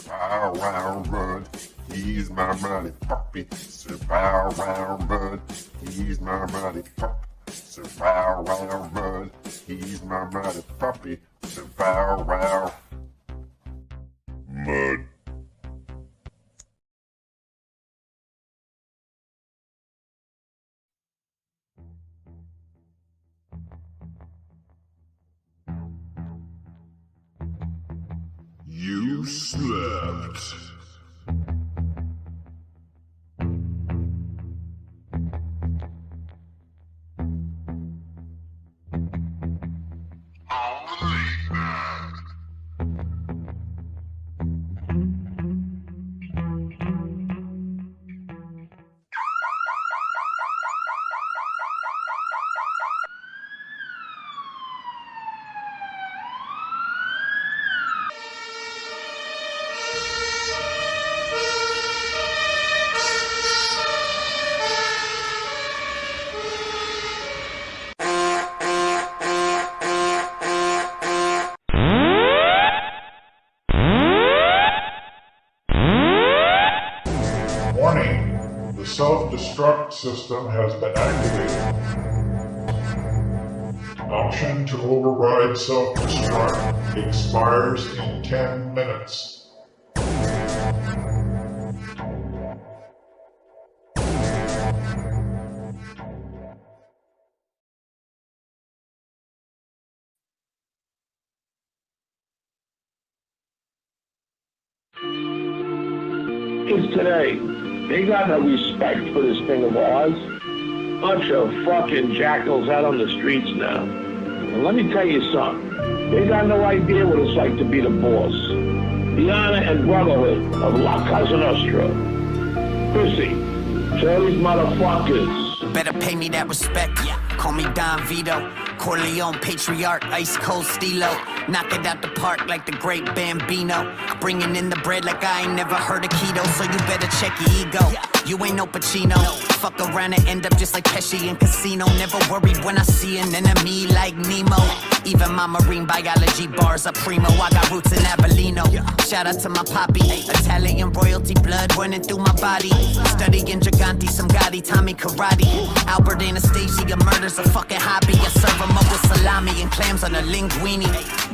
Bow wow run, he's my mighty puppy. Sir Bow wow run, he's my mighty puppy. Sir Bow wow run, he's my mighty puppy. Sir Bow wow. Mud. You slept. Warning, the self-destruct system has been activated. Option to override self-destruct expires in 10 minutes. Kids today, they got no respect for this thing of ours. Bunch of fucking jackals out on the streets now. And let me tell you something. They got no idea what it's like to be the boss. The honor and brotherhood of La Cosa Nostra. Chrissy, tell these motherfuckers. Better pay me that respect. Call me Don Vito. Corleone, Patriarch, Ice Cold Stilo. Knock it out the park like the great Bambino. Bringing in the bread like I ain't never heard of keto. So you better check your ego. You ain't no Pacino. Fuck around and end up just like Pesci in Casino. Never worried when I see an enemy like Nemo. Even my marine biology bars are primo. I got roots in Avellino. Shout out to my poppy. Italian royalty blood running through my body. Studying Gigante, some Gotti, Tommy Karate. Albert Anastasia murders a fucking hobby. I serve them up with salami and clams on a linguine.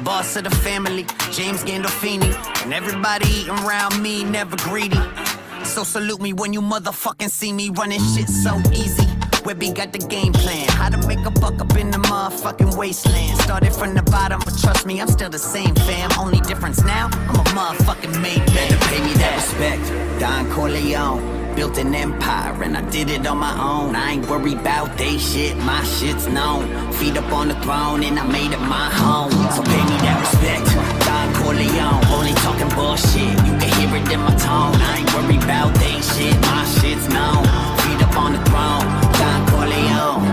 Boss of the family, James Gandolfini. And everybody eating around me, never greedy. So salute me when you motherfucking see me running shit so easy. Webby got the game plan, how to make a buck up in the motherfucking wasteland. Started from the bottom, but trust me, I'm still the same fam. Only difference now, I'm a motherfucking made man. Better pay me that respect, Don Corleone. Built an empire and I did it on my own. I ain't worried about they shit, my shit's known. Feet up on the throne and I made it my home. So pay me that respect, Don Corleone. Only talking bullshit, you can hear it in my tone. I ain't worried about they shit, my shit's known. Feet up on the throne, Don Corleone.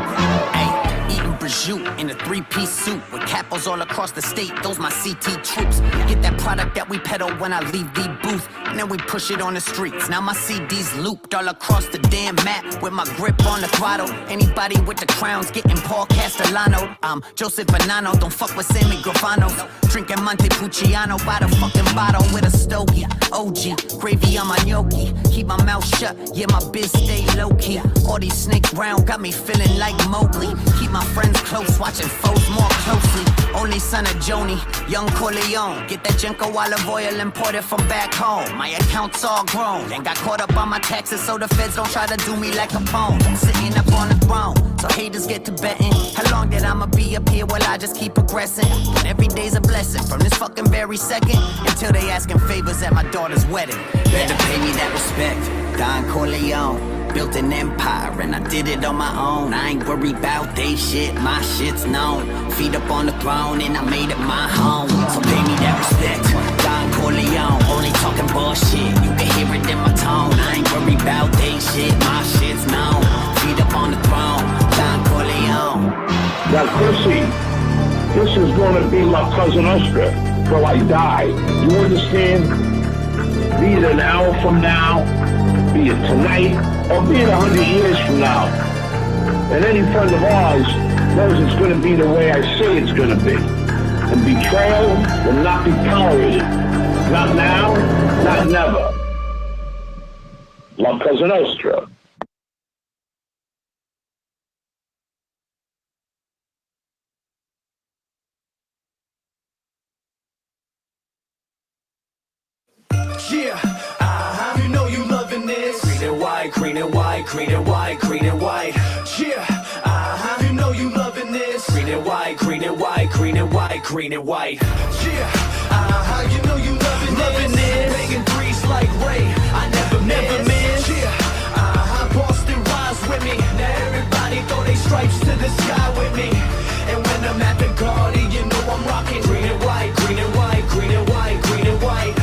Ay, eating prosciutto in a three-piece suit with capos all across the state. Those my CT troops. Get that product that we peddle when I leave the booth, and then we push it on the streets. Now my CD's looped all across the damn map with my grip on the throttle. Anybody with the crowns getting Paul Castellano. I'm Joseph Bonanno, don't fuck with Sammy Gravano. Drinking Montepulciano by the fucking bottle with a stogie. OG, gravy on my gnocchi. Keep my mouth shut, yeah, my biz stay low-key. All these snakes round got me feeling like Mowgli. Keep my friends close, watching foes more closely. Only son of Joni, young Corleone. Get that Genco olive oil imported from back home. My account's all grown, and got caught up on my taxes, so the feds don't try to do me like Capone. I'm sitting up on the throne, so haters get to betting. How long that I'ma be up here? Well, I just keep progressing. And every day's a blessing, from this fucking very second until they asking favors at my daughter's wedding. Better pay me that respect, Don Corleone. built an empire and I did it on my own. I ain't worried about they shit, my shit's known. Feet up on the throne and I made it my home. So pay me that respect, Don Corleone. Only talking bullshit, you can hear it in my tone. I ain't worried about they shit, my shit's known. Feet up on the throne, Don Corleone. Now, Chrissy, this is going to be my cousin Nostra till I die. You understand? Be it an hour from now, be it tonight, or be it 100 years from now. And any friend of ours knows it's going to be the way I say it's going to be. And betrayal will not be tolerated. Not now, not never. La Cosa Nostra. Yeah, you know you loving this. Green and white, green and white, green and white, green and white. Yeah, you know you loving this. Green and white, green and white, green and white, green and white. Yeah, you know you loving this. Making threes like Ray, I never miss. Yeah, Boston rise with me. Now everybody throw they stripes to the sky with me. And when I'm at the Garden, you know I'm rocking green and white, green and white, green and white, green and white.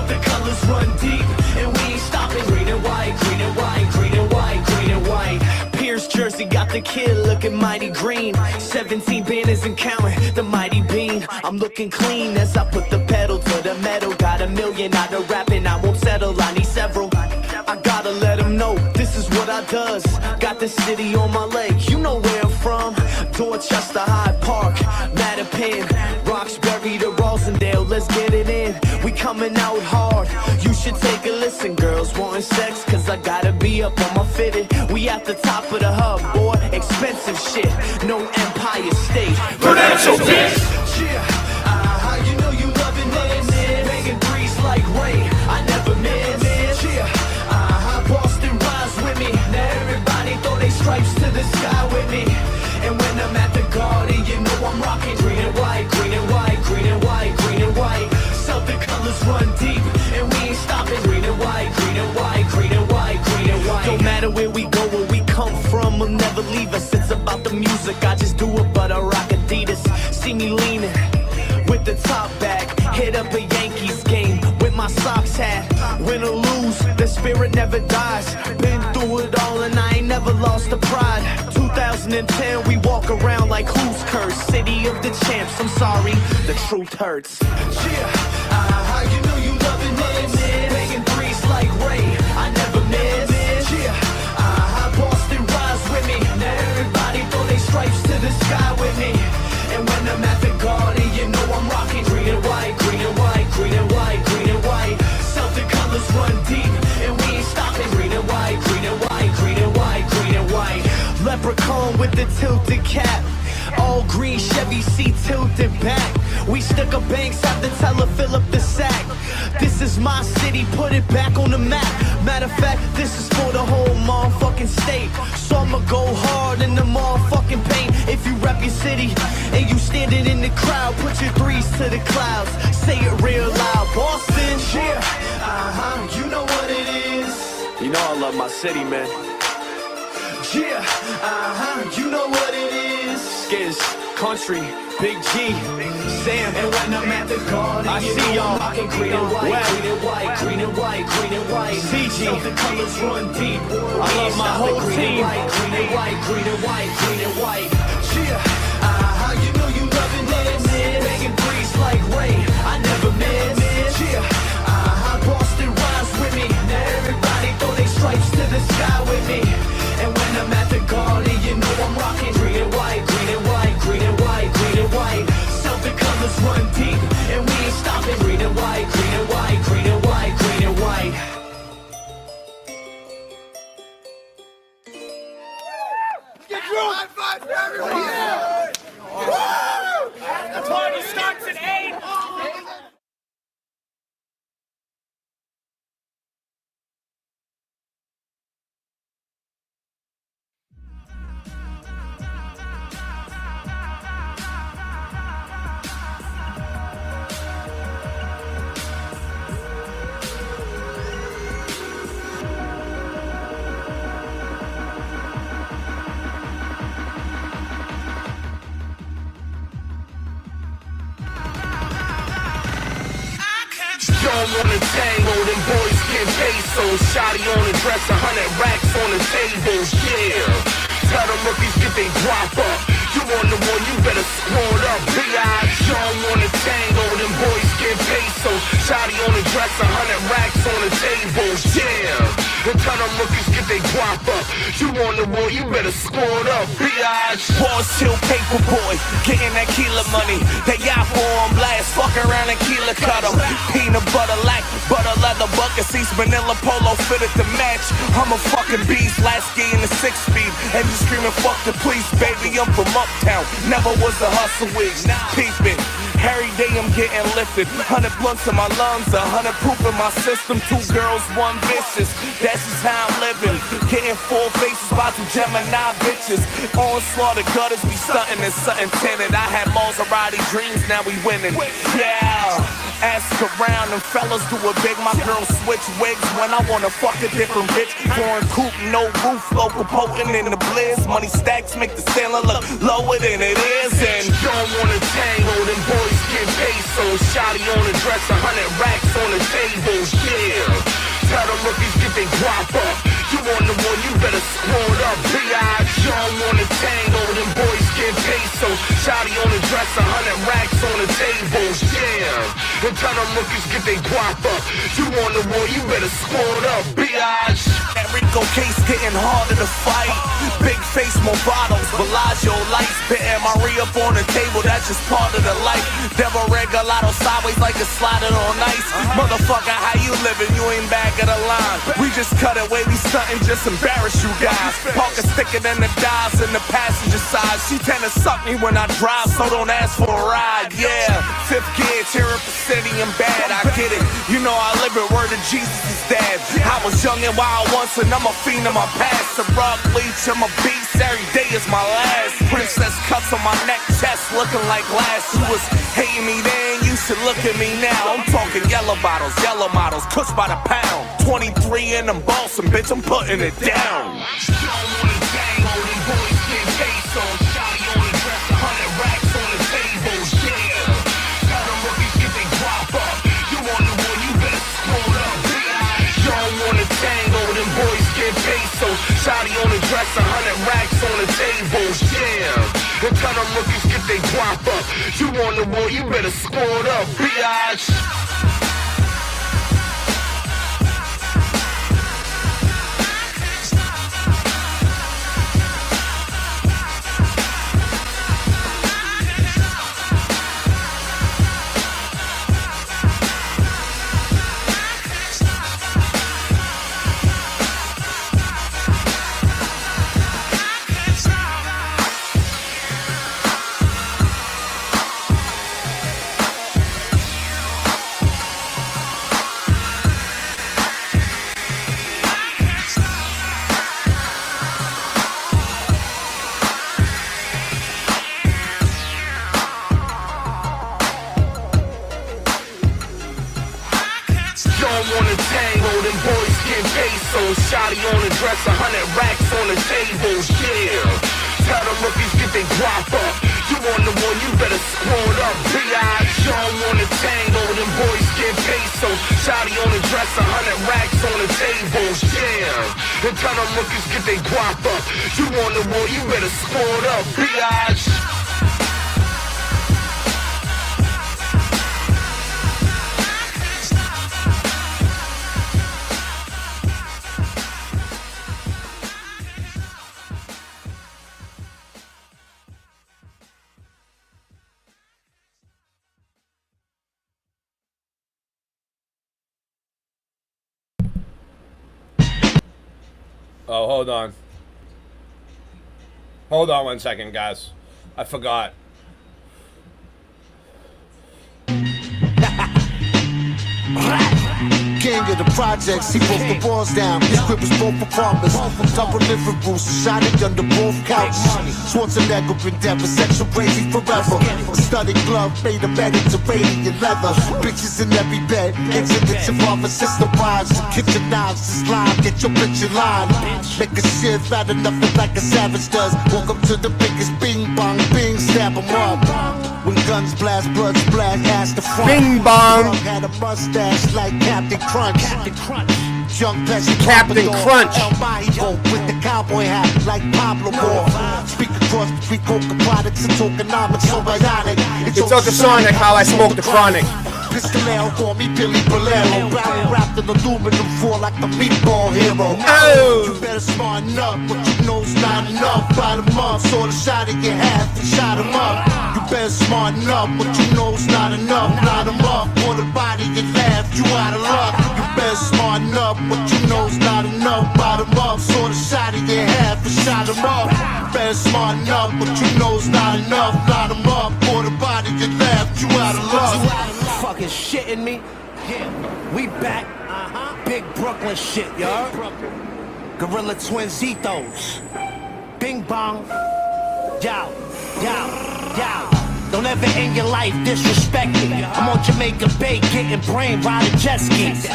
The colors run deep, and we ain't stopping. Green and white, green and white, green and white, green and white. Pierce jersey got the kid looking mighty green. 17 banners and counting, the mighty bean. I'm looking clean as I put the pedal to the metal. Got $1 million out of rapping, I won't settle, I need several. I gotta let them know, this is what I does. Got the city on my leg, you know where I'm from. Dorchester, Hyde Park, Mattapan, Roxbury to Rosendale, let's get it in. We coming out hard, you should take a listen. Girls wanting sex, cause I gotta be up on my fitted. We at the top of the hub, boy, expensive shit. No Empire State, but that's your bitch. Yeah, you know you loving this. Making threes like Ray, I never miss. Yeah, Boston rise with me. Now everybody throw they stripes to the sky with me. And when I'm at the Garden, you know I'm rocking green and white, green and white, green and white, green and white. The colors run deep, and we ain't stopping. Green and white, green and white, green and white, green and white. Don't matter where we go, where we come from, will never leave us. It's about the music, I just do it, but I rock Adidas. See me leaning with the top back, hit up a Yankees game with my socks hat. Win or lose, the spirit never dies. Been through it all, and I ain't never lost the pride. 2010, we walk around like who's cursed. City of the champs, I'm sorry, the truth hurts. Yeah, you know you loving this. Making threes like Ray, I never miss. Yeah, Boston rise with me. Now everybody throw they stripes to the sky with me. And when I'm at the Garden, you know I'm rocking green and white, green and white, green and white, green and white. Celtic colors run deep, and we ain't stopping. Green and white, green and white, green and white, green and white. Leprechaun with the tilted cap. All green Chevy seat tilted back. We stuck a banks, have to tell her fill up the sack. This is my city, put it back on the map. Matter of fact, this is for the whole motherfucking state. So I'ma go hard in the motherfucking paint. If you rep your city and you standing in the crowd, put your threes to the clouds. Say it real loud, Boston. Yeah, you know what it is. You know I love my city, man. Yeah, you know what it is. Skiz, country, Big G, Sam. And when I'm at the Garden, I see y'all rocking green and white, green and white, green and white, green and white. CG, the colors run deep. I love my whole team. Green and white, green and white, green and white. Yeah, you know you loving this. Making threes like Ray, I never miss. Yeah, Boston rise with me. Now everybody throw they stripes to the sky with me. And when I'm at the Garden, you know I'm rocking green and white, green and white, green and white, green and white. Celtic colors run deep, and we ain't stopping. Green and white, green and white, green and white, green and white. Get drunk! High five for everyone! Yeah. You don't wanna tango, them boys get pesos. Shotty on the dress, 100 racks on the tables, yeah. Tell them rookies get they drop up. You on the one, you better squad up. B.I.G. You don't wanna tango, them boys get pesos. Shotty on the dress, 100 racks on the tables, yeah. And tell them rookies get they drop up. You on the one, you better squad up. B.I.G. Boss Hill paper boy, getting that Keela money. That Yapo on blast, fuck around and Keela cut 'em. Peanut butter lack, butter leather bucket seats, Manila polo fitted to match. I'm a fucking beast, last ski in the 6-speed. And you screaming fuck the police, baby, I'm from uptown. Never was a hustle with, peeping. Every day I'm getting lifted. 100 blunts in my lungs, 100 proof in my system. 2 girls, 1 vicious. That's just how I'm living. Getting 4 faces by 2 Gemini bitches. Onslaught of gutters, be stunting and something tinted. I had Maserati dreams, now we winning. Yeah. Ask around and fellas do it big. My girls switch wigs when I wanna fuck a different bitch. Foreign coupe, no roof, local potent in the blizz. Money stacks make the ceiling look lower than it is. And you don't wanna tango, them boys get pesos. Shotty on the dress, 100 racks on the tables, yeah. Tell them rookies get they drop up. You on the one, you better squad up. B.I.G. You don't wanna tango, them boys get pesos. Shotty on the dress, 100 racks on the tables, yeah. And tell them rookies get they drop up. You on the one, you better squad up. B.I.G. That Rico case getting harder to fight. Big face, more bottles, Bellagio lights. Betting my re-up on the table, that's just part of the life. Devil regalado sideways like a sliding on ice. Motherfucker, how you living? You ain't back of the line. We just cut away, we stunting, just embarrass you guys. Parker thicker than the dials in the passenger side. She tend to suck me when I drive, so don't ask for a ride, yeah. 5th gear, tear up the city, I'm bad, I get it. You know I live it, word of Jesus is dead. I was young and wild once, and I'm a fiend in my past. A rock leech, I'm a beast, every day is my last. Princess cuts on my neck, chest looking like glass. You was hating me then, you should look at me now. I'm talking yellow bottles, yellow models, kush by the pound. 23 and I'm bossing, bitch, I'm putting it down. You don't wanna tango, them boys get pesos. Shotty on the dress, 100 racks on the tables, yeah. Tell them rookies get they drop up. You on the one, you better squad up. B.I.G. You don't wanna tango, them boys get pesos. Shotty on the dress, 100 racks on the tables, yeah. And tell them rookies get they drop up. You on the one, you better squad up. B.I.G. Shotty on the dress, 100 racks on the tables, yeah. Tell them rookies get they drop up. You on the one, you better squad up. B.I.G. You don't wanna tango, them boys get pesos. Shotty on the dress, 100 racks on the tables, yeah. And tell them rookies get they drop up. You on the one, you better squad up. B.I.G. Oh, hold on. Hold on 1 second, guys. I forgot. King of the projects, he broke the walls down. His crib was both apartments, double living rooms, shot it under both couches. Schwarzenegger been dead for sexual crazy forever. A studded glove made him edit to radiant leather. Bitches in every bed, incidents involving sister wives. Kitchen knives, this line, get your bitch in line. Make a shit out of nothing like a savage does. Walk up to the biggest bing bong bing, stab him up. When guns blast, blood splash, ass the front. Bing bong. Drug had a mustache like Captain Crunch. Captain Crunch. Young Pesci, Captain Crunch. El Mahigo with the cowboy hat like Pablo Ball. Speak across between coca products and tokenomics, so bionic. It's ultrasonic how I smoke the chronic. Pistolero, call me Billy Bolero. Barrel wrapped in aluminum foil like the meatball hero. Oh. You better smarten up, what you know's not enough. Bottom up, saw the shot in your half and shot him up. You better smarten up, what you know's not enough. Line him up, for the body and laugh, you out of luck. You better smarten up, what you know's not enough. Bottom up, saw the shot in your half and shot him up. You better smarten up, what you know's not enough. Line him up, for the body and laugh, you out of luck. Fucking shitting me? Yeah, we back. Big Brooklyn shit, y'all. Gorilla Twins ethos. Bing bong. Yow, yow, yow. Don't ever in your life disrespect me. I'm on Jamaica Bay getting brain riding jet skis.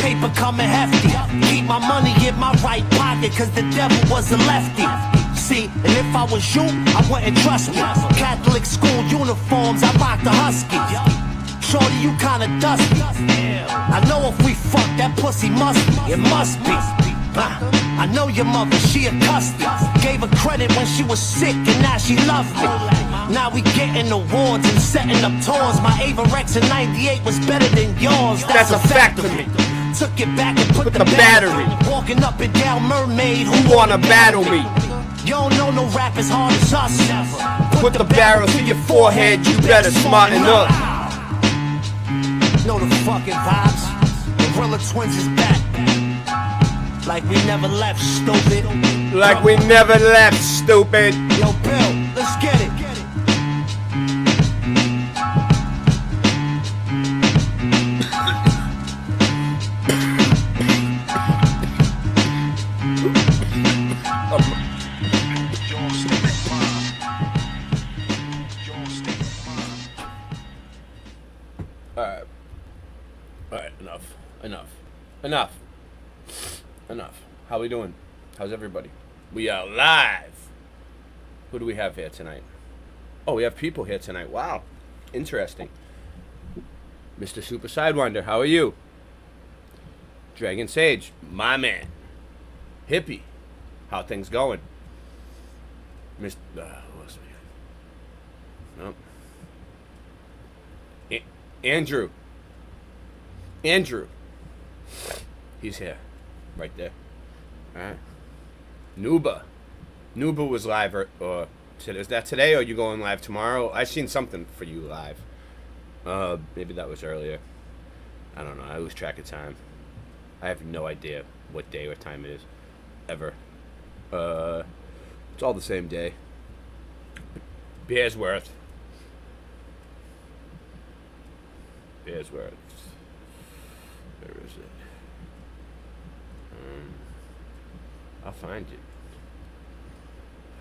Paper coming hefty. Keep my money in my right pocket, cause the devil was a lefty. See, and if I was you, I wouldn't trust me. Catholic school uniforms, I rock the Husky. Shorty, you kinda dusty. I know if we fuck, that pussy must be. It must be. I know your mother, she a custody. Gave her credit when she was sick, and now she loves me. Now we getting awards and setting up tours. My Averex in '98 was better than yours. That's a fact to me. Took it back and put the battery. Walking up and down Mermaid. Who wanna battle me? You don't know no rap as hard as us. Put the barrel to your forehead, you better smarten up. Know the fucking vibes. Gorilla Twins is back. Like we never left, stupid. Like we never left, stupid. Yo, Bill, let's get it. Enough. How we doing? How's everybody? We are live. Who do we have here tonight? Oh, we have people here tonight. Wow. Interesting. Mr. Super Sidewinder, how are you? Dragon Sage, my man. Hippie, how things going? Who else we got? Nope. Andrew. He's here. Right there. Alright. Nuba was live or is that today or are you going live tomorrow? I seen something for you live. Maybe that was earlier. I don't know. I lose track of time. I have no idea what day or time it is. Ever. It's all the same day. Bearsworth. Where is it? I'll find it.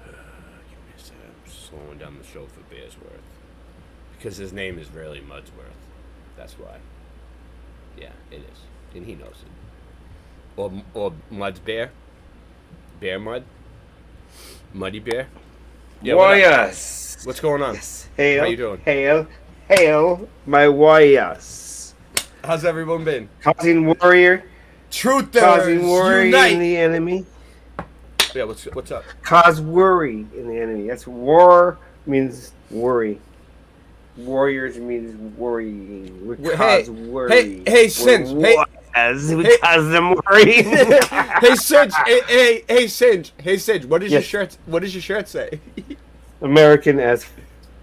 Give me a second. I'm slowing down the show for Bearsworth. Because his name is really Mudsworth. That's why. Yeah, it is. And he knows it. Or Mud's Bear. Bear Mud. Muddy Bear. Yeah, Warriors. What's going on? Yes. Hail. How you doing? Hail, my warriors. How's everyone been? Causing warrior. Truth Causing worry unite. in the enemy. Yeah, what's up? Cause worry in the enemy. That's war means worry. Warriors means worrying. We cause worry. Hey, Singe. We cause them worry. Hey, Singe. Hey, Singe. What does your shirt? What does your shirt say? American as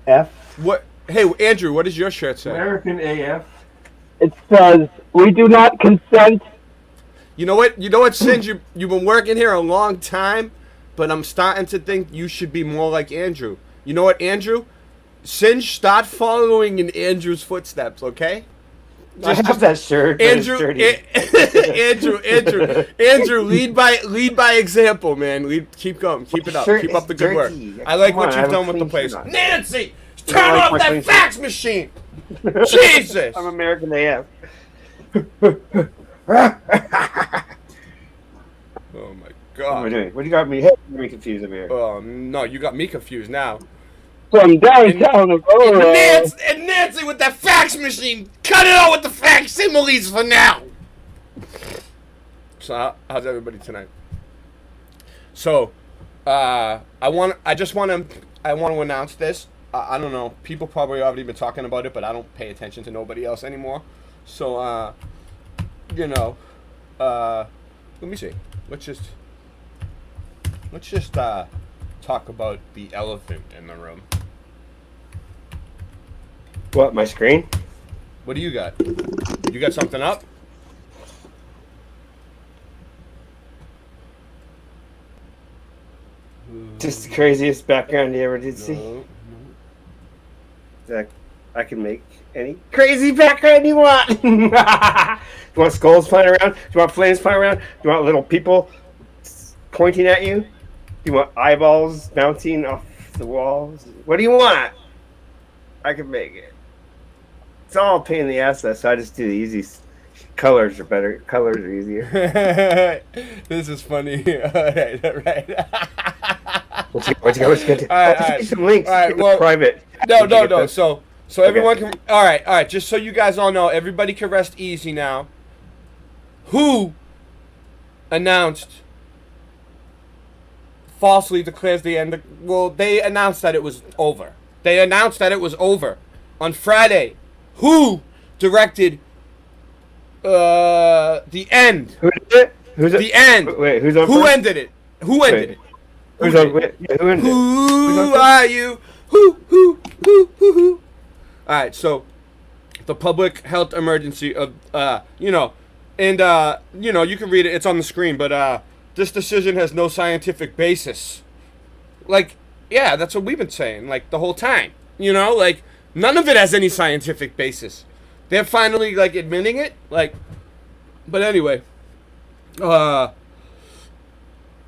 F. What? Hey, Andrew. What does your shirt say? American AF. It says, "We do not consent." You know what, Singe? You've been working here a long time, but I'm starting to think you should be more like Andrew. You know what, Andrew? Singe, start following in Andrew's footsteps, okay? I have that shirt. Andrew, Andrew, lead by example, man. Keep going, keep it up, keep up the good work. I like what you've done with the place. Nancy, turn off that fax machine. Jesus, I'm American AF. Oh my God! What am I doing? What do you got me? Hey, you got me confused over here. No, you got me confused now. from downtown Aurora. And Nancy with that fax machine. Cut it out with the facsimiles for now. So how's everybody tonight? So, I want to announce this. I don't know. People probably already been talking about it, but I don't pay attention to nobody else anymore. So, you know, let me see. Let's just talk about the elephant in the room. What, my screen? What do you got? You got something up? Just the craziest background you ever did see. That I can make any crazy background you want. You want skulls flying around? Do you want flames flying around? Do you want little people pointing at you? Do you want eyeballs bouncing off the walls? What do you want? I can make it. It's all a pain in the ass, though, so I just do the easy. Colors are better. Colors are easier. This is funny. All right. What's good? All right. Some links. All right, Well, private. No. So everyone can. All right. Just so you guys all know, everybody can rest easy now. Who announced falsely declares the end? Well, they announced that it was over. They announced that it was over on Friday. Who directed the end? Who did it? Who's it? The end. Wait, who's on Who first? ended it? Who ended it? Who's on? Wait, who ended it? Who are you? Who? All right, so the public health emergency of you know, and you know, you can read it. It's on the screen, but this decision has no scientific basis. Like, yeah, that's what we've been saying like the whole time. You know, like none of it has any scientific basis. They're finally like admitting it. Like, but anyway,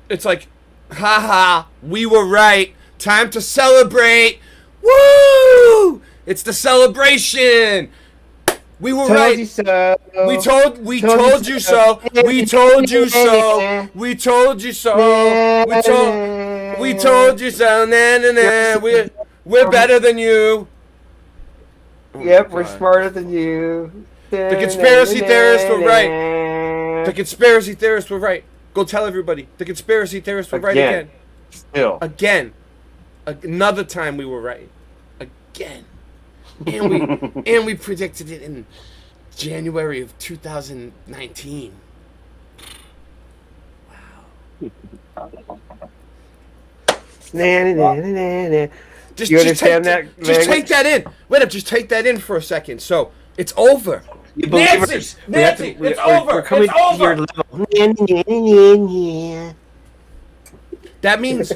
it's like, haha, we were right. Time to celebrate. Woo! It's the celebration. We were right. You so. We told you so. We told you so. We told you so. We told you so. Na. We're better than you. Yep, we're smarter than you. The conspiracy theorists were right. The conspiracy theorists were right. Go tell everybody. The conspiracy theorists were right again. Still. Again. Another time we were right. Again. And we predicted it in January of 2019. Wow. Just understand that? Just take that in. Wait up. Just take that in for a second. So it's over. Nancy, it's over. We're coming it's to your over. level. That means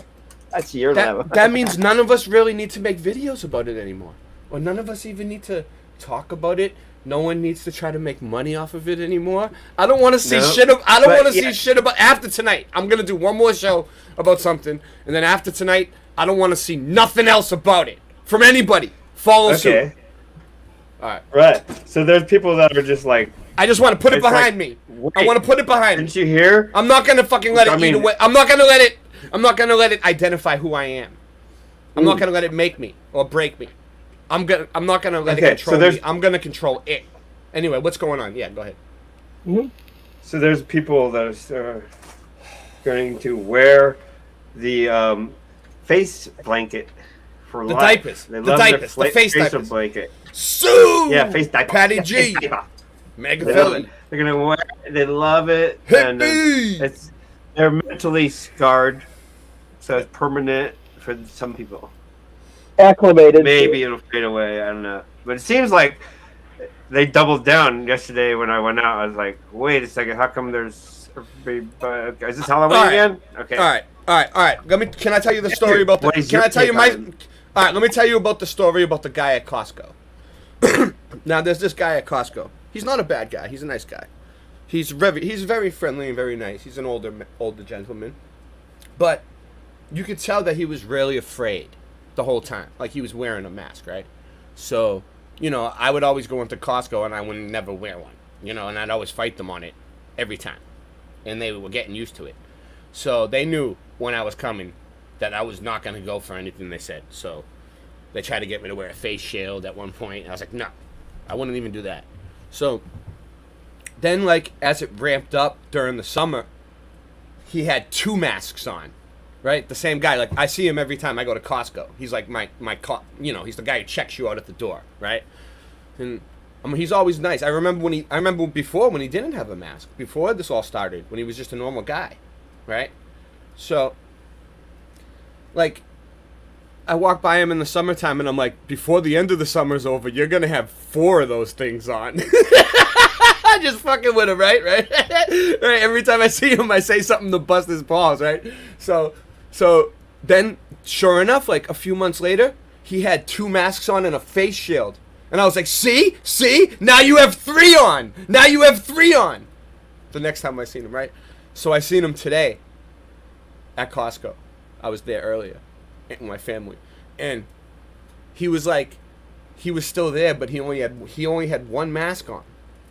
that's your level. That means none of us really need to make videos about it anymore, or none of us even need to talk about it. No one needs to try to make money off of it anymore. I don't want to see shit. I don't want to see shit about after tonight. I'm gonna do one more show about something, and then after tonight, I don't want to see nothing else about it from anybody. Follow suit. All right. Right. So there's people that are just like. I just want to put it behind me. I want to put it behind me. Didn't you hear? I'm not gonna fucking let it eat away. I'm not gonna let it identify who I am. I'm not gonna let it make me or break me. I'm not gonna let it control me. I'm gonna control it. Anyway, what's going on? Yeah, go ahead. Mm-hmm. So there's people that are going to wear the face blanket for the life. Diapers. They The love diapers. their The face diapers. Blanket. Sue! Yeah, face diaper. Patty Yeah, G. face diaper. Mega villain. They're gonna wear. They love it, and they're mentally scarred, so it's permanent for some people. Acclimated. Maybe it'll fade away. I don't know, but it seems like they doubled down yesterday when I went out. I was like, wait a second, how come there's? Is this Halloween again? Okay. All right. Can I tell you the story about the? Can I tell you my? All right. Let me tell you about the story about the guy at Costco. Now there's this guy at Costco. He's not a bad guy. He's a nice guy. He's very friendly and very nice. He's an older gentleman, but you could tell that he was really afraid the whole time. Like he was wearing a mask, right? So, you know, I would always go into Costco and I would never wear one, you know, and I'd always fight them on it every time, and they were getting used to it. So they knew when I was coming that I was not going to go for anything they said. So They tried to get me to wear a face shield at one point. I was like, no, I wouldn't even do that. So then, like, as it ramped up during the summer, he had 2 masks on, right? The same guy. Like, I see him every time I go to Costco. He's like he's the guy who checks you out at the door, right? And he's always nice. I remember before when he didn't have a mask, before this all started, when he was just a normal guy, right? So, like, I walk by him in the summertime and I'm like, before the end of the summer's over, you're going to have 4 of those things on. Just fucking with him, right? Right? Every time I see him, I say something to bust his balls, right? So then, sure enough, like a few months later, he had 2 masks on and a face shield. And I was like, see? Now you have 3 on. The next time I seen him, right? So I seen him today at Costco. I was there earlier with my family. And he was still there, but he only had 1 mask on.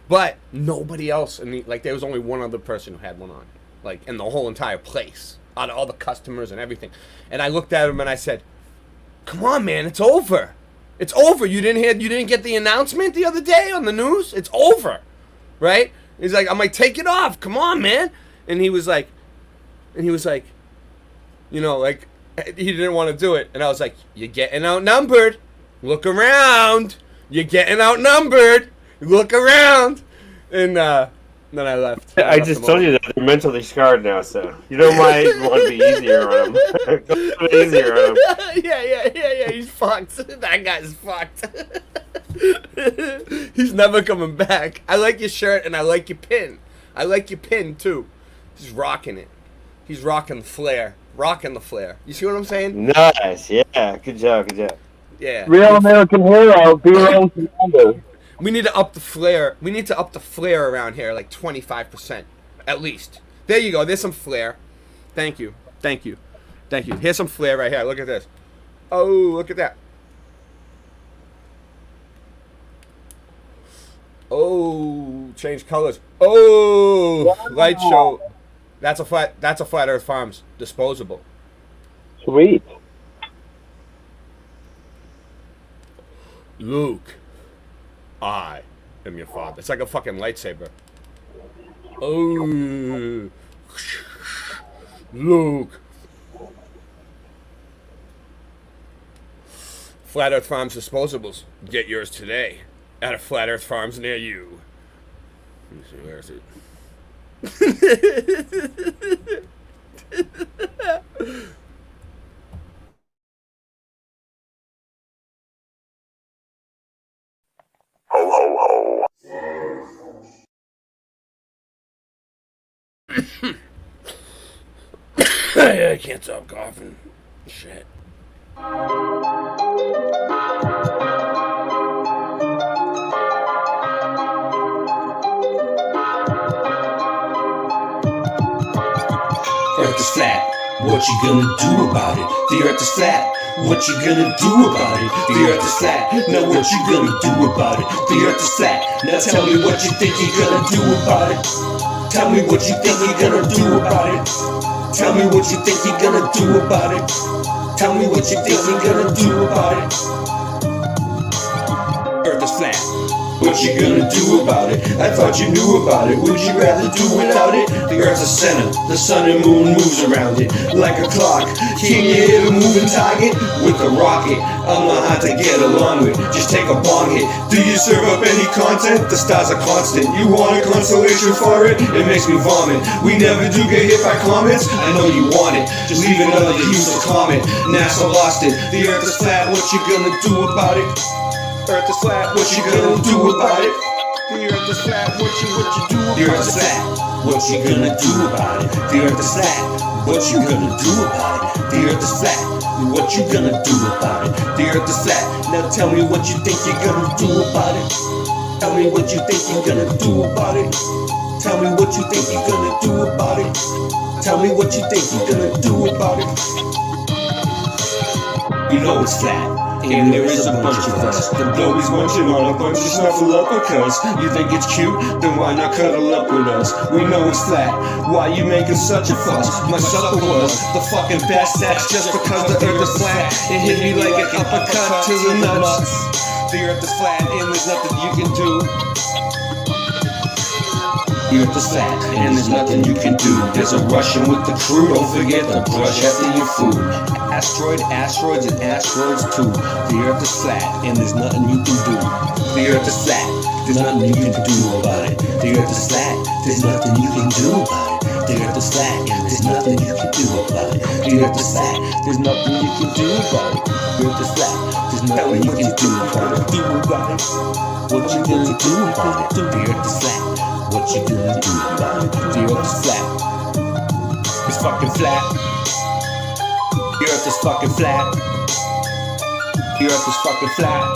But nobody else, there was only one other person who had one on, like, in the whole entire place, out of all the customers and everything. And I looked at him and I said, "Come on, man, it's over. It's over. You didn't get the announcement the other day on the news? It's over, right?" He's like, "I'm like, take it off. Come on, man." And he was like, you know, like, he didn't want to do it. And I was like, "You're getting outnumbered. Look around. You're getting outnumbered. Look around." And then I left. I just told you that they're mentally scarred now, so you don't might want to be easier on them. Easier on them. Yeah. He's fucked. That guy's fucked. He's never coming back. I like your shirt and I like your pin. I like your pin too. He's rocking it. He's rocking the flare. You see what I'm saying? Nice. Yeah. Good job. Yeah. Real American hero, be your own commander. We need to up the flare. We need to up the flare around here, like 25%, at least. There you go. There's some flare. Thank you. Here's some flare right here. Look at this. Oh, look at that. Oh, change colors. Oh, light show. That's a Flat Earth Farms disposable. Sweet. Luke, I am your father. It's like a fucking lightsaber. Oh, Luke. Flat Earth Farms disposables. Get yours today at a Flat Earth Farms near you. Let me see, where is it? Ho, ho, ho. I can't stop coughing. Shit. Earth is flat, what you gonna do about it? The earth is flat, what you gonna do about it? The earth is flat, now what you gonna do about it? The earth is flat, now tell me what you think you're gonna do about it. Tell me what you think you're gonna do about it. Tell me what you think you're gonna do about it. Tell me what you think you're gonna do about it. Earth is flat. What you gonna do about it? I thought you knew about it. Would you rather do without it? The earth's a center, the sun and moon moves around it like a clock. Can you hit a moving target with a rocket? I'm not hard to get along with, just take a bong hit. Do you serve up any content? The stars are constant. You want a consolation for it? It makes me vomit. We never do get hit by comments. I know you want it, just leave another useless comment. NASA lost it. The earth is flat, what you gonna do about it? Earth is flat, what you gonna do about it? The earth is flat, what you do about it? The earth is flat, what you gonna do about it? The earth is flat, what you gonna do about it? The earth is flat, what you gonna do about it? The earth is flat, now tell me what you think you're gonna do about it. Tell me what you think you're gonna do about it. Tell me what you think you're gonna do about it. Tell me what you think you're gonna do about it. You know it's flat. and there is a bunch of us. The blowies munching on a bunch of snuffleupagus. You think it's cute? Then why not cuddle up with us? We know it's flat. Why you making such a fuss? My supper was the fucking best. That's just because the earth is flat. It hit me like an uppercut to the nuts. The earth is flat and there's nothing you can do. The earth is flat and there's nothing you can do. There's a Russian with the crew. Don't forget to brush after your food. Asteroids and asteroids too. The earth is flat and there's nothing you can do. The earth is flat. There's nothing you can do about it. The earth is flat. There's nothing you can do about it. The earth is flat and there's nothing you can do about it. The earth is flat. There's nothing you can do about it. The earth is flat. There's nothing you can do about it. What you gonna do about it? The earth is flat. What you gonna do about it? The earth is flat. It's fucking flat. The earth is fucking flat. The earth is fucking flat.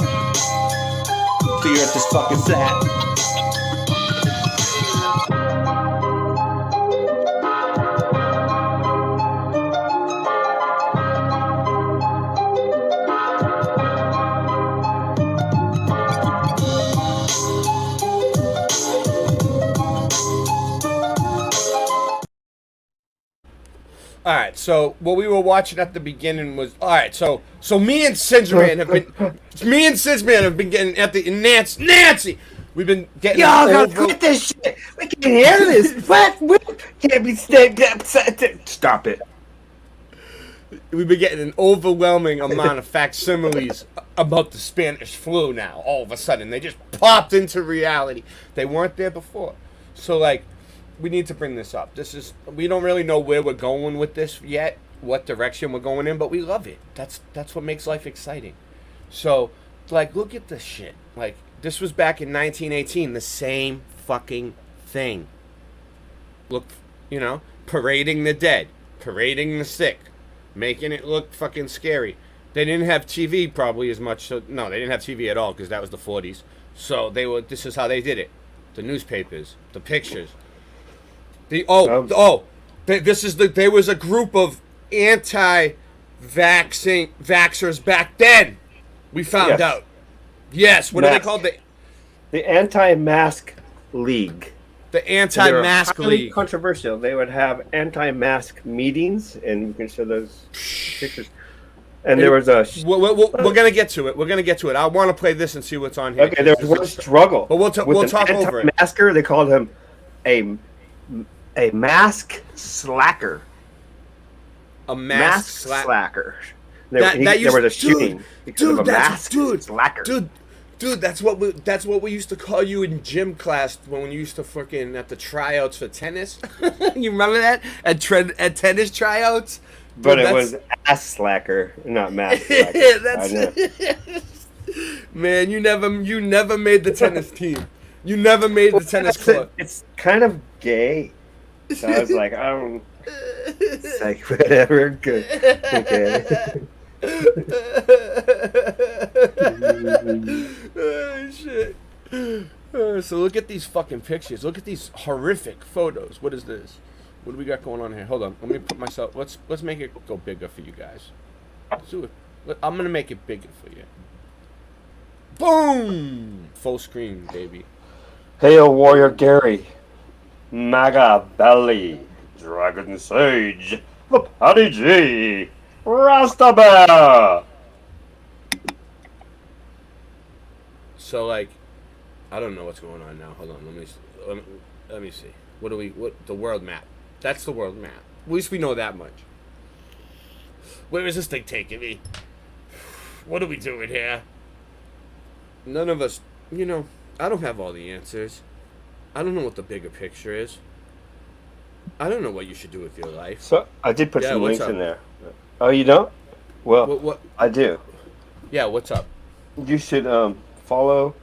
The earth is fucking flat. All right, so what we were watching at the beginning was so me and Sidgeman have been getting at the Nancy. We've been getting. Y'all gotta quit this shit. We can't hear this. What? We can't be staying. Stop it. We've been getting an overwhelming amount of facsimiles about the Spanish flu now. All of a sudden, they just popped into reality. They weren't there before. So, like, we need to bring this up. We don't really know where we're going with this yet, what direction we're going in, but we love it. That's what makes life exciting. So, like, look at this shit. Like, this was back in 1918, the same fucking thing. Look, parading the dead, parading the sick, making it look fucking scary. They didn't have TV probably as much. They didn't have TV at all because that was the 40s. So this is how they did it. The newspapers, the pictures. There was a group of anti-vaxxers back then. We found out. Yes, what are they called? The Anti-Mask League. The Anti-Mask League. League. Controversial. They would have anti-mask meetings, and you can show those pictures. And there was a. We're gonna get to it. I want to play this and see what's on here. Okay, there was one struggle. But we'll talk over it. Masker. They called him a mask slacker. A mask slacker. There was a shooting because of a mask slacker. Dude, that's what we used to call you in gym class when we used to fucking at the tryouts for tennis. You remember that at tennis tryouts? Dude, but it was ass slacker, not mask slacker. Man, you never made the tennis team. You never made the tennis club. It's kind of gay. So I was like, I don't. It's like whatever. Good. Okay. Oh, shit. So look at these fucking pictures. Look at these horrific photos. What is this? What do we got going on here? Hold on. Let me put myself. Let's make it go bigger for you guys. Let's do it. I'm gonna make it bigger for you. Boom! Full screen, baby. Hail, Warrior Gary. Maga Belly. Dragon Sage. The Patty G. Rastabear. So, like, I don't know what's going on now. Hold on. Let me see. The world map. That's the world map. At least we know that much. Where is this thing taking me? What are we doing here? None of us, I don't have all the answers. I don't know what the bigger picture is. I don't know what you should do with your life. So I did put some links in there. Oh, you don't? Well, what? I do. Yeah, what's up? You should follow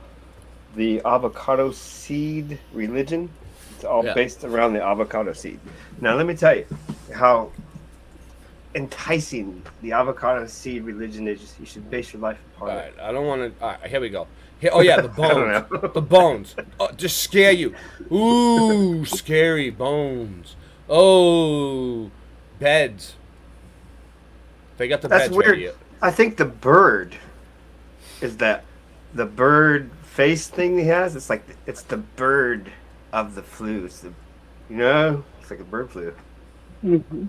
the avocado seed religion. It's all based around the avocado seed. Now, let me tell you how enticing the avocado seed religion is. You should base your life upon it. All right, I don't want to. All right, here we go. Oh, yeah, the bones. The bones. Oh, just scare you. Ooh, scary bones. Oh, beds. They got the beds weird. ready. I think the bird is that the bird face thing he has. It's like it's the bird of the flu. It's the, it's like a bird flu. Mm-hmm.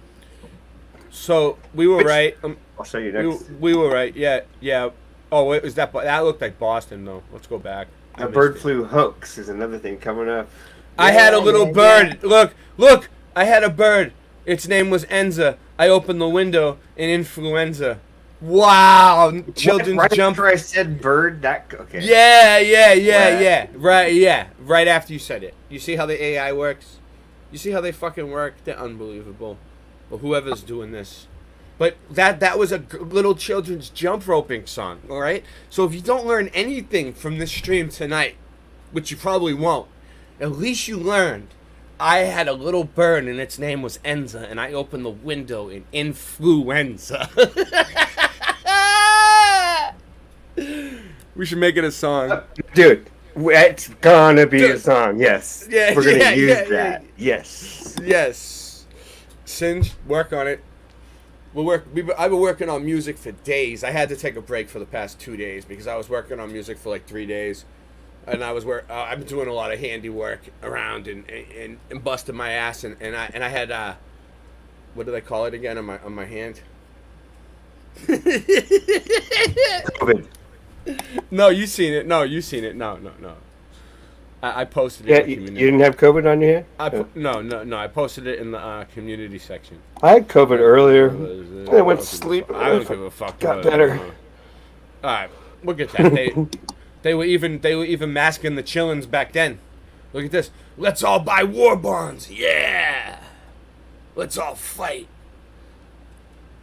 So we were right. I'll show you next. We were right. Yeah. Oh, wait, was that looked like Boston though? Let's go back. A bird flu hoax is another thing coming up. I had a little bird. Yeah. Look! I had a bird. Its name was Enza. I opened the window and influenza. Wow! Children's right jump. After I said bird, okay. Yeah. Right after you said it. You see how the AI works? You see how they fucking work? They're unbelievable. Or whoever's doing this. But that was a little children's jump roping song, all right? So if you don't learn anything from this stream tonight, which you probably won't, at least you learned I had a little bird and its name was Enza, and I opened the window in influenza. We should make it a song. Dude, it's gonna be a song, yes. Yeah, we're gonna use that. Yes. Yes. Singe, work on it. I've been working on music for days. I had to take a break for the past 2 days because I was working on music for like 3 days, and I've been doing a lot of handiwork around and busting my ass, and I had what do they call it again on my hand? COVID. No, you seen it. No. I posted it. Yeah, in the you community. didn't have COVID on your hand? No. I posted it in the community section. I had COVID earlier. I went to sleep. I don't give a fuck. Got better. All right, we'll get that. They were even masking the chillins back then. Look at this. Let's all buy war bonds. Yeah. Let's all fight.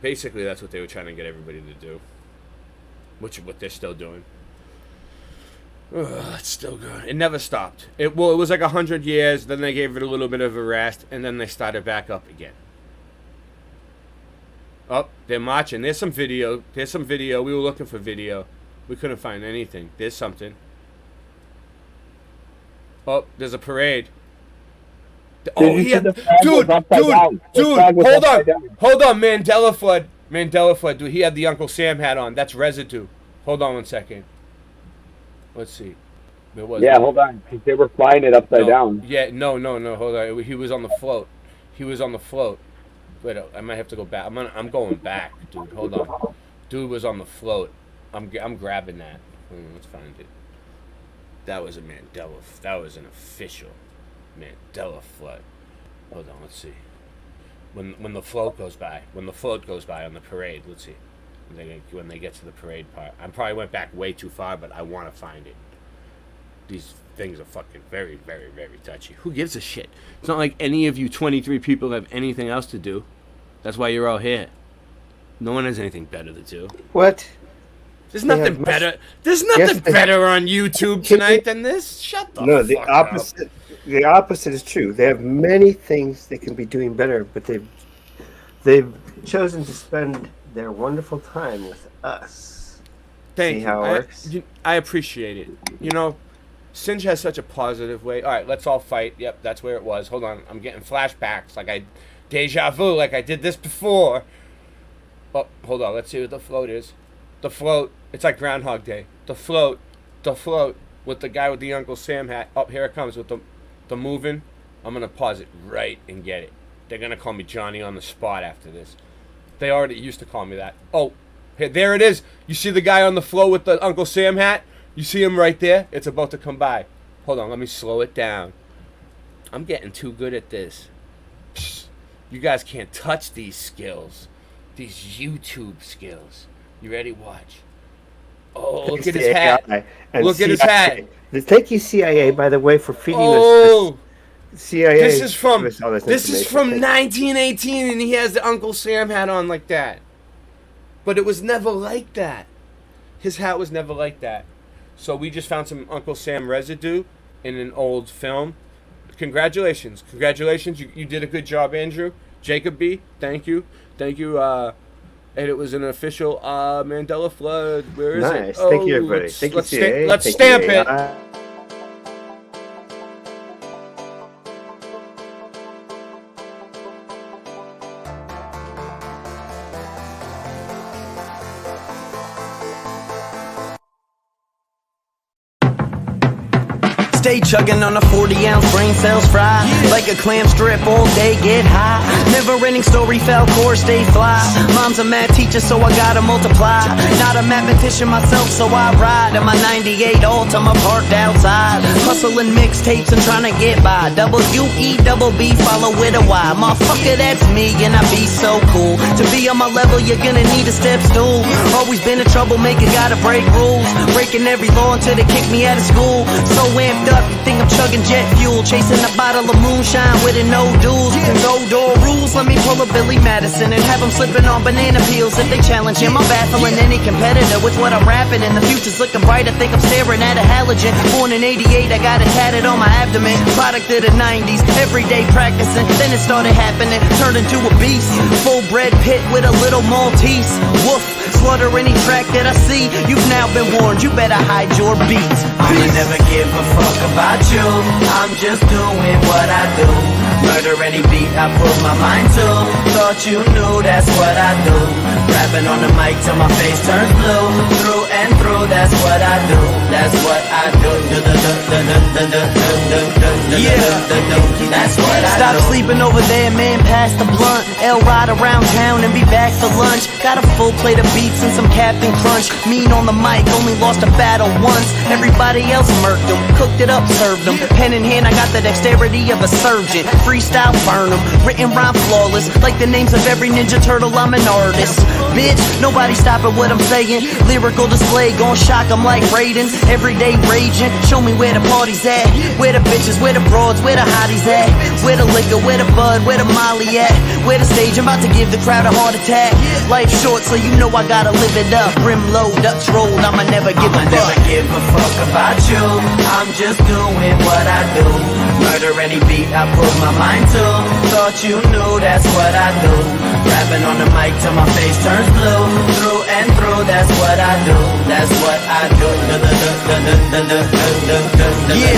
Basically, that's what they were trying to get everybody to do. Which is what they're still doing. Ugh, it's still good. It never stopped. It was like 100 years. Then they gave it a little bit of a rest, and then they started back up again. Oh, they're marching. There's some video. We were looking for video. We couldn't find anything. There's something. Oh, there's a parade. Oh, yeah. Dude, hold on, Mandela Flood. Dude, he had the Uncle Sam hat on. That's residue. Hold on one second. Let's see. Hold on. They were flying it upside down. Yeah, no. Hold on. He was on the float. Wait, I might have to go back. I'm going back, dude. Hold on. Dude was on the float. I'm grabbing that. Let's find it. That was a Mandela. That was an official Mandela flood. Hold on. Let's see. When the float goes by. When the float goes by on the parade. Let's see. When they get to the parade part. I probably went back way too far, but I want to find it. These things are fucking very, very, very touchy. Who gives a shit? It's not like any of you 23 people have anything else to do. That's why you're all here. No one has anything better to do. What? There's nothing better. There's nothing better on YouTube tonight than this. Shut the fuck up. No, the opposite. The opposite is true. They have many things they can be doing better, but they've chosen to spend their wonderful time with us. Thank See you. how it works? I appreciate it. You know, Singe has such a positive way. All right, let's all fight. Yep, that's where it was. Hold on, I'm getting flashbacks, deja vu, like I did this before. Oh, hold on. Let's see what the float is. The float. It's like Groundhog Day. The float with the guy with the Uncle Sam hat. Oh, here it comes with the moving. I'm gonna pause it right and get it. They're gonna call me Johnny on the spot after this. They already used to call me that. Oh, here, there it is. You see the guy on the float with the Uncle Sam hat? You see him right there? It's about to come by. Hold on, let me slow it down. I'm getting too good at this. Psst, you guys can't touch these skills. These YouTube skills. You ready? Watch. Oh, look at his hat. Look at his hat. Thank you, CIA, by the way, for feeding us this. CIA. This is from 1918, and he has the Uncle Sam hat on like that. But it was never like that. His hat was never like that. So we just found some Uncle Sam residue in an old film. Congratulations. You did a good job, Andrew. Jacob B, thank you. And it was an official Mandela Flood. Where is it? Nice. Thank you, everybody. Thank you, CIA. Let's stamp it. Stay chugging on a 40-ounce brain cells fry. Like a clam strip all day, get high. Never-ending story, fell course, stay fly. Mom's a math teacher, so I gotta multiply. Not a mathematician myself, so I ride in my 98 Altima parked outside. Hustling mixtapes and trying to get by. W-E-double-B, follow with a Y. Motherfucker, that's me, and I be so cool. To be on my level, you're gonna need a step stool. Always been a troublemaker, gotta break rules. Breaking every law until they kick me out of school. So amped up, you think I'm chugging jet fuel. Chasing a bottle of moonshine with it no duels. Can go door rules, let me pull a Billy Madison and have them slipping on banana peels if they challenge him. I'm baffling any competitor with what I'm rapping, and the future's looking bright. I think I'm staring at a halogen. Born in 88, I got it tatted on my abdomen. Product of the 90s, everyday practicing. Then it started happening, turned into a beast. Full bred pit with a little Maltese. Woof, slaughter any track that I see. You've now been warned, you better hide your beats. I'ma never give a fuck about you. I'm just doing what I do. Murder any beat I put my mind to. Thought you knew that's what I do. Rapping on the mic till my face turns blue. Through and through, that's what I do. That's what I do. Yeah, that's what I do. Stop sleeping over there, man, pass the blunt. L ride around town and be back for lunch. Got a full plate of beats and some Captain Crunch. Mean on the mic, only lost a battle once. Everybody else murked them, cooked it up, served them. Pen in hand, I got the dexterity of a surgeon. Freestyle, burn them, written rhyme flawless. Like the names of every Ninja Turtle, I'm an artist. Bitch, nobody stopping what I'm saying. Lyrical display, gon' shock 'em like Raiden. Everyday raging, show me where the party's at. Where the bitches, where the broads, where the hotties at. Where the liquor, where the bud, where the molly at. Where the stage, I'm about to give the crowd a heart attack. Life short, so you know I gotta live it up. Brim low, Dutch roll, I'ma never give a fuck. Never give a fuck about you. I'm just doing what I do. Murder any beat I put my mind to. Thought you knew that's what I do. Rapping on the mic till my face turns blue. Through and through, that's what I do. That's what I do. Yeah,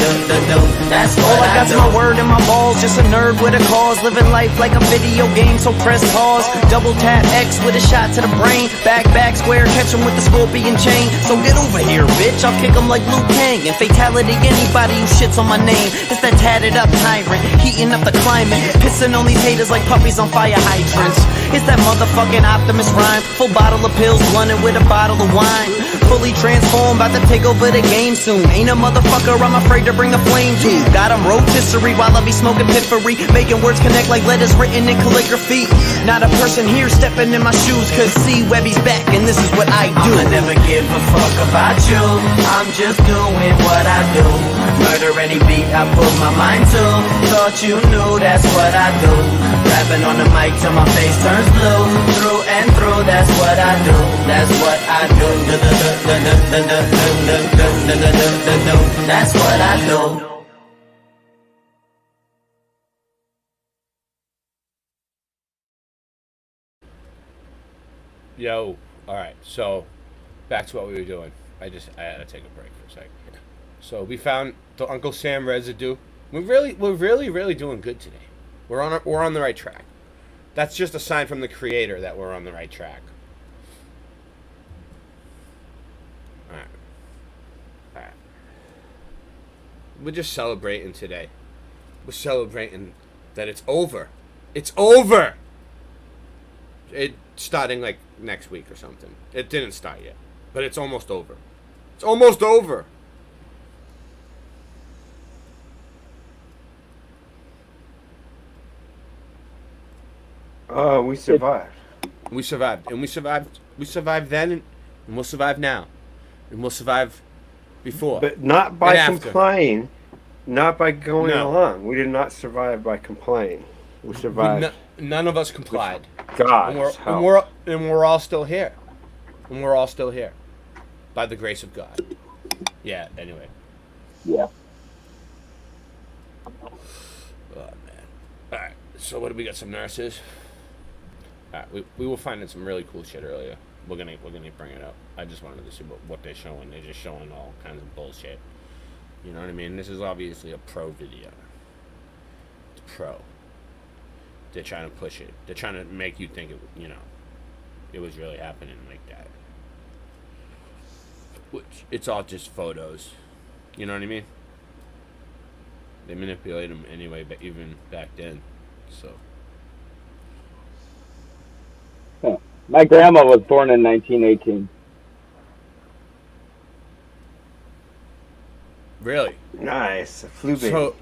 that's what all I got's my word and my balls. Just a nerd with a cause. Living life like a video game, so press pause. Double tap X with a shot to the brain. Back, square, catch him with the scorpion chain. So get over here, bitch, I'll kick him like Liu Kang. And fatality anybody who shits on my name. It's that tatted up tyrant, heating up the climate. Pissing on these haters like puppies on fire hydrants. It's that motherfucking Optimus rhyme. Full bottle of pills, blunted with a bottle of wine. Fully transformed, about to take over the game soon. Ain't a motherfucker I'm afraid to bring a flame to. Got him rotisserie while I be smoking piffery. Making words connect like letters written in calligraphy. Not a person here stepping in my shoes, cause see Webby's back and this is what I do. I'ma never give a fuck about you. I'm just doing what I do. Murder any beat I put my mind to. Thought you knew that's what I do. Rapping on the mic till my face turns blue. Through and through, that's what I do. That's what I do. That's what I do. Yo, alright, so back to what we were doing. I had to take a break for a second. So we found the Uncle Sam residue. We're really doing good today. We're on the right track. That's just a sign from the creator that we're on the right track. Alright. We're just celebrating today. We're celebrating that it's over. It's over! It's starting like next week or something. It didn't start yet, but it's almost over. It's almost over. We survived. We survived, and we survived then, and we'll survive now, and we'll survive before. But not by and after. complying, not by going No. along. We did not survive by complying. We survived. None of us complied. God's and we're all still here. And we're all still here. By the grace of God. Yeah, anyway. Yeah. Oh, man. Alright, so what do we got? Some nurses? Alright, we were finding some really cool shit earlier. We're gonna bring it up. I just wanted to see what they're showing. They're just showing all kinds of bullshit. You know what I mean? This is obviously a pro video. It's pro. They're trying to push it. They're trying to make you think it was really happening like that. Which, it's all just photos. You know what I mean? They manipulate them anyway, but even back then. So. Huh. My grandma was born in 1918. Really? Nice. A flu baby.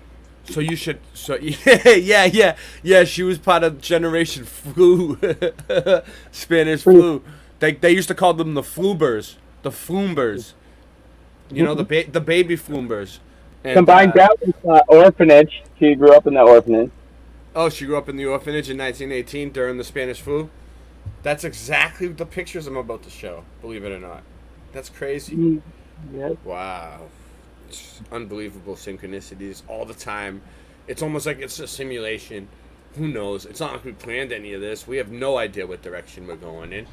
So you should. So yeah. She was part of Generation Flu, Spanish flu. They used to call them the Flubers, the Floombers. You know the baby Floombers. And, Combined grandma's orphanage. She grew up in the orphanage. Oh, she grew up in the orphanage in 1918 during the Spanish flu. That's exactly the pictures I'm about to show. Believe it or not, that's crazy. Yes. Wow. It's unbelievable synchronicities all the time. It's almost like it's a simulation. Who knows? It's not like we planned any of this. We have no idea what direction we're going in.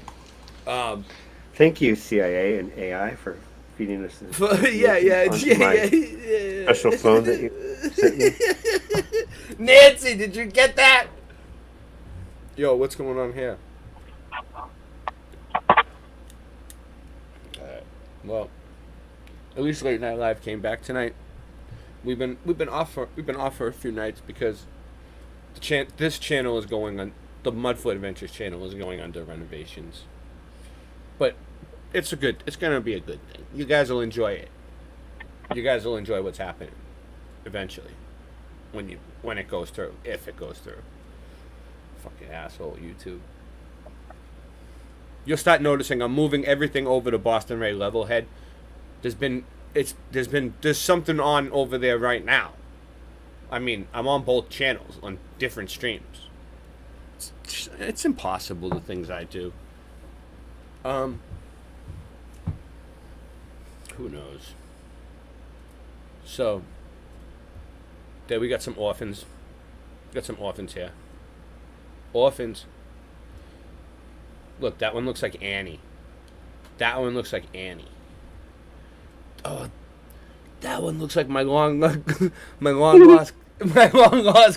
Thank you, CIA and AI, for feeding us this. Yeah. Special phone that you sent me. Nancy, did you get that? Yo, what's going on here? Well, at least Late Night Live came back tonight. We've been off for a few nights because this channel is going on, the Mudfoot Adventures channel is going under renovations. But it's gonna be a good thing. You guys will enjoy it. You guys will enjoy what's happening eventually when it goes through, if it goes through. Fucking asshole YouTube. You'll start noticing I'm moving everything over to Boston Ray Levelhead. There's something on over there right now. I mean, I'm on both channels on different streams. It's impossible, the things I do. Who knows? So there we got some orphans. Got some orphans here. Orphans. Look, that one looks like Annie. That one looks like Annie. Oh, that one looks like my long lost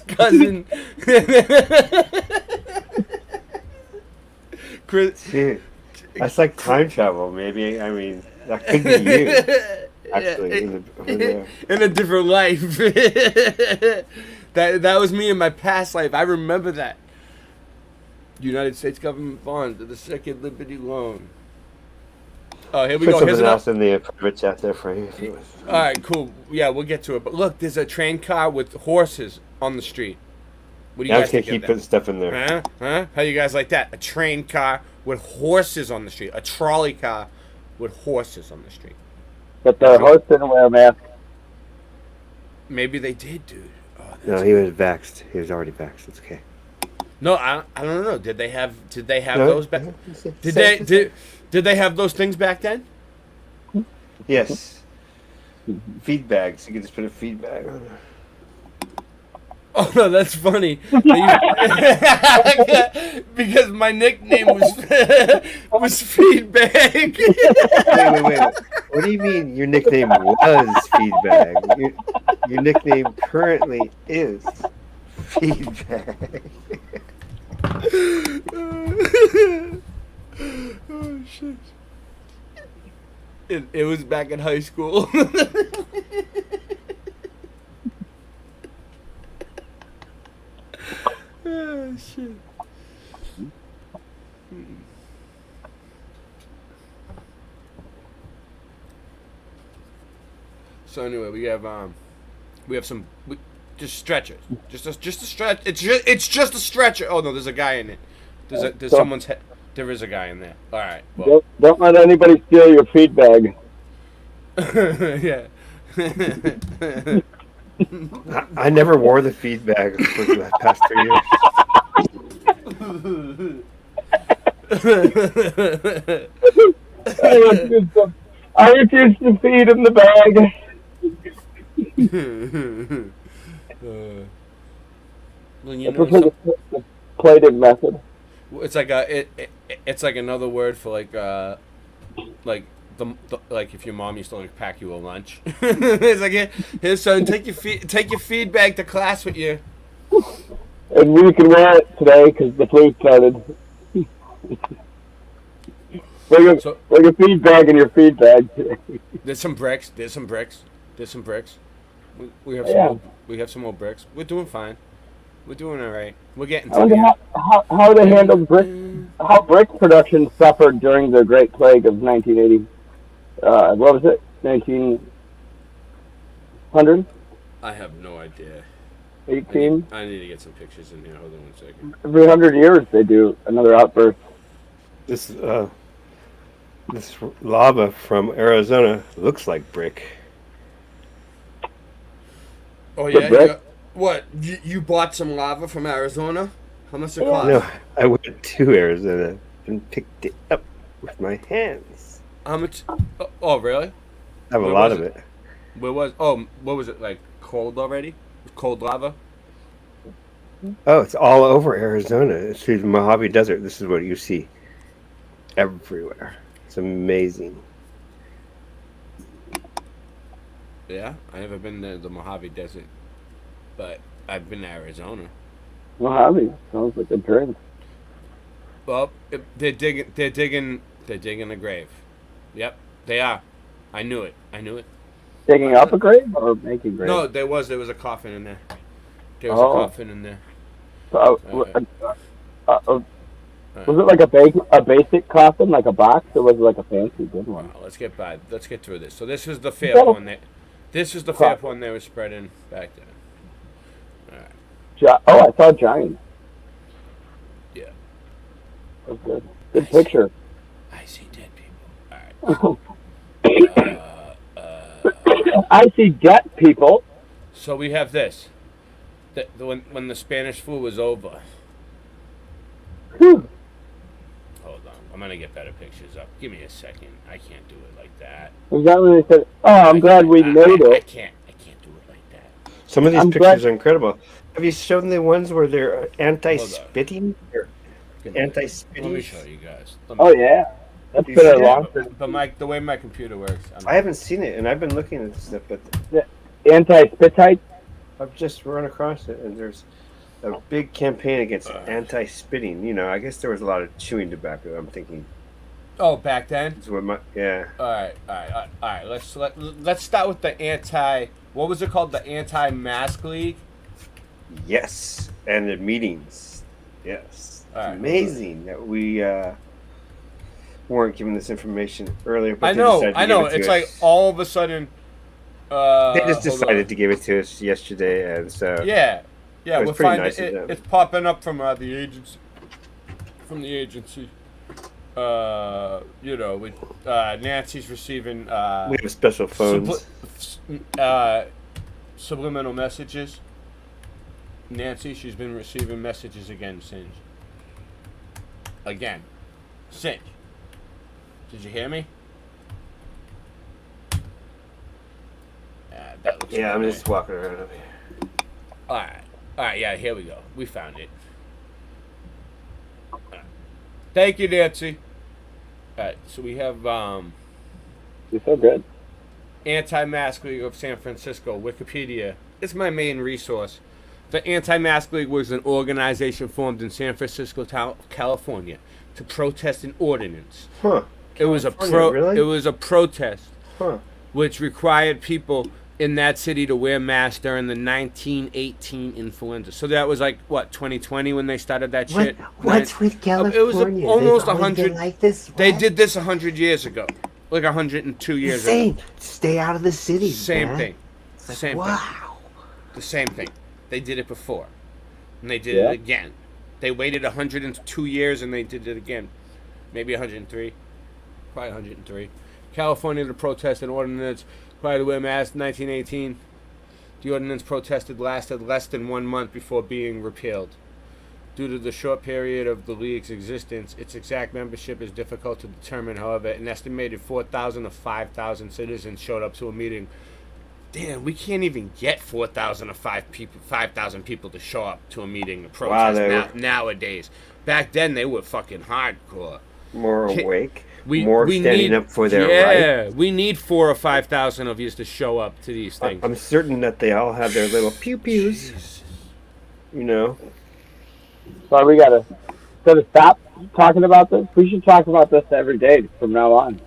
cousin. Chris. Dude, that's like time travel. Maybe, I mean, that could be you. Actually, in a different life. that was me in my past life. I remember that. United States government bonds of the Second Liberty Loan. Oh, here we go. Here's something else in the private chat there for you. All right, cool. Yeah, we'll get to it. But look, there's a train car with horses on the street. What do you guys think of keep that? putting stuff in there. Huh? How you guys like that? A train car with horses on the street. A trolley car with horses on the street. But the horse didn't wear a mask. Maybe they did, dude. Oh, No, he was vaxxed. He was already vaxxed. It's okay. No, I don't know. Did they have those back? Did they have those things back then? Yes. Feed bags. You can just put a feed bag on there. Oh no, that's funny. Because my nickname was Feedbag. Wait. What do you mean your nickname was Feedbag? Your nickname currently is Feedbag. Oh shit! It was back in high school. Oh shit! So anyway, we have some just stretchers, just a stretch. It's just a stretcher. Oh no, there's a guy in it. There's someone's head. There is a guy in there. All right. Well. Don't let anybody steal your feed bag. Yeah. I never wore the feed bag for the past 3 years. I refuse to feed him the bag. Well, you I know, prefer the plated method. it's like it's like another word for like the like if your mom used to like pack you a lunch. It's like here son, take your feed bag to class with you. And we can wear it today because the flu started. Bring a feed bag in your feed bag today. There's some bricks. We have we have some more bricks. We're doing fine. We're doing all right. We're getting. I wonder how they handled how brick production suffered during the Great Plague of 1980. What was it? 1900? I have no idea. 18? I need to get some pictures in here. Hold on 1 second. Every 100 years they do another outburst. This lava from Arizona looks like brick. Oh yeah, brick? What? You bought some lava from Arizona? How much it cost? No, I went to Arizona and picked it up with my hands. How much? Oh, really? I have a lot of it. Where was? Oh, what was it like? Cold already? Cold lava? Oh, it's all over Arizona. It's through the Mojave Desert. This is what you see everywhere. It's amazing. Yeah, I never been to the Mojave Desert, but I've been to Arizona. Mojave sounds like a dream. Well, they're digging a grave. Yep, they are. I knew it. Digging up a grave or making grave? No, there was a coffin in there. There was a coffin in there. Was it like a basic coffin, like a box, or was it like a fancy good one? Let's get through this. So this was the fifth one. This was the fifth one they were spreading back then. All right. I saw Giants. Yeah. That's good. Good picture. I see dead people. All right. I see dead people. So we have this. When the Spanish flu was over. Hold on. I'm going to get better pictures up. Give me a second. I can't do it like that. Was that when they said, I'm glad we made it? I can't do it like that. Some of these pictures are incredible. Have you shown the ones where they're anti-spitting? Anti-spitting? Let me show you guys. Yeah. That's been a long time. But the way my computer works. I haven't seen it, and I've been looking at this stuff, but Anti-spitite? I've just run across it, and there's a big campaign against anti-spitting. You know, I guess there was a lot of chewing tobacco. I'm thinking. Oh, back then. That's what yeah. All right. Let's start with the anti. What was it called? The Anti-Mask League. Yes, and the meetings. Yes, All right, amazing that we weren't given this information earlier. But I know. It's like all of a sudden. They just decided to give it to us yesterday, and so yeah, we're finding nice of it's popping up from the agency. From the agency, Nancy's receiving. We have special phones. Subliminal messages. Nancy, she's been receiving messages again, Singe. Singe. Did you hear me? Yeah, I'm just walking around up here. All right, yeah, here we go. We found it. Right. Thank you, Nancy. All right, so we have You're so good. Anti-Mask League of San Francisco, Wikipedia. It's my main resource. The Anti-Mask League was an organization formed in San Francisco, California, to protest an ordinance. Huh? It was a protest, which required people in that city to wear masks during the 1918 influenza. So that was like what 2020 when they started that shit. What's with California? It was almost They've always 100. been like this? They What? did this 100 years ago, like 102 years ago. Same. Stay out of the city. Same man. thing. It's like, Same thing. wow. The same thing. They did it before, and they did it again. They waited 102 years and they did it again. Maybe 103. Probably 103. California to protest an ordinance required to wear masks in 1918. The ordinance protested lasted less than 1 month before being repealed. Due to the short period of the league's existence, its exact membership is difficult to determine. However, an estimated 4,000 to 5,000 citizens showed up to a meeting. Damn, we can't even get 4,000 or 5,000 people to show up to a meeting to protest nowadays. Back then, they were fucking hardcore. More awake. More standing up for their right. Yeah, we need 4,000 or 5,000 of you to show up to these things. I'm certain that they all have their little pew-pews. Jesus. You know. So we gotta stop talking about this. We should talk about this every day from now on.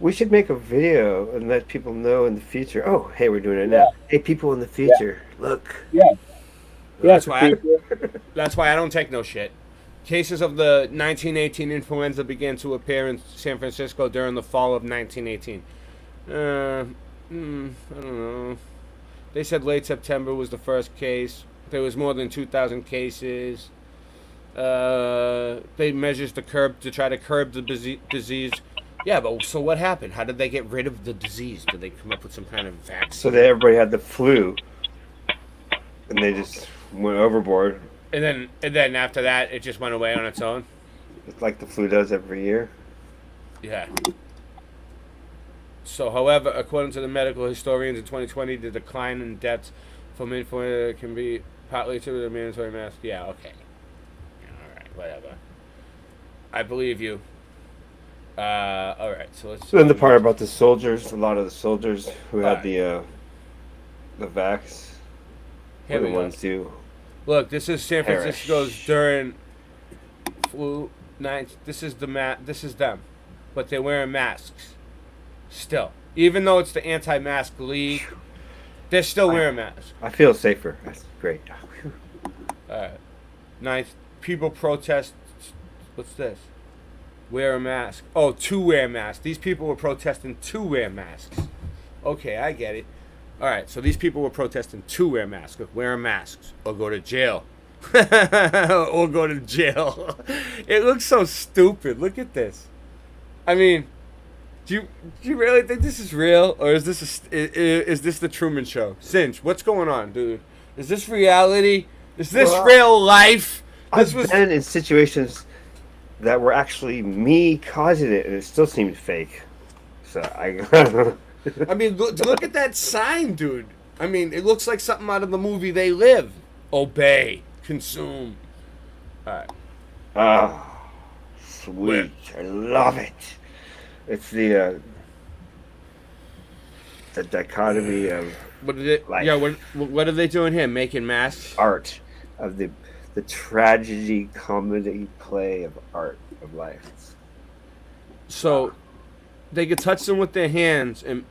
We should make a video and let people know in the future. Oh, hey, we're doing it now. Hey, people in the future, look. Yeah. That's why. That's why I don't take no shit. Cases of the 1918 influenza began to appear in San Francisco during the fall of 1918. I don't know. They said late September was the first case. There was more than 2,000 cases. They measures to try to curb the disease. Yeah, but so what happened? How did they get rid of the disease? Did they come up with some kind of vaccine? So that everybody had the flu, and they just went overboard. And then after that, it just went away on its own. It's like the flu does every year. Yeah. So, however, according to the medical historians in 2020, the decline in deaths from influenza can be partly to the mandatory mask. Yeah, okay. All right, whatever. I believe you. All right, so let's. So then the part about the soldiers, a lot of the soldiers who had the vax, Here were we the go. ones who. Look, this is San perish. Francisco's during flu night. This is This is them, but they're wearing masks. Still, even though it's the anti-mask league, they're still wearing masks. I feel safer. That's great. Ninth, people protest. What's this? Wear a mask. Oh, to wear masks. These people were protesting to wear masks. Okay, I get it. All right, so these people were protesting to wear masks. Wear masks or go to jail. Or go to jail. It looks so stupid. Look at this. I mean, do you really think this is real, or is this is this the Truman Show? Cinch, what's going on, dude? Is this reality? Is this real life? I've been in situations that were actually me causing it, and it still seemed fake. So I mean, look at that sign, dude. I mean, it looks like something out of the movie They Live. Obey, consume. All right. Ah, sweet. I love it. It's the dichotomy of life. Yeah, what are they doing here? Making masks? Art of the tragedy comedy play of art of life. So they could touch them with their hands and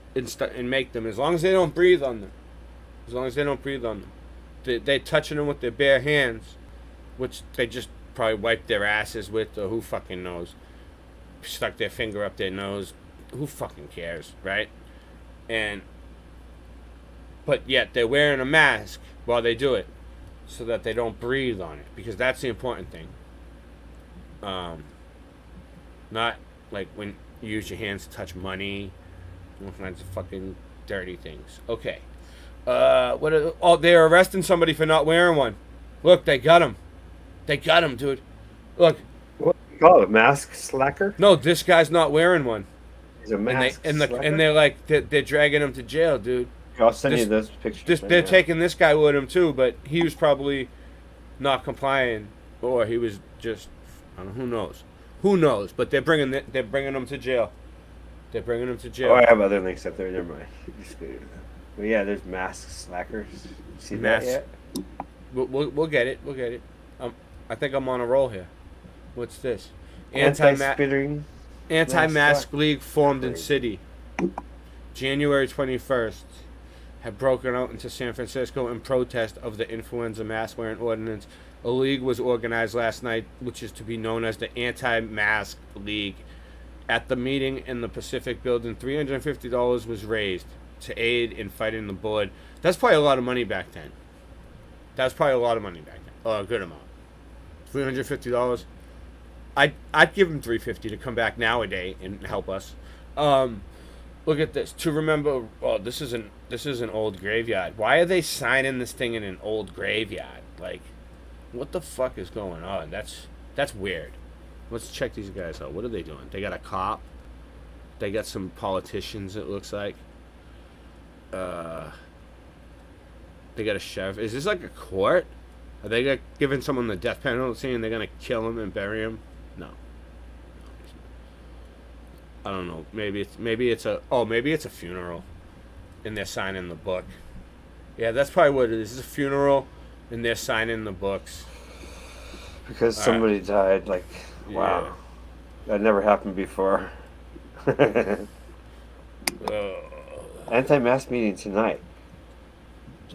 make them, as long as they don't breathe on them. As long as they don't breathe on them. They're touching them with their bare hands, which they just probably wipe their asses with, or who fucking knows. Stuck their finger up their nose. Who fucking cares, right? But yet they're wearing a mask while they do it, so that they don't breathe on it, because that's the important thing. Not like when you use your hands to touch money, all kinds of fucking dirty things. Okay. They're arresting somebody for not wearing one. Look, they got him. They got him, dude. Look. What do you call it? Mask slacker? No, this guy's not wearing one. He's a mask slacker? And they're like, they're dragging him to jail, dude. I'll send you those pictures. They're taking this guy with him too, but he was probably not complying, or he was just, I don't know, who knows? Who knows? But they're bringing him to jail. They're bringing him to jail. Oh, I have other links up there. Never mind. But yeah, there's mask slackers. See that yet? We'll get it. We'll get it. I think I'm on a roll here. What's this? Anti-spitting. Anti-mask league formed in city. January 21st. Have broken out into San Francisco in protest of the influenza mask wearing ordinance. A league was organized last night, which is to be known as the Anti-Mask League. At the meeting in the Pacific Building, $350 was raised to aid in fighting the board. That's probably a lot of money back then. That's probably a lot of money back then. Oh, a good amount. $350. I'd give him $350 to come back nowadays and help us. Look at this. To remember, this is an old graveyard. Why are they signing this thing in an old graveyard? Like, what the fuck is going on? That's weird. Let's check these guys out. What are they doing? They got a cop. They got some politicians, it looks like. They got a sheriff. Is this like a court? Are they giving someone the death penalty and they're going to kill him and bury him? No. I don't know. Maybe it's a funeral, and they're signing the book. Yeah, that's probably what it is. It's a funeral, and they're signing the books. Because somebody died. Like, wow, that never happened before. Anti-mask meeting tonight.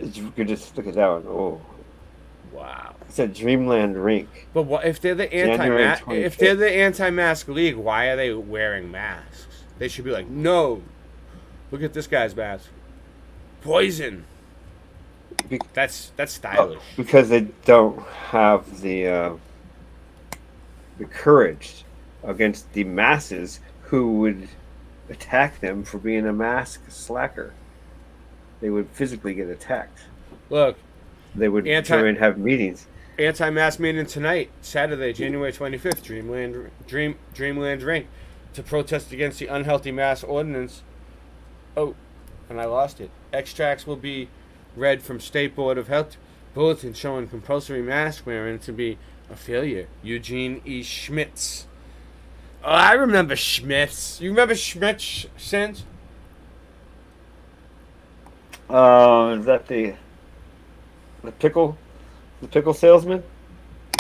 You could just look at that one. Oh, Wow. it's at Dreamland Rink. But what if they're the January anti-mask? If 25th. they're the anti-mask league, why are they wearing masks? They should be like, no. Look at this guy's mask. Poison. Be- That's stylish. Because they don't have the courage against the masses who would attack them for being a mask slacker. They would physically get attacked. Look, They would try and have meetings. anti-mask meeting tonight, Saturday, January 25th, Dreamland Rink, to protest against the unhealthy mask ordinance. Oh, and I lost it. Extracts will be read from State Board of Health bulletin showing compulsory mask wearing to be a failure. Eugene E. Schmitz. Oh, I remember Schmitz. You remember Schmitz, Singe? Is that the pickle salesman?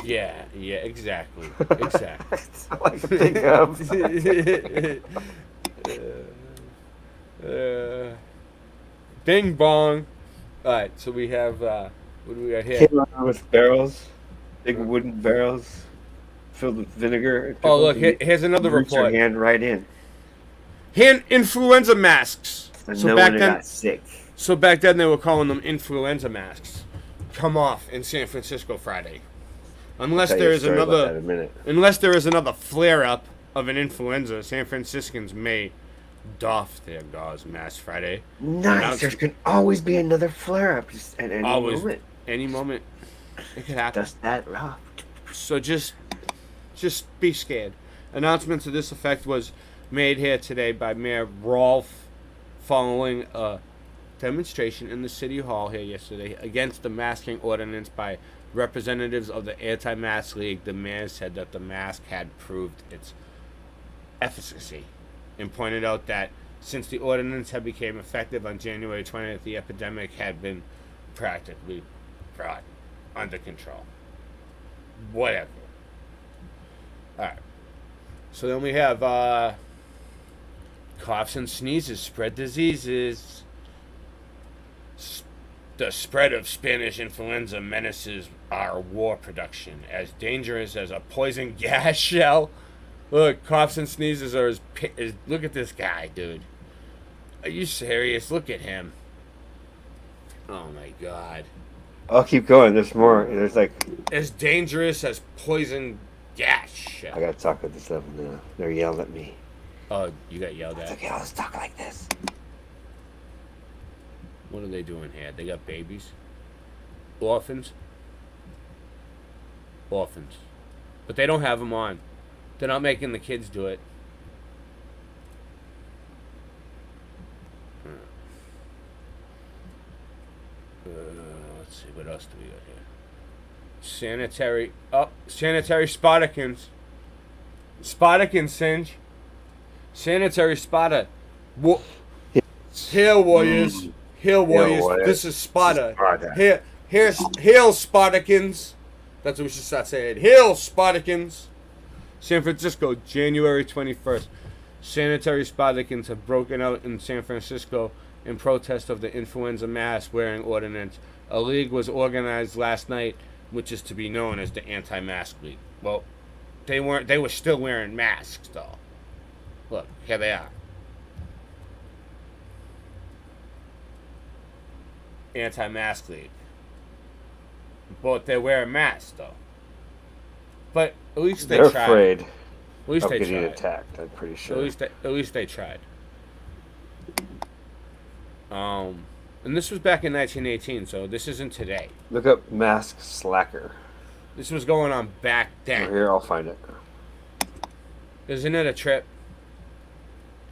Yeah, exactly. Exactly. That's all I can think of. Bing bong. Alright, so we have, what do we got here? Came around with barrels, big wooden barrels filled with vinegar. And Oh, look, pickles, and here's another you reach your report. hand right in. Hand influenza masks. And So no back one then, got sick. so back then they were calling them influenza masks. Come off in San Francisco Friday, unless Tell you there a is story about that in another, a minute. unless there is another flare up of an influenza. San Franciscans may doff their gauze mask Friday. Nice. There can always be another flare up just at any Always, moment. any moment, it could happen. Dust that rough. So just be scared. Announcement to this effect was made here today by Mayor Rolfe following a demonstration in the City Hall here yesterday against the masking ordinance by representatives of the Anti-Mask League. The mayor said that the mask had proved its efficacy and pointed out that since the ordinance had become effective on January 20th, the epidemic had been practically brought under control. Whatever. Alright. So then we have coughs and sneezes spread diseases. The spread of Spanish influenza menaces our war production, as dangerous as a poison gas shell. Look, coughs and sneezes are as look at this guy, dude. Are you serious? Look at him. Oh my god. I'll keep going. There's more. There's like. As dangerous as poison gas shell. I gotta talk at this level now. They're yelling at me. Oh, you got yelled It's at. okay, let's talk like this. What are they doing here? They got babies? Orphans? Orphans. But they don't have them on. They're not making the kids do it. Let's see, what else do we got here? Sanitary Spartakins. Spartakins, Singe. Sanitary Sparta. Hail Warriors. Hail Warriors. Warriors. This is Sparta. Sparta. Hail Spartakins. That's what we should start saying. Hail Spartakins. San Francisco, January 21st. Sanitary Spartakins have broken out in San Francisco in protest of the influenza mask wearing ordinance. A league was organized last night, which is to be known as the Anti-Mask League. Well, they weren't. They were still wearing masks, though. Look, here they are. Anti-Mask League. But they're wearing masks, though. But at least They're tried. afraid At least of they getting tried. attacked. I'm pretty sure. At least they tried. And this was back in 1918, so this isn't today. Look up mask slacker. This was going on back then. Here, I'll find it. Isn't it a trip?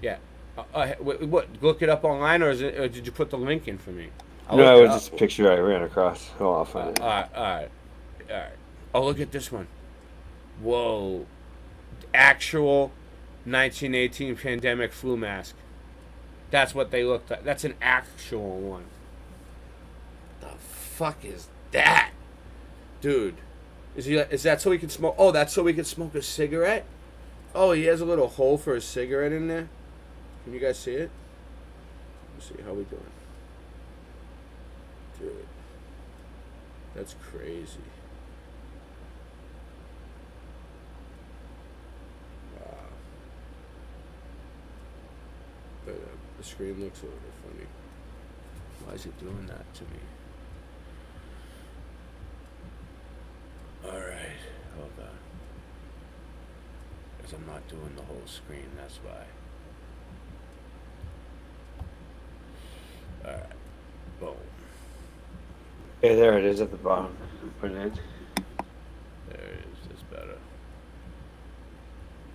Yeah. What? Look it up online, or did you put the link in for me? I'll No, look it it was up. just a picture I ran across. Oh, I'll find it. All right. Oh, look at this one. Whoa. Actual 1918 pandemic flu mask. That's what they looked at. That's an actual one. The fuck is that? Dude. Is that so he can smoke? Oh, that's so he can smoke a cigarette? Oh, he has a little hole for a cigarette in there. Can you guys see it? Let's see how we doing. Dude, that's crazy. Wow. The screen looks a little funny. Why is it doing that to me? Alright, hold on. Because I'm not doing the whole screen, that's why. Alright, boom. Yeah, there it is at the bottom. Put it in. There it is, that's better.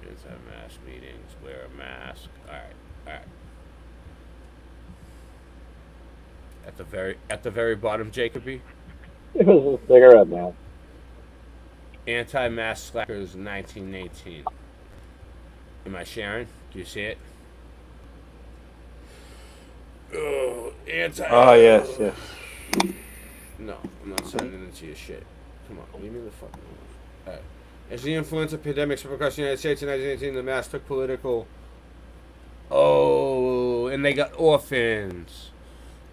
Here's our mass meetings, wear a mask. Alright. At the very bottom, Jacoby. It was a cigarette now. Anti-mask slackers 1918. Am I sharing? Do you see it? Oh, Oh, yes. No, I'm not sending it to your shit. Come on, leave me the fuck alone. Alright. As the influenza epidemic spread across the United States in 1918, the mask took political... Oh, and they got orphans.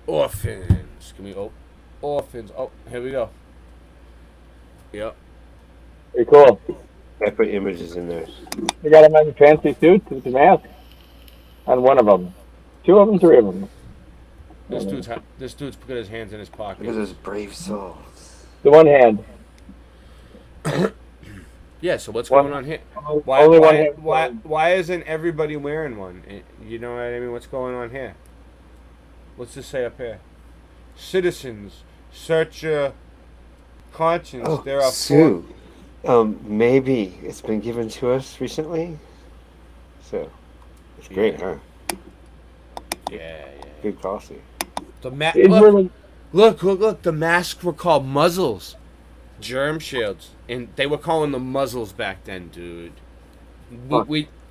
Orphans. Can we... Oh, orphans. Oh, here we go. Yep. Pretty cool. I put images in there. You got him in fancy suits with a mask. On one of them. 2 of them, 3 of them. This dude's put his hands in his pocket. Look at those brave souls. The one hand. Yeah, so what's going on here? Why isn't everybody wearing one? You know what I mean? What's going on here? What's this say up here? Citizens, search your conscience. Oh, there are Sue. Maybe it's been given to us recently. So, it's great, huh? Yeah. Good coffee. Look, the masks were called muzzles. Germ shields. And they were calling them muzzles back then, dude.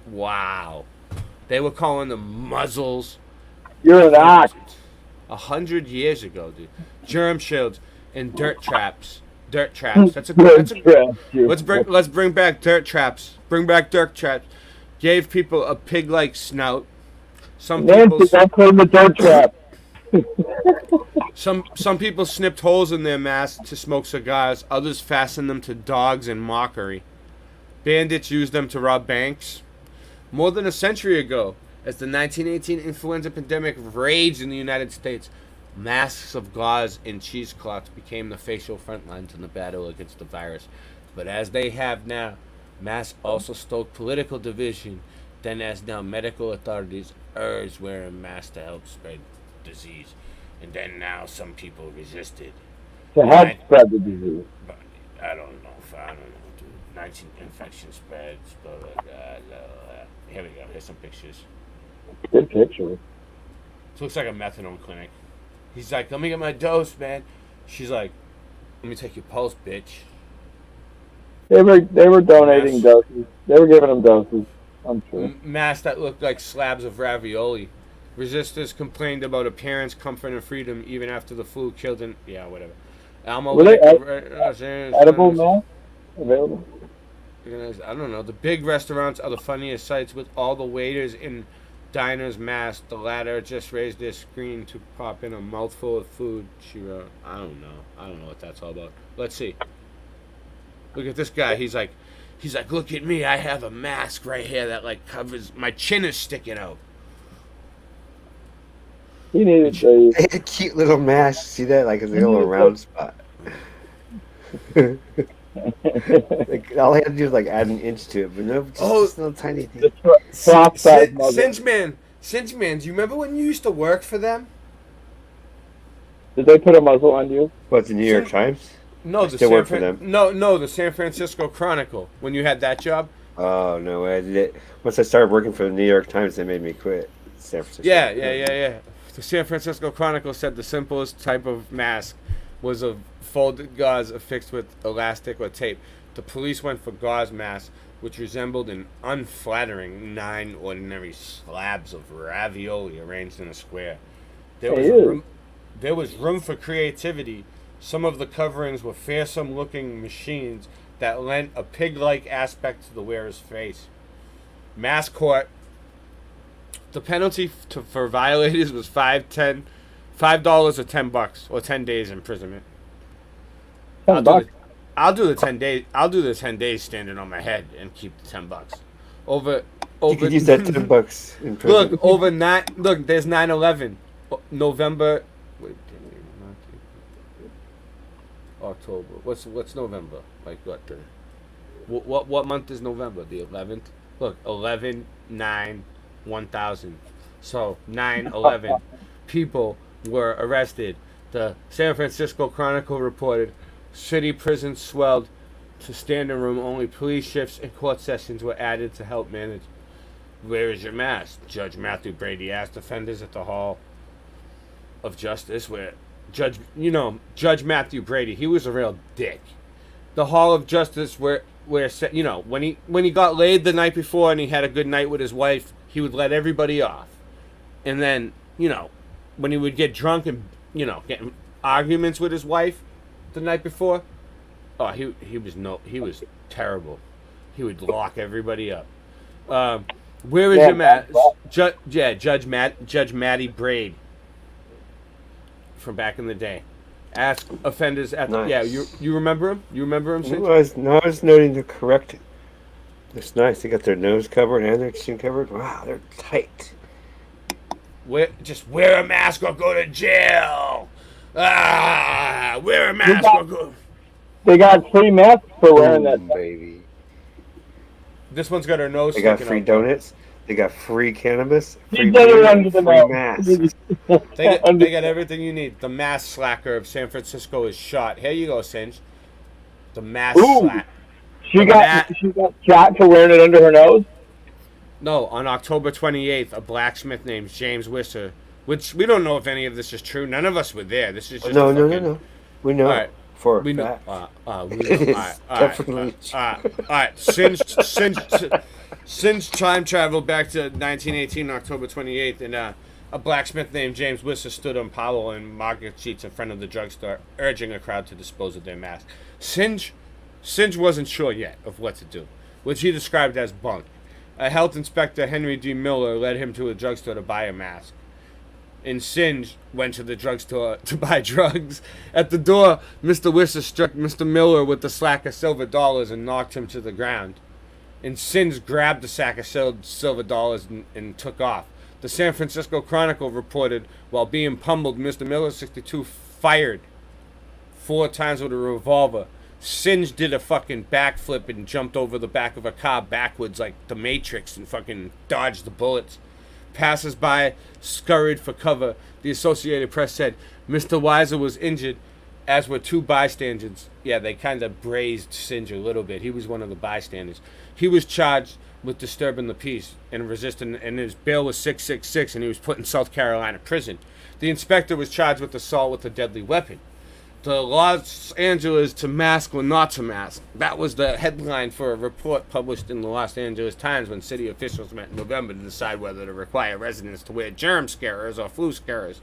Wow. They were calling them muzzles. You're not. 100 years ago, dude. Germ shields and dirt traps. Dirt traps. That's a let's bring back dirt traps. Bring back dirt traps. Gave people a pig-like snout. Some people the dirt trap. Some people snipped holes in their masks to smoke cigars. Others fastened them to dogs in mockery. Bandits used them to rob banks. More than a century ago, as the 1918 influenza pandemic raged in the United States, masks of gauze and cheesecloth became the facial front lines in the battle against the virus. But as they have now, masks also stoked political division. Then as now medical authorities urged wearing masks to help spread disease. And then now some people resisted. To help spread the disease. I don't know, dude. 19 infection spreads, blah, blah, blah, blah. Here we go. Here's some pictures. Good picture. This looks like a methadone clinic. He's like, let me get my dose, man. She's like, let me take your pulse, bitch. They were donating doses. They were giving them doses. I'm sure. Masks that looked like slabs of ravioli. Resistors complained about appearance, comfort, and freedom even after the flu killed them. Yeah, whatever. Were they edible masks available? I don't know. The big restaurants are the funniest sights with all the waiters in diners masked. The latter just raised their screen to pop in a mouthful of food, she wrote. I don't know what that's all about. Let's see. Look at this guy. He's like, look at me. I have a mask right here that like covers my chin is sticking out. He needed a cute little mask. See that? Like a little round spot. Like, all I had to do was like add an inch to it, but no, just a little tiny thing. Cinchman, do you remember when you used to work for them? Did they put a muzzle on you? What, the New York Times? No, the San Francisco Chronicle. When you had that job. Oh no way! Once I started working for the New York Times, they made me quit San Francisco. Yeah. The San Francisco Chronicle said the simplest type of mask was of folded gauze affixed with elastic or tape. The police went for gauze masks, which resembled an unflattering 9 ordinary slabs of ravioli arranged in a square. There was room for creativity. Some of the coverings were fearsome-looking machines that lent a pig-like aspect to the wearer's face. Mask Court The penalty for violators was $5 or $10 or 10 days imprisonment. $10. I'll do the 10 days. I'll do the 10 days standing on my head and keep the $10. Over. You could use that $10 in prison. Look, overnight. Look, there's 9/11, November. Wait, October. What's November? Like what? What month is November? The 11th. Look, 11/9/1000. So 9/11 people were arrested. The San Francisco Chronicle reported city prisons swelled to standing room only. Police shifts and court sessions were added to help manage. Where is your mask? Judge Matthew Brady asked offenders at the Hall of Justice, where Judge Matthew Brady, he was a real dick. The Hall of Justice, where when he got laid the night before and he had a good night with his wife, he would let everybody off. And then, when he would get drunk and, get in arguments with his wife the night before, oh, he was terrible. He would lock everybody up. Where is your mask? Judge Matty Braid from back in the day. Ask offenders at Nice. you remember him? You remember him? Sid? I was noting the correct. It's nice. They got their nose covered and their chin covered. Wow, they're tight. Just wear a mask or go to jail. Wear a mask or go. They got free masks for wearing that. Baby. This one's got her nose. They got sticking free out. donuts. They got free cannabis. You Free get it beer, under the free nose. mask. They got everything you need. The mask slacker of San Francisco is shot. Here you go, Singe. The mask Ooh. slack. She got shot for wearing it under her nose. No, on October 28th, a blacksmith named James Wisser, which we don't know if any of this is true. None of us were there. This is just No. We know All right. for a We know. fact. We know. All It's right. definitely All right. Singe time traveled back to 1918, October 28th, and a blacksmith named James Wisser stood on Powell and Market Streets in front of the drugstore, urging a crowd to dispose of their masks. Singe wasn't sure yet of what to do, which he described as bunk. A health inspector, Henry D. Miller, led him to a drugstore to buy a mask. And Singe went to the drugstore to buy drugs. At the door, Mr. Wisser struck Mr. Miller with the sack of silver dollars and knocked him to the ground. And Singe grabbed the sack of silver dollars and took off. The San Francisco Chronicle reported, while being pummeled, Mr. Miller, 62, fired 4 times with a revolver. Singe did a fucking backflip and jumped over the back of a car backwards like the Matrix and fucking dodged the bullets. Passers-by scurried for cover. The Associated Press said Mr. Weiser was injured, as were 2 bystanders. Yeah, they kind of brazed Singe a little bit. He was one of the bystanders. He was charged with disturbing the peace and resisting, and his bail was 666, and he was put in South Carolina prison. The inspector was charged with assault with a deadly weapon. The Los Angeles to mask or not to mask. That was the headline for a report published in the Los Angeles Times when city officials met in November to decide whether to require residents to wear germ scarers or flu scarers.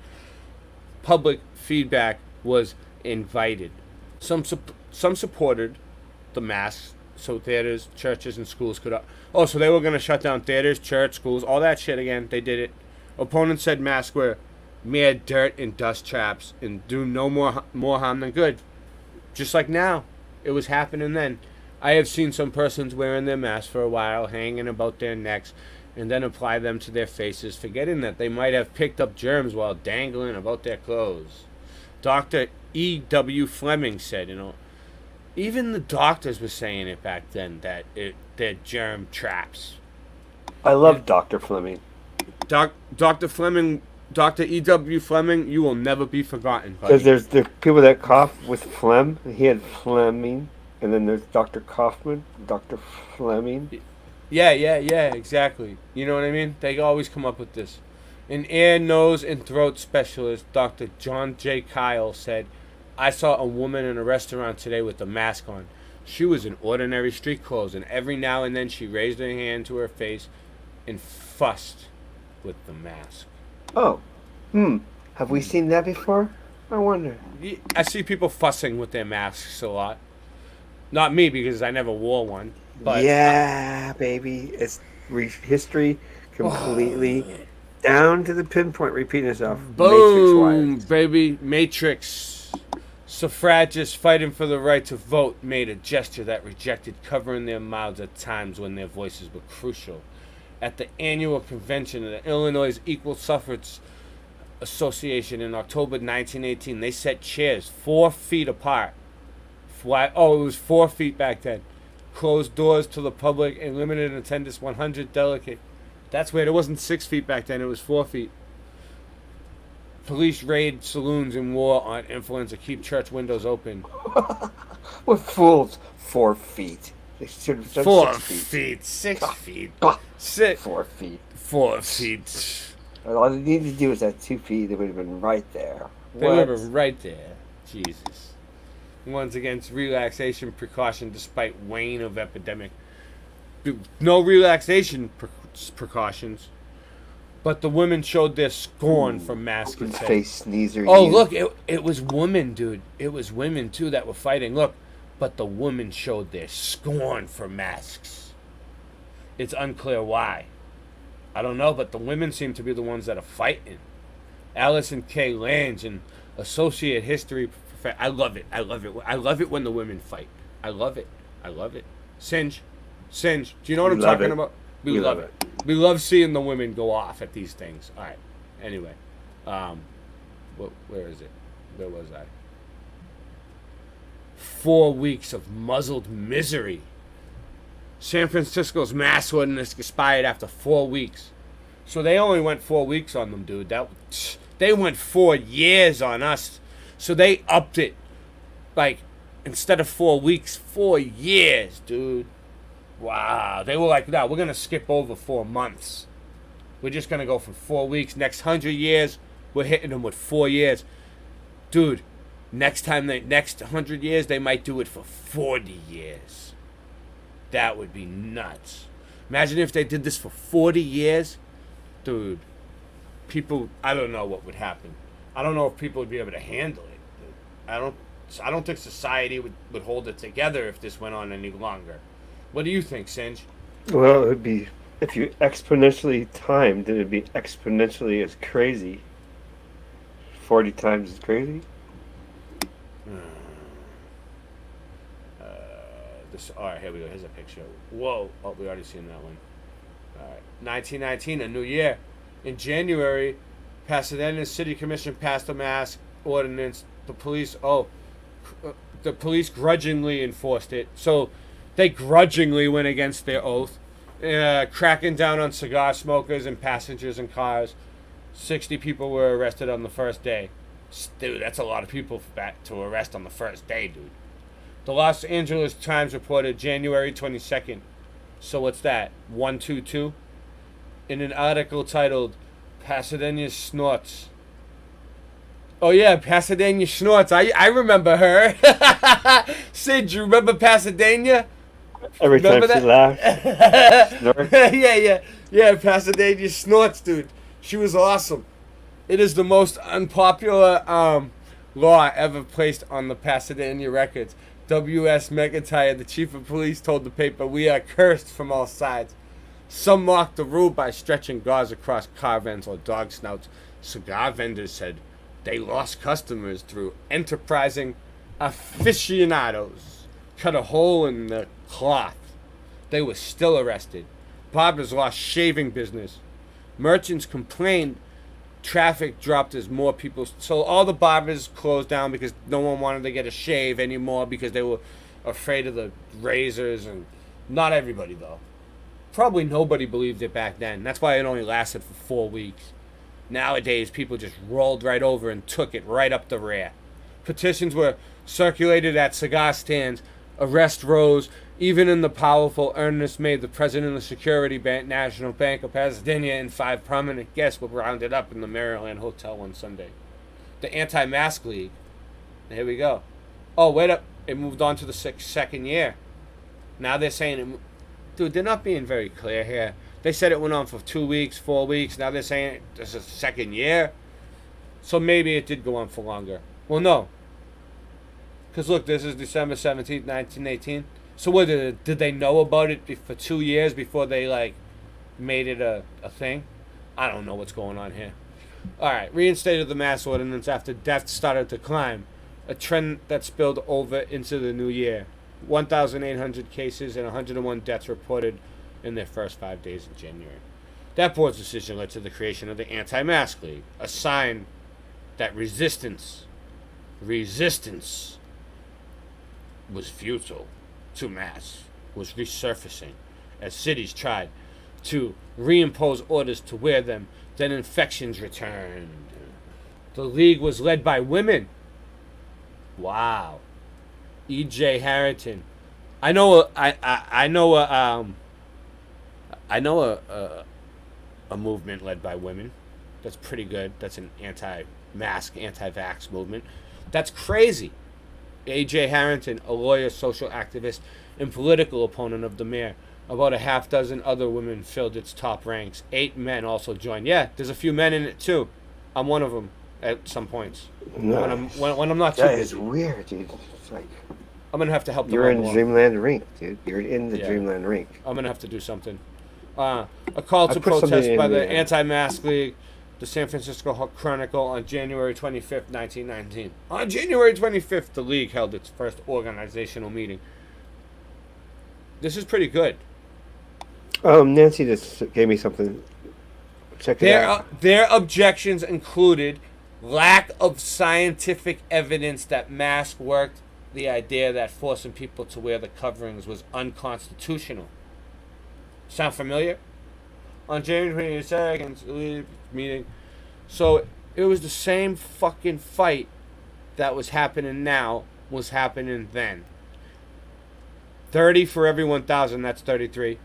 Public feedback was invited. Some supported the masks so theaters, churches, and schools could... so they were going to shut down theaters, church, schools, all that shit again. They did it. Opponents said masks were mere dirt and dust traps and do no more harm than good. Just like now. It was happening then. I have seen some persons wearing their masks for a while, hanging about their necks, and then apply them to their faces, forgetting that they might have picked up germs while dangling about their clothes. Dr. E.W. Fleming said, even the doctors were saying it back then, that they're germ traps. I love Dr. Fleming. Dr. Fleming... Dr. E.W. Fleming, you will never be forgotten. Because there's the people that cough with phlegm. He had Fleming. And then there's Dr. Kaufman, Dr. Fleming. Yeah, exactly. You know what I mean? They always come up with this. An ear, nose, and throat specialist, Dr. John J. Kyle, said, I saw a woman in a restaurant today with a mask on. She was in ordinary street clothes, and every now and then she raised her hand to her face and fussed with the mask. Oh. Have we seen that before? I wonder. I see people fussing with their masks a lot. Not me, because I never wore one. But yeah, baby. It's history Completely down to the pinpoint, repeating itself. Boom, Matrix-wise. baby. Matrix. Suffragists fighting for the right to vote made a gesture that rejected covering their mouths at times when their voices were crucial. At the annual convention of the Illinois Equal Suffrage Association in October 1918, they set chairs 4 feet apart. Why? Oh, it was 4 feet back then. Closed doors to the public and limited attendance 100 delegate. That's weird. It wasn't 6 feet back then. It was 4 feet. Police raid saloons and war on influence to keep church windows open. What fools? 4 feet. They should have said 4 6 feet. feet. 6 feet. Ah, 6. 4 feet. 4 feet. All they needed to do was that 2 feet. They would have been right there. They were right there. Jesus. Ones against relaxation precaution despite wane of epidemic. No relaxation precautions. But the women showed their scorn for masks. Open face sneezer. Oh, you. look, it was women, dude. It was women, too, that were fighting. Look, but the women showed their scorn for masks. It's unclear why. I don't know, but the women seem to be the ones that are fighting. Allison K. Lange, an associate history professor. I love it. I love it. I love it when the women fight. I love it. I love it. Singe. Do you know what I'm talking about? We love it. We love seeing the women go off at these things. All right. Anyway, where is it? Where was I? 4 weeks of muzzled misery. San Francisco's mask ordinance expired after 4 weeks. So they only went 4 weeks on them, dude. They went 4 years on us. So they upped it. Like, instead of 4 weeks, 4 years, dude. Wow. They were like, no, we're going to skip over 4 months. We're just going to go for 4 weeks. Next 100 years, we're hitting them with 4 years. Dude, next 100 years, they might do it for 40 years. That would be nuts. Imagine if they did this for 40 years. Dude, people, I don't know what would happen. I don't know if people would be able to handle it. Dude. I don't think society would hold it together if this went on any longer. What do you think, Singe? Well, it would be, if you exponentially timed, it would be exponentially as crazy. 40 times as crazy? All right, here we go. Here's a picture. Whoa. Oh, we already seen that one. All right. 1919, a new year. In January, Pasadena City Commission passed a mask ordinance. The police grudgingly enforced it. So they grudgingly went against their oath, cracking down on cigar smokers and passengers in cars. 60 people were arrested on the first day. Dude, that's a lot of people to arrest on the first day, dude. The Los Angeles Times reported January 22nd. So what's that? 122? In an article titled Pasadena Snorts. Oh yeah, Pasadena Snorts. I remember her. Sid, you remember Pasadena? Every Remember time she that? laughed. Yeah, Pasadena Snorts, dude. She was awesome. It is the most unpopular law ever placed on the Pasadena records. W.S. McIntyre, the chief of police, told the paper, "We are cursed from all sides." Some mocked the rule by stretching gauze across car vents or dog snouts. Cigar vendors said they lost customers through enterprising aficionados cut a hole in the cloth. They were still arrested. Barbers lost shaving business. Merchants complained traffic dropped as more people. So all the barbers closed down because no one wanted to get a shave anymore because they were afraid of the razors. And not everybody, though. Probably nobody believed it back then. That's why it only lasted for 4 weeks. Nowadays, people just rolled right over and took it right up the rear. Petitions were circulated at cigar stands. Arrest rose. Even in the powerful Ernest May, the president of the Security Bank, National Bank of Pasadena, and 5 prominent guests were rounded up in the Maryland Hotel one Sunday. The Anti-Mask League. Here we go. Oh, wait up. It moved on to the second year. Now they're saying it. Dude, they're not being very clear here. They said it went on for 2 weeks, 4 weeks. Now they're saying this is the second year. So maybe it did go on for longer. Well, no. Because look, this is December 17th, 1918. So what, did they know about it for 2 years before they, like, made it a thing. I don't know what's going on here. All right, reinstated the mask ordinance after deaths started to climb, a trend that spilled over into the new year. 1,800 cases and 101 deaths reported in their first 5 days in January. That board's decision led to the creation of the Anti-Mask League, a sign that resistance was futile to masks, was resurfacing as cities tried to reimpose orders to wear them. Then infections returned. The league was led by women. Wow. E.J. Harrington. I know a movement led by women. That's pretty good. That's an anti-mask, anti-vax movement. That's crazy. A.J. Harrington, a lawyer, social activist, and political opponent of the mayor. About a half dozen other women filled its top ranks. 8 men also joined. Yeah, there's a few men in it too. I'm one of them at some points. Nice. When I'm not too That is busy. weird, dude. It's like I'm gonna have to help. you're in along. Dreamland Rink, dude. You're in the Yeah. Dreamland Rink. I'm gonna have to do something. A call to I put something protest in by the the- Anti-Mask League, the San Francisco Chronicle, on January 25th, 1919. On January 25th, the league held its first organizational meeting. This is pretty good. Nancy just gave me something. Check it out. Their objections included lack of scientific evidence that masks worked, the idea that forcing people to wear the coverings was unconstitutional. Sound familiar? On January 22nd, meeting. So it was the same fucking fight that was happening now was happening then. 30 for every 1,000, that's 33.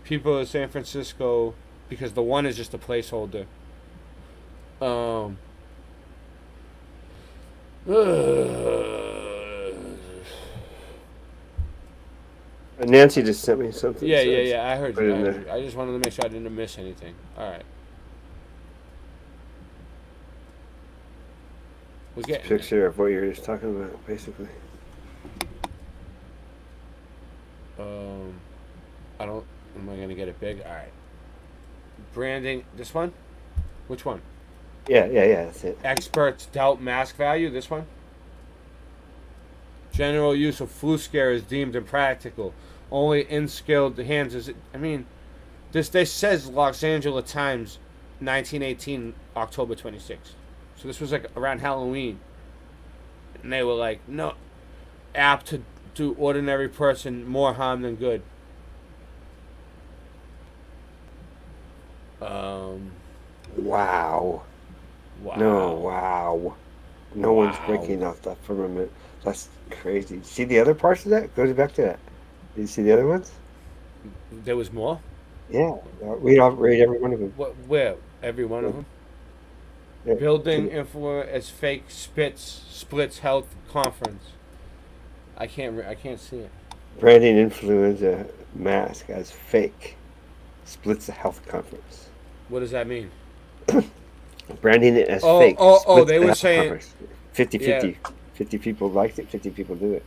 People in San Francisco, because the one is just a placeholder. Nancy just sent me something. Yeah, so I heard put it you. in I, there. heard you. I just wanted to make sure I didn't miss anything. All right. We're getting there. Picture of what you're just talking about, basically. I don't. Am I gonna get it big? All right. Branding. This one. Which one? Yeah, that's it. Experts doubt mask value. This one. General use of flu scare is deemed impractical. Only in skilled hands is it. I mean, this says Los Angeles Times, 1918, October 26th. So this was like around Halloween, and they were like, no, apt to do ordinary person more harm than good. Wow. Wow. No, wow. No one's breaking off that firmament. That's crazy. See the other parts of that? Goes back to that. Did you see the other ones? There was more. Yeah. Read every one of them. What? Where? Every one of them. Yeah. Building influence as fake splits health conference. I can't see it. Branding influenza mask as fake. Splits the health conference. What does that mean? Branding it as Oh, fake. oh, splits they the were health saying- conference. 50-50. 50 people liked it, 50 people do it.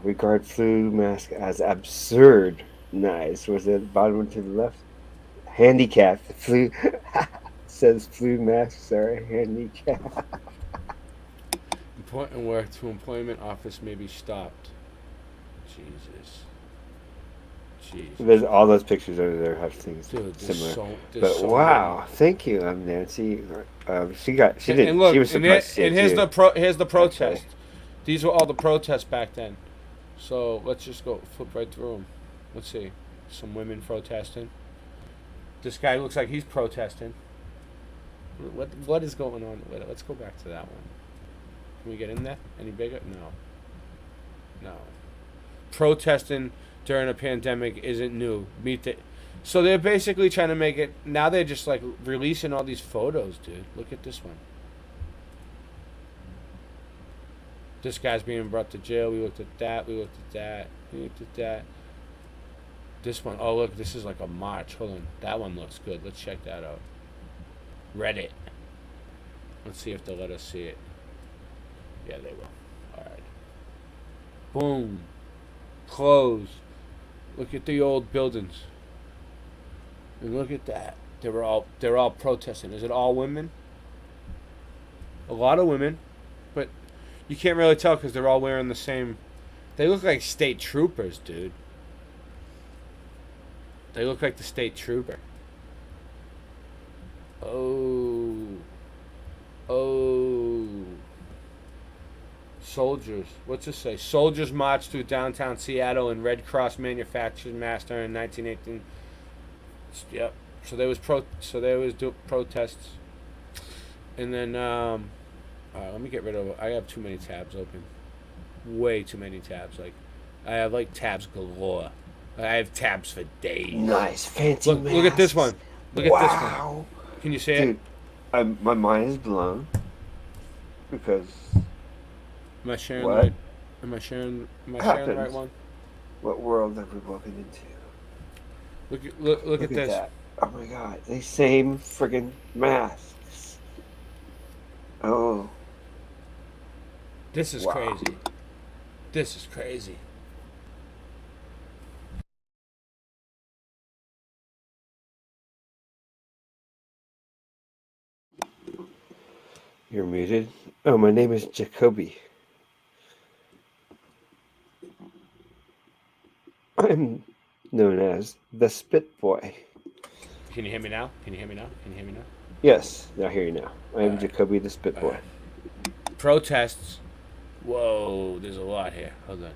Regard flu mask as absurd. Nice. Was it bottom to the left? Handicap. Flu says flu mask. Sorry, handicap. Important work to employment office may be stopped. Jesus. There's all those pictures over there have things Dude, there's similar. there's But so wow, thank you, Nancy. She many. did. And look, She was and, surprised. to see and it, here's too. here's the protest. These were all the protests back then. So let's just go flip right through them. Let's see. Some women protesting. This guy looks like he's protesting. What is going on with it? Let's go back to that one. Can we get in there? Any bigger? No. Protesting during a pandemic isn't new. So they're basically trying to make it. Now they're just like releasing all these photos, dude. Look at this one. This guy's being brought to jail. We looked at that. We looked at that. We looked at that. This one. Oh, look. This is like a march. Hold on. That one looks good. Let's check that out. Reddit. Let's see if they'll let us see it. Yeah, they will. All right. Boom. Close. Look at the old buildings. And look at that. They're all protesting. Is it all women? A lot of women, but you can't really tell because they're all wearing the same. They look like state troopers, dude. They look like the state trooper. Oh. Soldiers. What's this say? Soldiers marched through downtown Seattle in Red Cross manufactured master in 1918. Yep. So there was protests. And then let me get rid of. I have too many tabs open. Way too many tabs. Like I have like tabs galore. I have tabs for days. Nice, fancy. Look at this one. Look at this one. Can you see it? Dude, my mind is blown. Because. Am I sharing what? right? Am I sharing the right one? What world have we walking into? Look at this. That. Oh my god, the same friggin' masks. Oh. This is crazy. This is crazy. You're muted. Oh, my name is Jacoby. I'm known as the Spit Boy. Can you hear me now? Yes, I hear you now. I am Jacoby the Spit Boy. Protests. Whoa, there's a lot here. Hold on.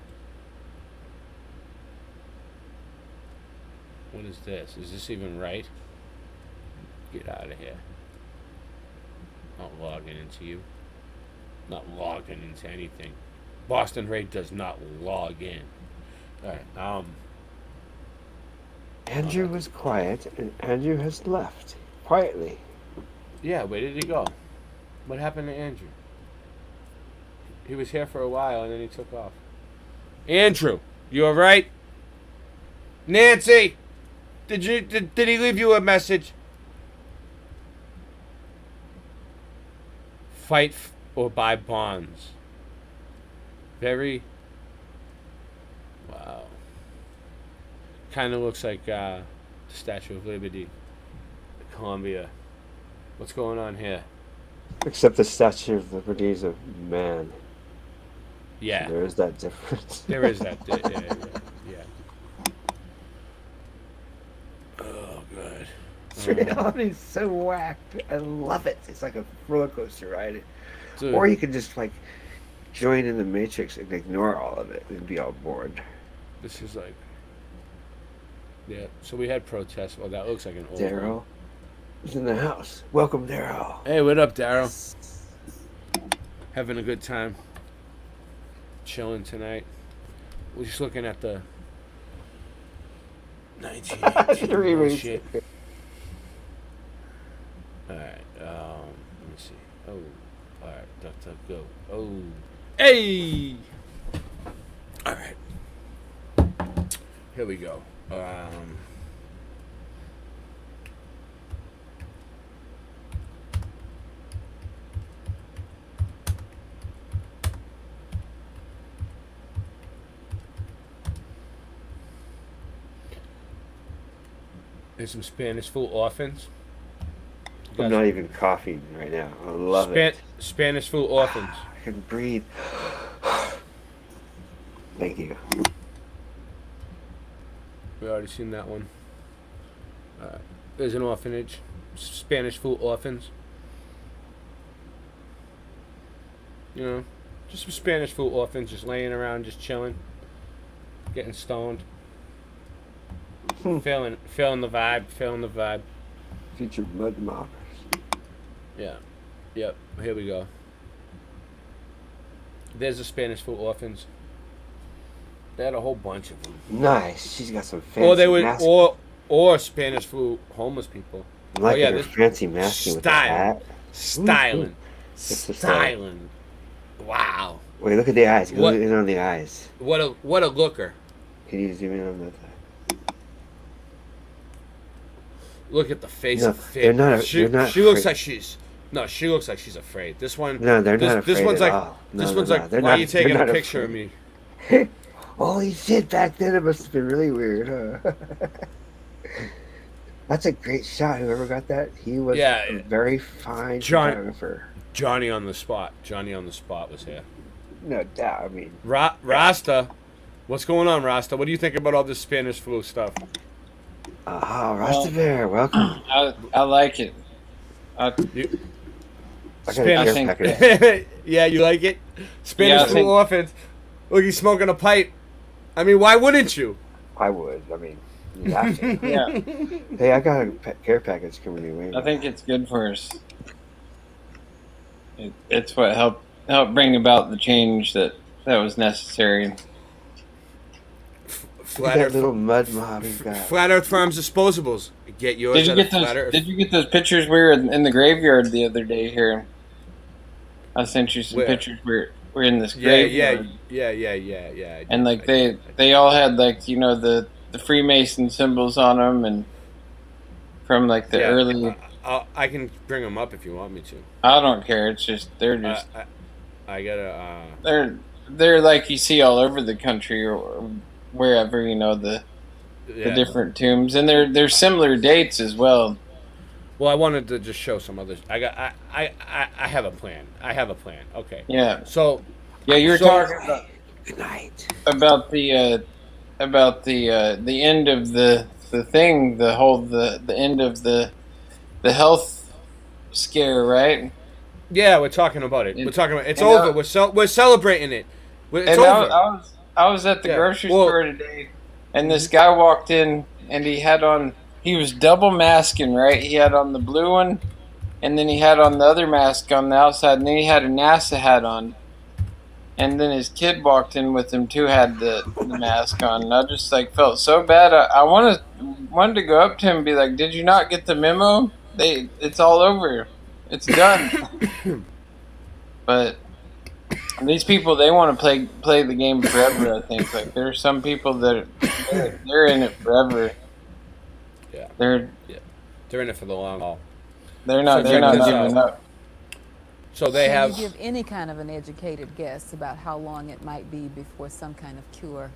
What is this? Is this even right? Get out of here. Not logging into you. Not logging into anything. Boston Ray does not log in. Alright, Andrew was quiet, and Andrew has left. Quietly. Yeah, where did he go? What happened to Andrew? He was here for a while, and then he took off. Andrew, you alright? Nancy! Did he leave you a message? Fight or buy bonds. Very. Wow. Kind of looks like the Statue of Liberty, Columbia. What's going on here? Except the Statue of Liberty is a man. Yeah. So there is that difference. There is that. Yeah. Oh, God. Reality's so whacked. I love it. It's like a roller coaster ride. Dude. Or you can just like join in the Matrix and ignore all of it and be all bored. This is like. Yeah. So we had protests. Well, that looks like an old. Daryl is in the house. Welcome, Daryl. Hey, what up, Daryl? Having a good time. Chilling tonight. We're just looking at the 1918 shit. Alright, let me see. Oh, alright, go. Oh, hey! Alright. Here we go. There's some Spanish Flu orphans. I'm not even coughing right now. I love it. Spanish Flu orphans. I can breathe. Thank you. We already seen that one. There's an orphanage. Spanish Flu orphans. You know, just some Spanish Flu orphans just laying around, just chilling, getting stoned. Feeling the vibe. Future mud moppers. Yeah. Yep. Here we go. There's the Spanish Flu orphans. They had a whole bunch of them. Nice. She's got some fancy. Or they would, or Spanish Flu homeless people. I like her fancy masking with the hat. Styling. Wow. Wait, look at the eyes. Look in on the eyes. What a looker. Can you zoom in on that? Look at the face No, of Fig. they're not She looks like she's. No, she looks like she's afraid. This one. No, they're not afraid This one's at like. all. This No, one's no, like. they're Why not- are you taking they're a not picture of afraid. me? Holy shit! Back then it must have been really weird, huh? That's a great shot. Whoever got that, he was a very fine photographer. Johnny on the spot. Johnny on the spot was here. No doubt. I mean, Rasta, what's going on, Rasta? What do you think about all this Spanish flu stuff? Rasta Bear, welcome. I like it. Spanish. Yeah, you like it? Spanish flu orphans. Look, he's smoking a pipe. I mean, why wouldn't you? I would. I mean, you have to. Yeah. Hey, I got a care package coming your way. I think it's good for us. It's what helped bring about the change that was necessary. Flat Earth, little mud mob he's got. Flat Earth Farms disposables. Get yours. Did you get those pictures? We were in the graveyard the other day here. I sent you some pictures. We're in this graveyard. Yeah. And like they all had like the Freemason symbols on them, and from like the early. I can bring them up if you want me to. I don't care. It's just they're just. I gotta. They're like you see all over the country or wherever the different tombs, and they're similar dates as well. Well, I wanted to just show some others. I have a plan. Okay. Yeah. So. Yeah, you were talking about. Good night. About the end of the thing, the end of the health scare, right? Yeah, we're talking about it. We're talking about it's over. We're celebrating it. It's over. I was at the grocery store today, and this guy walked in, and he was double masking, right? He had on the blue one, and then he had on the other mask on the outside, and then he had a NASA hat on. And then his kid walked in with him too, had the mask on, and I just felt so bad. I wanted to go up to him and be like, "Did you not get the memo? It's all over. It's done." But these people, they want to play the game forever. I think there are some people that they're in it forever. Yeah, they're in it for the long haul. They're not giving up. So they have. Can you give any kind of an educated guess about how long it might be before some kind of cure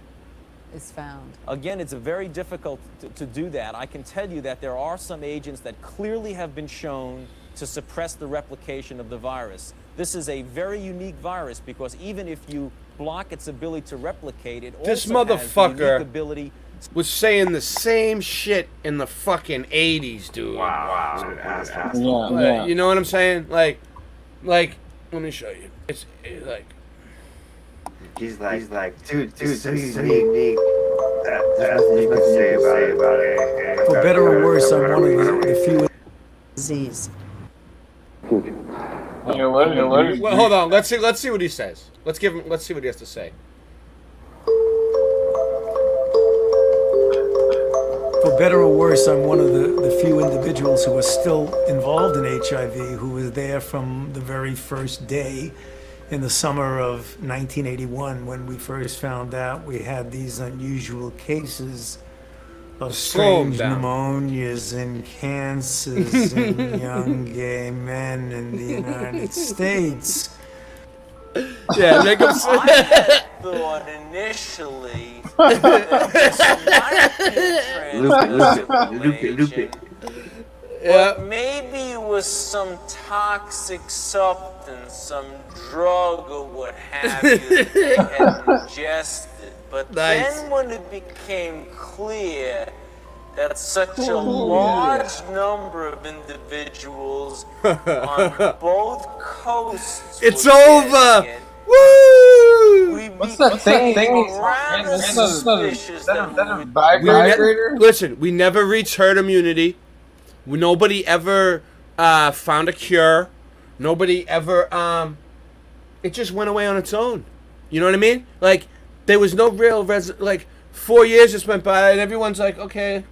is found? Again, it's very difficult to do that. I can tell you that there are some agents that clearly have been shown to suppress the replication of the virus. This is a very unique virus because even if you block its ability to replicate, it this also has the unique motherfucker ability was saying the same shit in the fucking 80s, dude. Wow. Yeah. You know what I'm saying? Like, let me show you. It's like. He's like, dude, so unique. There's nothing you can say about it. For better or worse, I'm one of the few disease. Well, hold on. Let's see what he says. Let's see what he has to say. For better or worse, I'm one of the few individuals who are still involved in HIV, who was there from the very first day in the summer of 1981 when we first found out we had these unusual cases of strange pneumonias and cancers in young gay men in the United States. Yeah, make him I thought initially that this might be but maybe it was some toxic substance, some drug or what have you that they had ingested. But then when it became clear that such a large number of individuals on both coasts it's over! Woo! What's that thing? Is that a vibrator? Listen, we never reached herd immunity. Nobody ever found a cure. Nobody ever. It just went away on its own. You know what I mean? Like, there was no real 4 years just went by, and everyone's like, okay,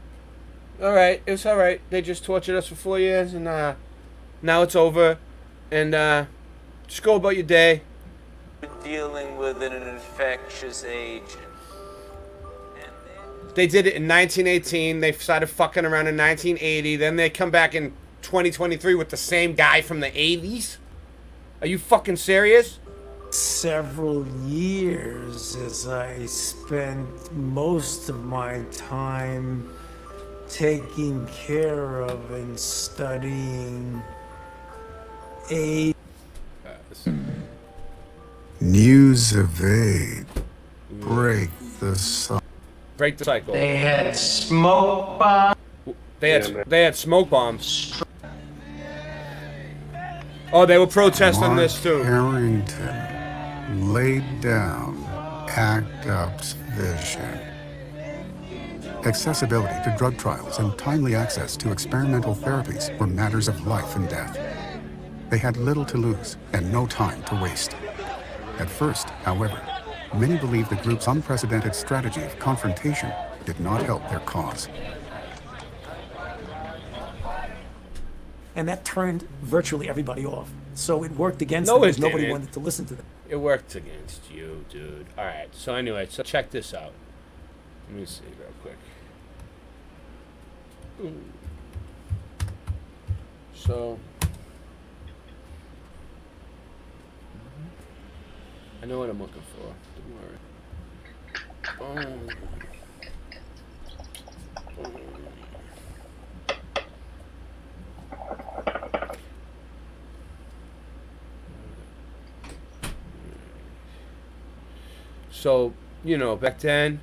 all right, it's all right. They just tortured us for 4 years, and now it's over, and just go about your day. Dealing with an infectious agent. They did it in 1918. They started fucking around in 1980. Then they come back in 2023 with the same guy from the 80s. Are you fucking serious? several years as I spent most of my time taking care of and studying AIDS. News evade. Break the cycle. Break the cycle. They had smoke bombs. They had smoke bombs. Oh, they were protesting Mark this too. Harrington laid down ACT UP's vision. Accessibility to drug trials and timely access to experimental therapies were matters of life and death. They had little to lose and no time to waste. At first, however, many believed the group's unprecedented strategy of confrontation did not help their cause. And that turned virtually everybody off. So it worked against No, them it because nobody didn't. wanted to listen to them. It worked against you, dude. All right. So anyway, so check this out. Let me see real quick. So I know what I'm looking for. Don't worry. So, you know, back then,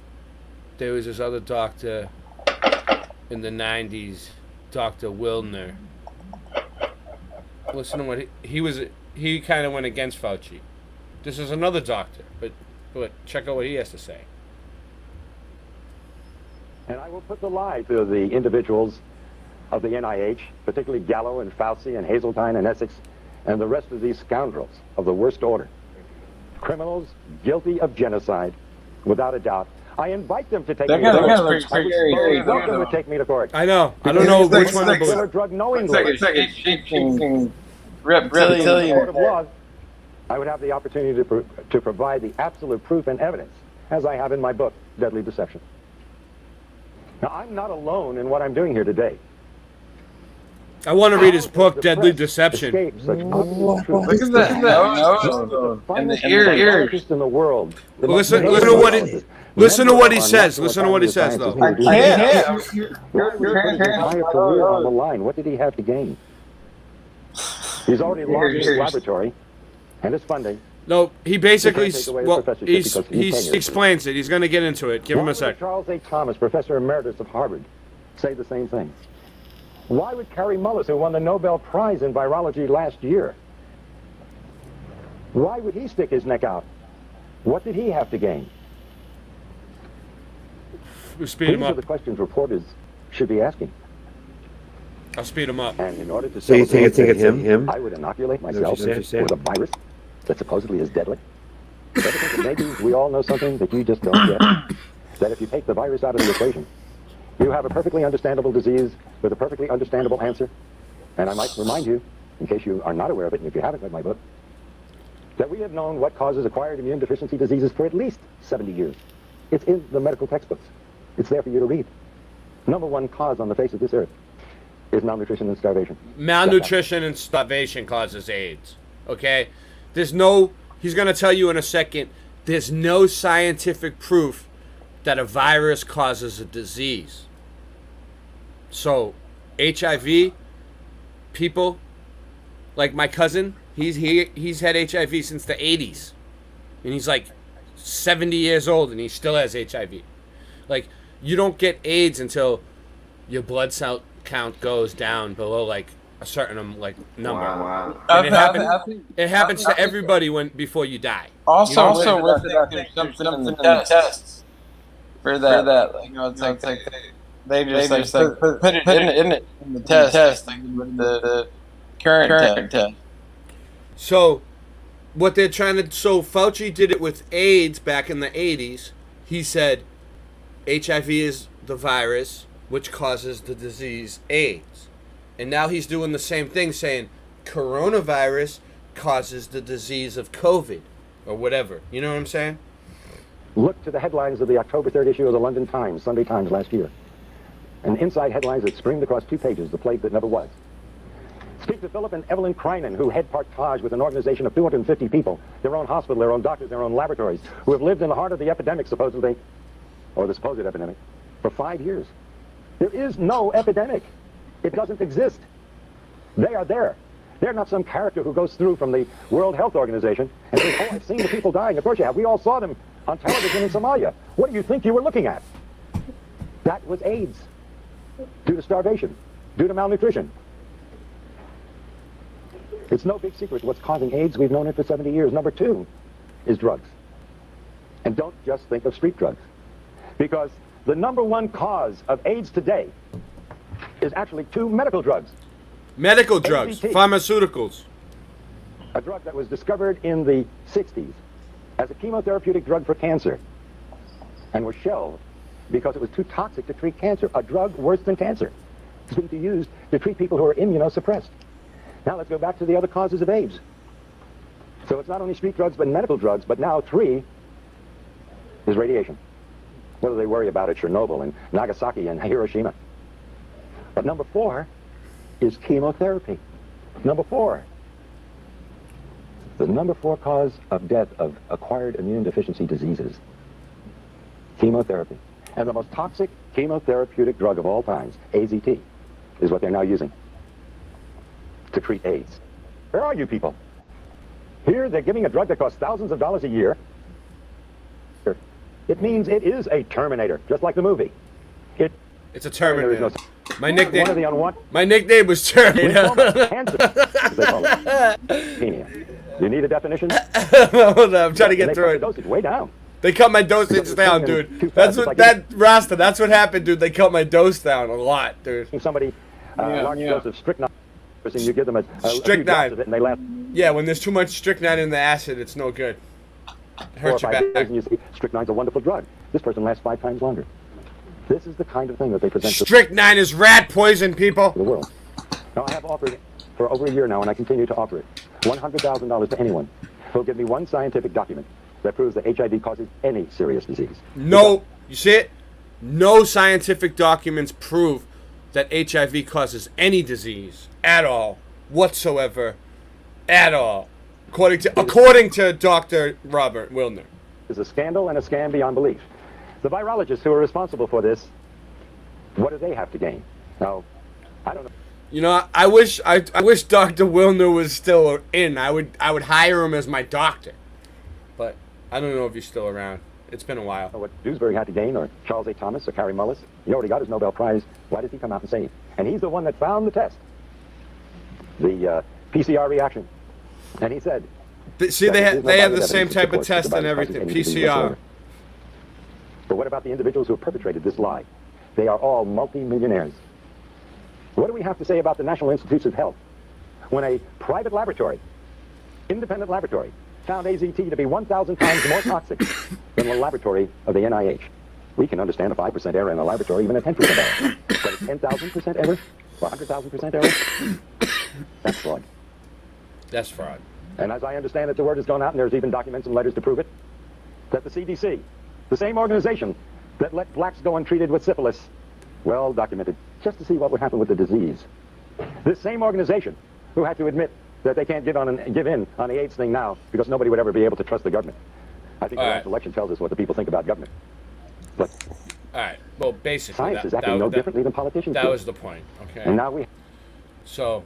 there was this other doctor in the 90s, Dr. Wilner. Listen to what he kind of went against Fauci. This is another doctor, but check out what he has to say. And I will put the lie to the individuals of the NIH, particularly Gallo and Fauci and Hazeltine and Essex, and the rest of these scoundrels of the worst order. Criminals guilty of genocide, without a doubt. I invite them to take me to court. I would very welcome to take me to court. I know. I don't know which one to believe. Drug knowingly. Reptilian. Court of law, I would have the opportunity to provide the absolute proof and evidence, as I have in my book, Deadly Deception. Now, I'm not alone in what I'm doing here today. I want to read his book, Deadly Deception. Look at that. No. And the ears. In the world. Well, listen to what he says. Listen to what he says, though. I can't. Entire career on the line. What did he have to gain? He's already lost his laboratory and his funding. No, he basically, well, he explains it. He's going to get into it. Give him a sec. Charles A. Thomas, Professor Emeritus of Harvard, say the same thing? Why would Kary Mullis, who won the Nobel Prize in virology last year, why would he stick his neck out? What did he have to gain? We'll speed him These are up. the questions reporters should be asking. I'll speed him up. And in order to So you think it's him? I would inoculate myself with a virus that supposedly is deadly. But I think that maybe we all know something that you just don't get. That if you take the virus out of the equation, you have a perfectly understandable disease with a perfectly understandable answer. And I might remind you, in case you are not aware of it, and if you haven't read my book, that we have known what causes acquired immune deficiency diseases for at least 70 years. It's in the medical textbooks. It's there for you to read. Number one cause on the face of this earth is malnutrition and starvation. Malnutrition and starvation causes AIDS. Okay? He's going to tell you in a second, there's no scientific proof that a virus causes a disease. So, HIV, people, like my cousin, he's had HIV since the 80s. And he's like 70 years old and he still has HIV. Like, you don't get AIDS until your blood cell count goes down below like a certain number. Wow. And it happens to everybody before you die. Also with it, there's something in the tests for that. Like, you know, it's like they just put it in the test with the current test. So, what they're trying to... So, Fauci did it with AIDS back in the 80s. He said HIV is the virus which causes the disease AIDS. And now he's doing the same thing, saying coronavirus causes the disease of COVID or whatever. You know what I'm saying? Look to the headlines of the October 3rd issue of the London Times, Sunday Times last year. And inside headlines that streamed across 2 pages, the plague that never was. Speak to Philip and Evelyn Kreinen, who head Partage with an organization of 250 people, their own hospital, their own doctors, their own laboratories, who have lived in the heart of the epidemic, supposedly, or the supposed epidemic, for 5 years. There is no epidemic. It doesn't exist. They are there. They're not some character who goes through from the World Health Organization and says, oh, I've seen the people dying. Of course you have. We all saw them on television in Somalia. What do you think you were looking at? That was AIDS, due to starvation, due to malnutrition. It's no big secret what's causing AIDS. We've known it for 70 years. Number 2 is drugs. And don't just think of street drugs. Because the number 1 cause of AIDS today is actually 2 medical drugs. Medical drugs, AZT, pharmaceuticals. a drug that was discovered in the 60s as a chemotherapeutic drug for cancer and was shelved because it was too toxic to treat cancer, a drug worse than cancer. It's being used to treat people who are immunosuppressed. Now let's go back to the other causes of AIDS. So it's not only street drugs, but medical drugs, but now 3 is radiation. What do they worry about at Chernobyl and Nagasaki and Hiroshima? But number 4 is chemotherapy. Number 4. The number 4 cause of death of acquired immune deficiency diseases. Chemotherapy. And the most toxic chemotherapeutic drug of all times, AZT, is what they're now using to treat AIDS. Where are you people? Here they're giving a drug that costs thousands of dollars a year. It means it is a Terminator, just like the movie. It's a Terminator. No, my nickname. One of the unwanted. My nickname was Terminator. Cancer, they call it. Leukemia. You need a definition? Hold on, I'm trying to get through it. Dosage way down. They cut my dosage down, dude. That's what Rasta. That's what happened, dude. They cut my dose down a lot, dude. Somebody large dose of strychnine, and you give them a strychnine, of it and they last. Yeah, when there's too much strychnine in the acid, it's no good. It hurts your back. And you see, strychnine's a wonderful drug. This person lasts 5 times longer. This is the kind of thing that they present. Strychnine is rat poison, people. To the world. Now I have offered it for over a year now, and I continue to offer it. $100,000 to anyone who'll give me one scientific document that proves that HIV causes any serious disease. No, you see it? No scientific documents prove that HIV causes any disease at all, whatsoever, at all, according to Dr. Robert Wilner. It's a scandal and a scam beyond belief. The virologists who are responsible for this, what do they have to gain? Now, I don't know. You know, I wish Dr. Wilner was still in. I would hire him as my doctor. But I don't know if he's still around. It's been a while. What Dewsbury had to gain, or Charles A. Thomas, or Carrie Mullis. He already got his Nobel Prize. Why did he come out and say it? And he's the one that found the test. The PCR reaction. And he said... See, they have the same type of test and everything, PCR. But what about the individuals who have perpetrated this lie? They are all multi-millionaires. What do we have to say about the National Institutes of Health when a private laboratory, independent laboratory, found AZT to be 1,000 times more toxic than the laboratory of the NIH? We can understand a 5% error in a laboratory, even a 10% error. But a 10,000% error? Or 100,000% error? That's fraud. That's fraud. And as I understand it, the word has gone out, and there's even documents and letters to prove it, that the CDC, the same organization that let blacks go untreated with syphilis, well documented, just to see what would happen with the disease. This same organization who had to admit that they can't give in on the AIDS thing now because nobody would ever be able to trust the government. I think the last election tells us what the people think about government. But all right. Well, basically, science is acting no differently than politicians do. That was the point. Okay. And now we. So,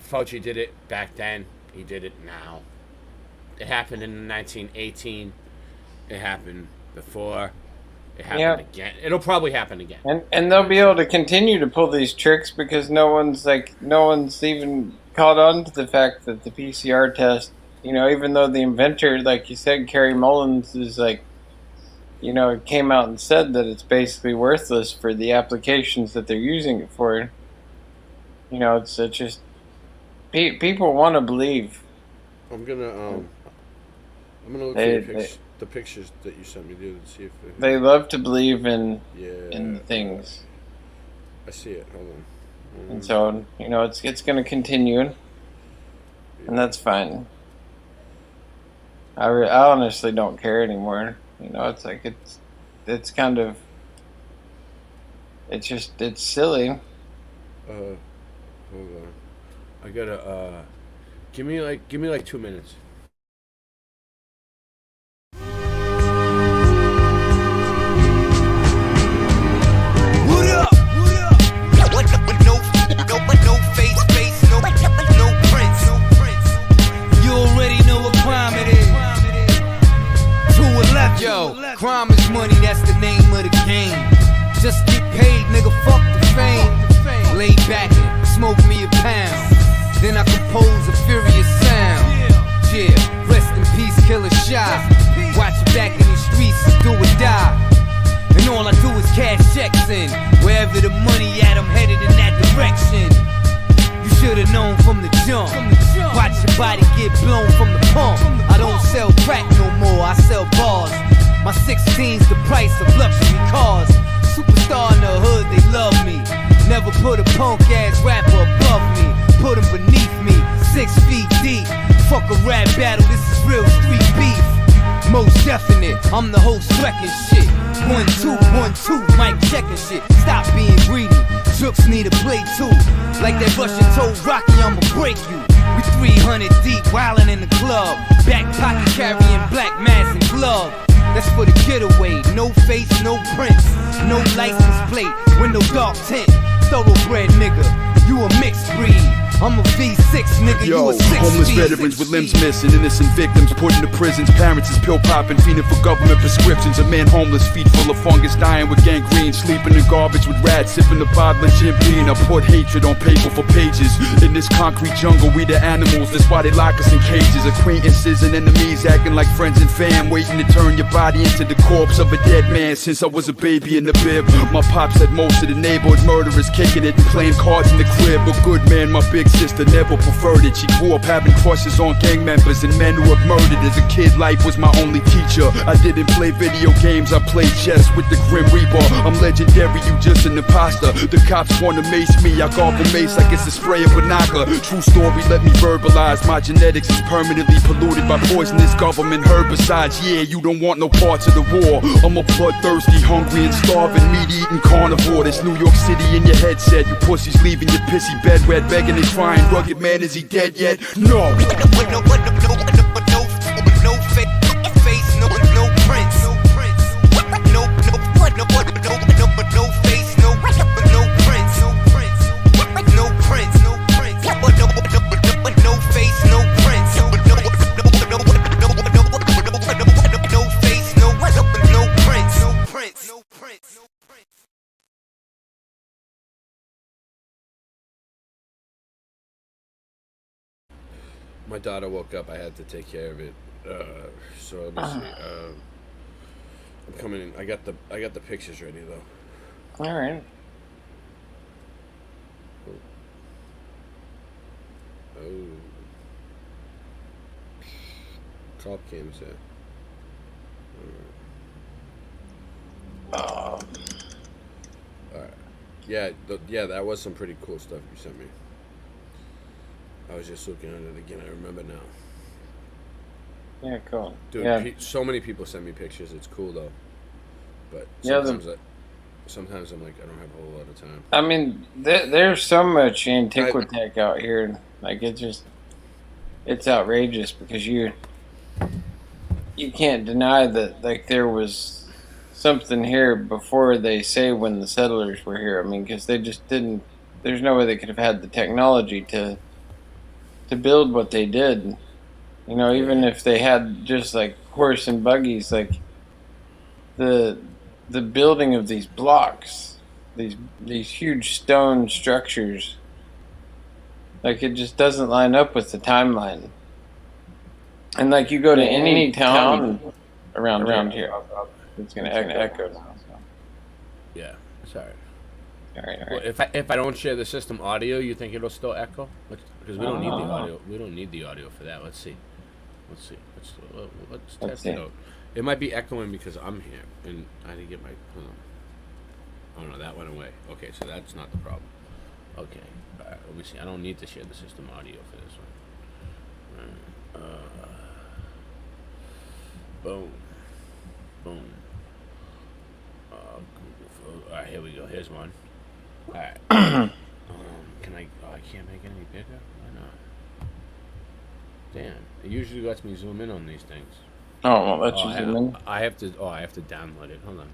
Fauci did it back then. He did it now. It happened in 1918. It happened before. It happened again. It'll probably happen again. And they'll be able to continue to pull these tricks because no one's even caught on to the fact that the PCR test, even though the inventor, like you said, Carrie Mullins, is came out and said that it's basically worthless for the applications that they're using it for. It's just people want to believe. I'm gonna look at the pictures that you sent me, dude, and see if they love to believe in things. I see it. Hold on. And so it's going to continue, and that's fine. I honestly don't care anymore. It's like it's kind of it's silly. Hold on. I gotta give me like 2 minutes. What up? No face, no prints. You already know what crime it is. 211. Yo, crime is money, that's the name of the game. Just get paid, nigga, fuck the fame. Lay back and smoke me a pound. Then I compose a furious sound. Yeah, rest in peace, Killer Shy. Watch your back in these streets, do or die. And all I do is cash checks in. Wherever the money at, I'm headed in that direction. You should've known from the jump. Watch your body get blown from the pump. I don't sell crack no more, I sell bars. My 16's the price of luxury cars. Superstar in the hood, they love me. Never put a punk ass rapper above me. Put him beneath me, 6 feet deep. Fuck a rap battle, this is real street beef. Most definite, I'm the host wrecking shit. 1, 2, 1, 2, mic checking shit. Stop being greedy, Jooks need a play too. Like that Russian told Rocky, I'ma break you. We 300 deep, wildin' in the club. Back pocket carrying black mask and glove. That's for the getaway, no face, no prints. No license plate, window dark tint. Thoroughbred nigga, you a mixed breed. I'm a V6 nigga, you a 6 homeless veterans with limbs missing, innocent victims put into prisons. Parents is pill popping, fiending for government prescriptions. A man homeless, feet full of fungus, dying with gangrene. Sleeping in garbage with rats, sipping a bottle of Jim Beam. I put hatred on paper for pages. In this concrete jungle, we the animals, that's why they lock us in cages. Acquaintances and enemies acting like friends and fam, waiting to turn your body into the corpse of a dead man. Since I was a baby in the bib, my pops had most of the neighborhood murderers kicking it and playing cards in the crib. A good man, my big sister never preferred it. She grew up having crushes on gang members and men who have murdered. As a kid, life was my only teacher. I didn't play video games, I played chess with the Grim Reaper. I'm legendary, you just an imposter. The cops wanna mace me, I gargle mace like it's a spray of Banaka. True story, let me verbalize. My genetics is permanently polluted by poisonous government herbicides. Yeah, you don't want no parts of the war. I'm a bloodthirsty, hungry and starving, meat-eating carnivore. This New York City in your headset. You pussies leaving your pissy bed wet, begging and crying. Rugged man, is he dead yet? No. No face, no prints. No face, no prints. No prints. No prints. No face, no prints. No face, no prints. No prints. My daughter woke up. I had to take care of it. So let me see. I'm coming in. I got the pictures ready though. All right. Oh. Cop cams there. All right. Yeah, that was some pretty cool stuff you sent me. I was just looking at it again. I remember now. Yeah, cool. Dude, yeah. So many people send me pictures. It's cool though. But Yeah, sometimes I'm like, I don't have a whole lot of time. I mean, there's so much Antiquitech out here. Like, it's outrageous because you can't deny that, like, there was something here before they say when the settlers were here. I mean, because they just didn't, there's no way they could have had the technology to build what they did. You know, even if they had just, like, horse and buggies, like, the building of these blocks, these huge stone structures, like, it just doesn't line up with the timeline. And, like, you go to any town around here, it's gonna echo now. So. Yeah, it's alright. All right. Well, if I don't share the system audio, you think it'll still echo? Because we don't need the audio. We don't need the audio for that. Let's see. Let's test it out. It might be echoing because I'm here and I didn't get my. Oh no, that went away. Okay, so that's not the problem. Okay, all right, let me see. I don't need to share the system audio for this one. Boom. All right, here we go. Here's one. All right. Can can I? Oh, I can't make it any bigger. Why not? Damn. It usually lets me zoom in on these things. Oh, well, let you zoom in. I have to. Oh, I have to download it. Hold on.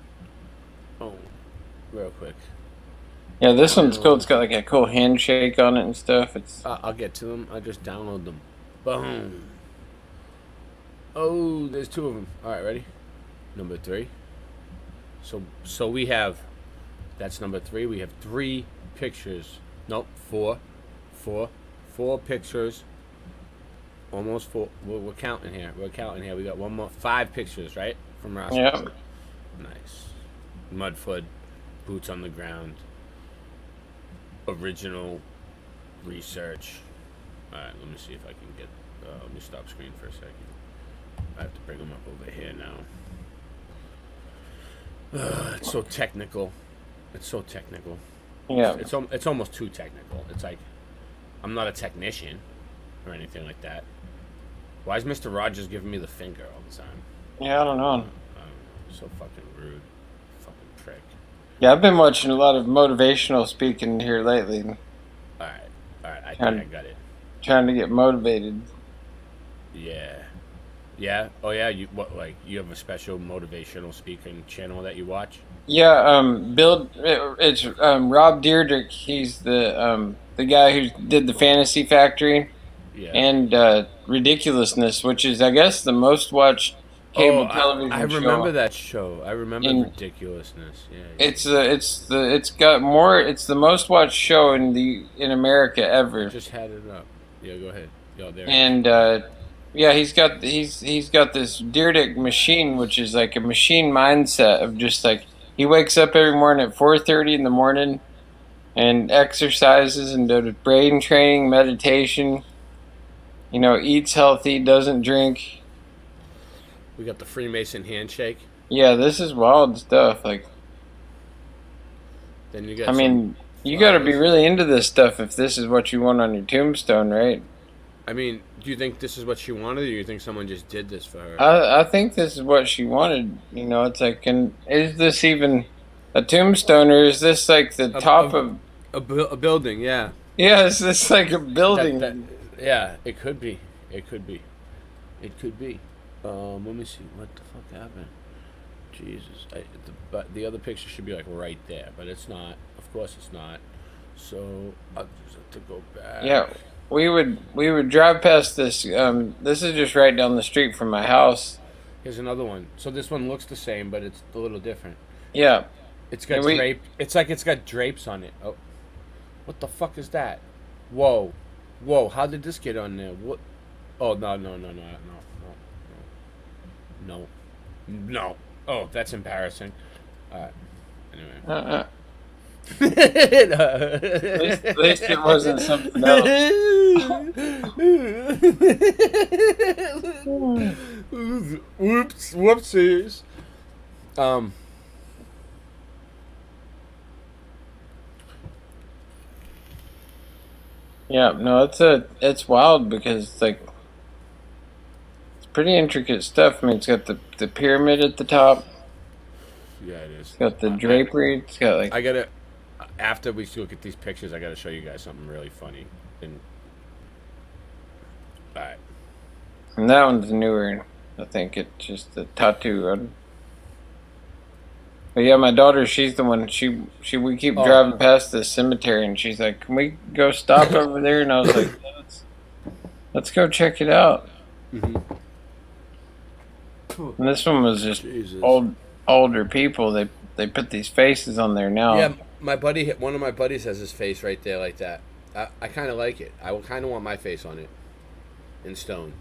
Oh, real quick. Yeah, this one's cool. It's got like a cool handshake on it and stuff. It's. I'll get to them. I just download them. Boom. Oh, there's 2 of them. All right, ready? Number 3. So we have. That's number 3. We have 3 pictures. Nope, 4. 4 pictures. Almost 4. We're counting here. We got one more. 5 pictures, right? From Roscoe. Yeah. Nice. Mudfoot, boots on the ground. Original research. Alright, let me see if I can get. Let me stop screen for a second. I have to bring them up over here now. It's so technical. It's so technical. Yeah. It's almost too technical. It's like, I'm not a technician or anything like that. Why is Mr. Rogers giving me the finger all the time? Yeah, I don't know. So fucking rude. Fucking prick. Yeah, I've been watching a lot of motivational speaking here lately. Alright, I think I got it. Trying to get motivated. Yeah. Yeah? Oh yeah, you have a special motivational speaking channel that you watch? Yeah, it's Rob Dyrdek. He's the guy who did the Fantasy Factory. Yeah. And Ridiculousness, which is, I guess, the most watched cable television show. I remember that show. I remember Ridiculousness. Yeah. It's the most watched show in America ever. Just had it up. Yeah, go ahead. Yo, there. And yeah, he's got this Dyrdek machine, which is like a machine mindset of just like he wakes up every morning at 4:30 in the morning and exercises and does brain training, meditation. You know, eats healthy, doesn't drink. We got the Freemason handshake. Yeah, this is wild stuff. Like, then you got. I mean, you got to be really into this stuff if this is what you want on your tombstone, right? I mean, do you think this is what she wanted, or do you think someone just did this for her? I think this is what she wanted. You know, it's like, is this even a tombstone, or is this like the top of a building? Yeah. Yeah, is this like a building? Yeah, it could be. It could be. Let me see. What the fuck happened? Jesus. The other picture should be like right there, but it's not. Of course it's not. So I'll just have to go back. Yeah, we would drive past this. This is just right down the street from my house. Here's another one. So this one looks the same, but it's a little different. Yeah. It's got drape. It's like it's got drapes on it. Oh, what the fuck is that? Whoa. How did this get on there? What? Oh no. Oh, that's embarrassing. Anyway. At least it wasn't something else. Whoopsies. Yeah, no, it's wild because it's like it's pretty intricate stuff. I mean, it's got the pyramid at the top. Yeah, it is. It's got the drapery. It's got like. I gotta. After we look at these pictures, I gotta show you guys something really funny. And all right. And that one's newer. I think it's just the tattoo one. But yeah, my daughter, she's the one. We keep driving past this cemetery, and she's like, "Can we go stop over there?" And I was like, "Let's go check it out." Mm-hmm. And this one was just older people. They put these faces on there now. Yeah, one of my buddies has his face right there like that. I kind of like it. I kind of want my face on it, in stone.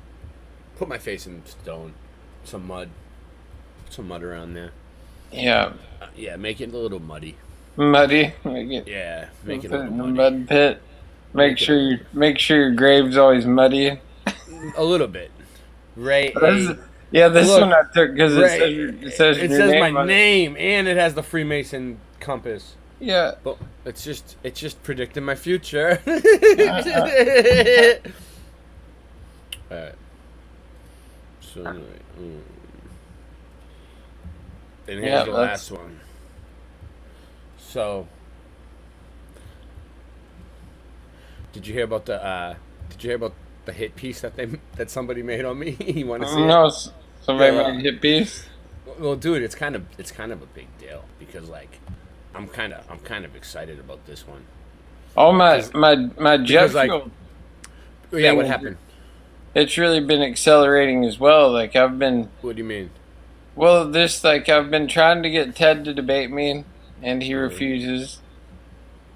Put my face in stone, some mud, put some mud around there. Yeah. Yeah, make it a little muddy. Muddy. Make it a little in the muddy. mud pit. Make sure your grave's always muddy. A little bit. Ray. Yeah, this one I took because it says my name and it has the Freemason compass. Yeah. But it's just predicting my future. Alright. So anyway. And here's the last one. So Did you hear about the hit piece that somebody made on me? You want to see No, it? somebody made a hit piece. Well, dude, it's kind of a big deal because like I'm kind of excited about this one. Oh my jet like, fuel. Yeah, what happened? It's really been accelerating as well. Like I've been. What do you mean? Well, I've been trying to get Ted to debate me, and he refuses.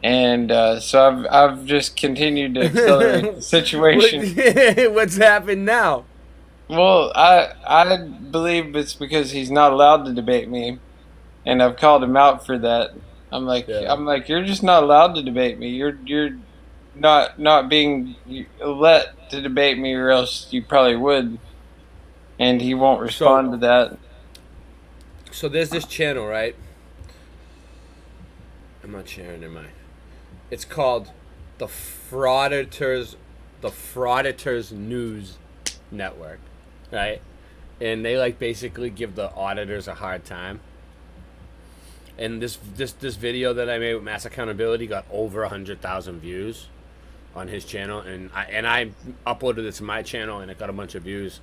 And so I've just continued to accelerate the situation. What's happened now? Well, I believe it's because he's not allowed to debate me, and I've called him out for that. I'm like, you're just not allowed to debate me. You're not being let to debate me, or else you probably would. And he won't respond to that. So there's this channel, right? I'm not sharing, am I? It's called the Frauditors News Network, right? And they like basically give the auditors a hard time. And this video that I made with Mass Accountability got over 100,000 views on his channel, and I uploaded it to my channel, and it got a bunch of views.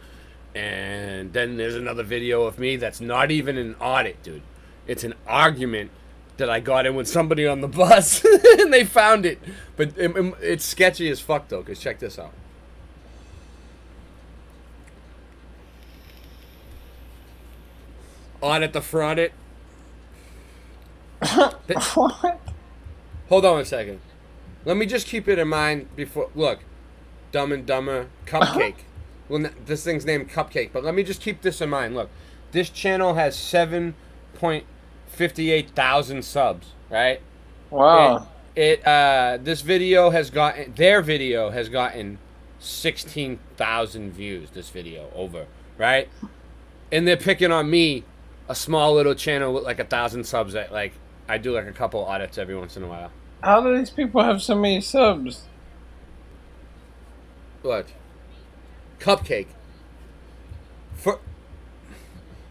And then there's another video of me that's not even an audit, dude. It's an argument that I got in with somebody on the bus, and they found it. But it's sketchy as fuck, though, because check this out. Audit the fraudit. What? Hold on a second. Let me just keep it in mind before. Look, Dumb and Dumber, Cupcake. Well, this thing's named Cupcake, but let me just keep this in mind. Look, this channel has 7.58 thousand subs, right? Wow. This video has gotten, their video has gotten 16,000 views. This video over, right? And they're picking on me, a small little channel with like 1,000 subs that like I do like a couple audits every once in a while. How do these people have so many subs? Look, Cupcake.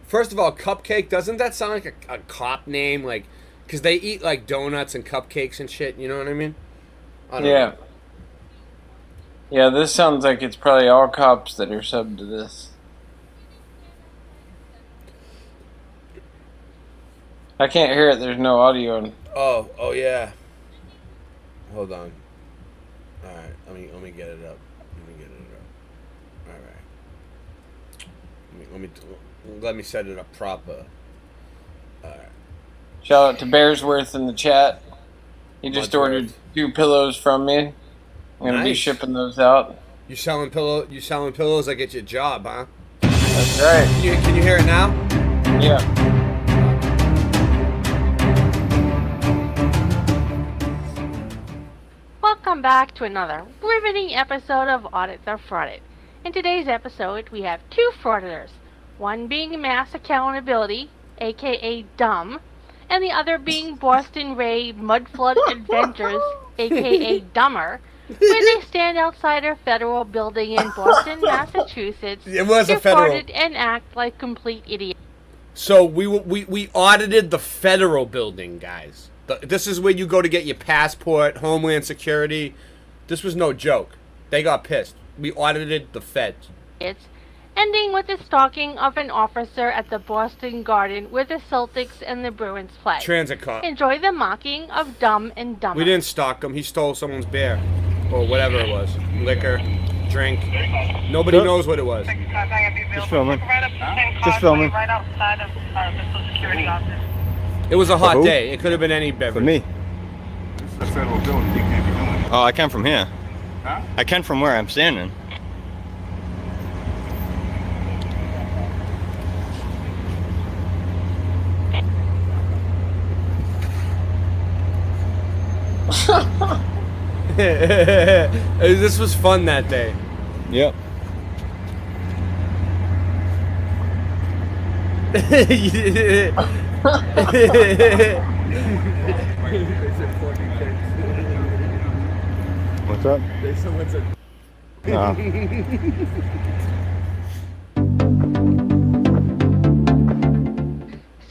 First of all, Cupcake, doesn't that sound like a cop name? Like, because they eat like donuts and cupcakes and shit, you know what I mean? I don't know. Yeah, this sounds like it's probably all cops that are subbed to this. I can't hear it, there's no audio. Oh yeah. Hold on. Alright, let me get it up. Alright. Let me set it up proper. Alright. Shout out to Bearsworth in the chat. He just ordered 2 pillows from me. I'm gonna be shipping those out. You selling pillows? I get you a job, huh? That's right. Can you hear it now? Yeah. Welcome back to another riveting episode of Audit the Fraudit. In today's episode, we have 2 frauditors, one being Mass Accountability, aka Dumb, and the other being Boston Ray Mudflood Adventures, aka Dumber, where they stand outside a federal building in Boston, Massachusetts, It was a get federal. frauded and act like complete idiots. So we audited the federal building, guys. This is where you go to get your passport, Homeland Security. This was no joke. They got pissed. We audited the feds. Ending with the stalking of an officer at the Boston Garden where the Celtics and the Bruins play. Transit cop. Enjoy the mocking of Dumb and Dumber. We didn't stalk him. He stole someone's beer. Or whatever it was. Liquor, drink. Nobody knows what it was. Just filming. Just filming. Right outside of the Social Security office. It was a hot who? day. It could have been any beverage. For me. This is a federal building. You can't be doing it. Oh, I can from here. Huh? I can from where I'm standing. This was fun that day. Yep. What's up? Someone said.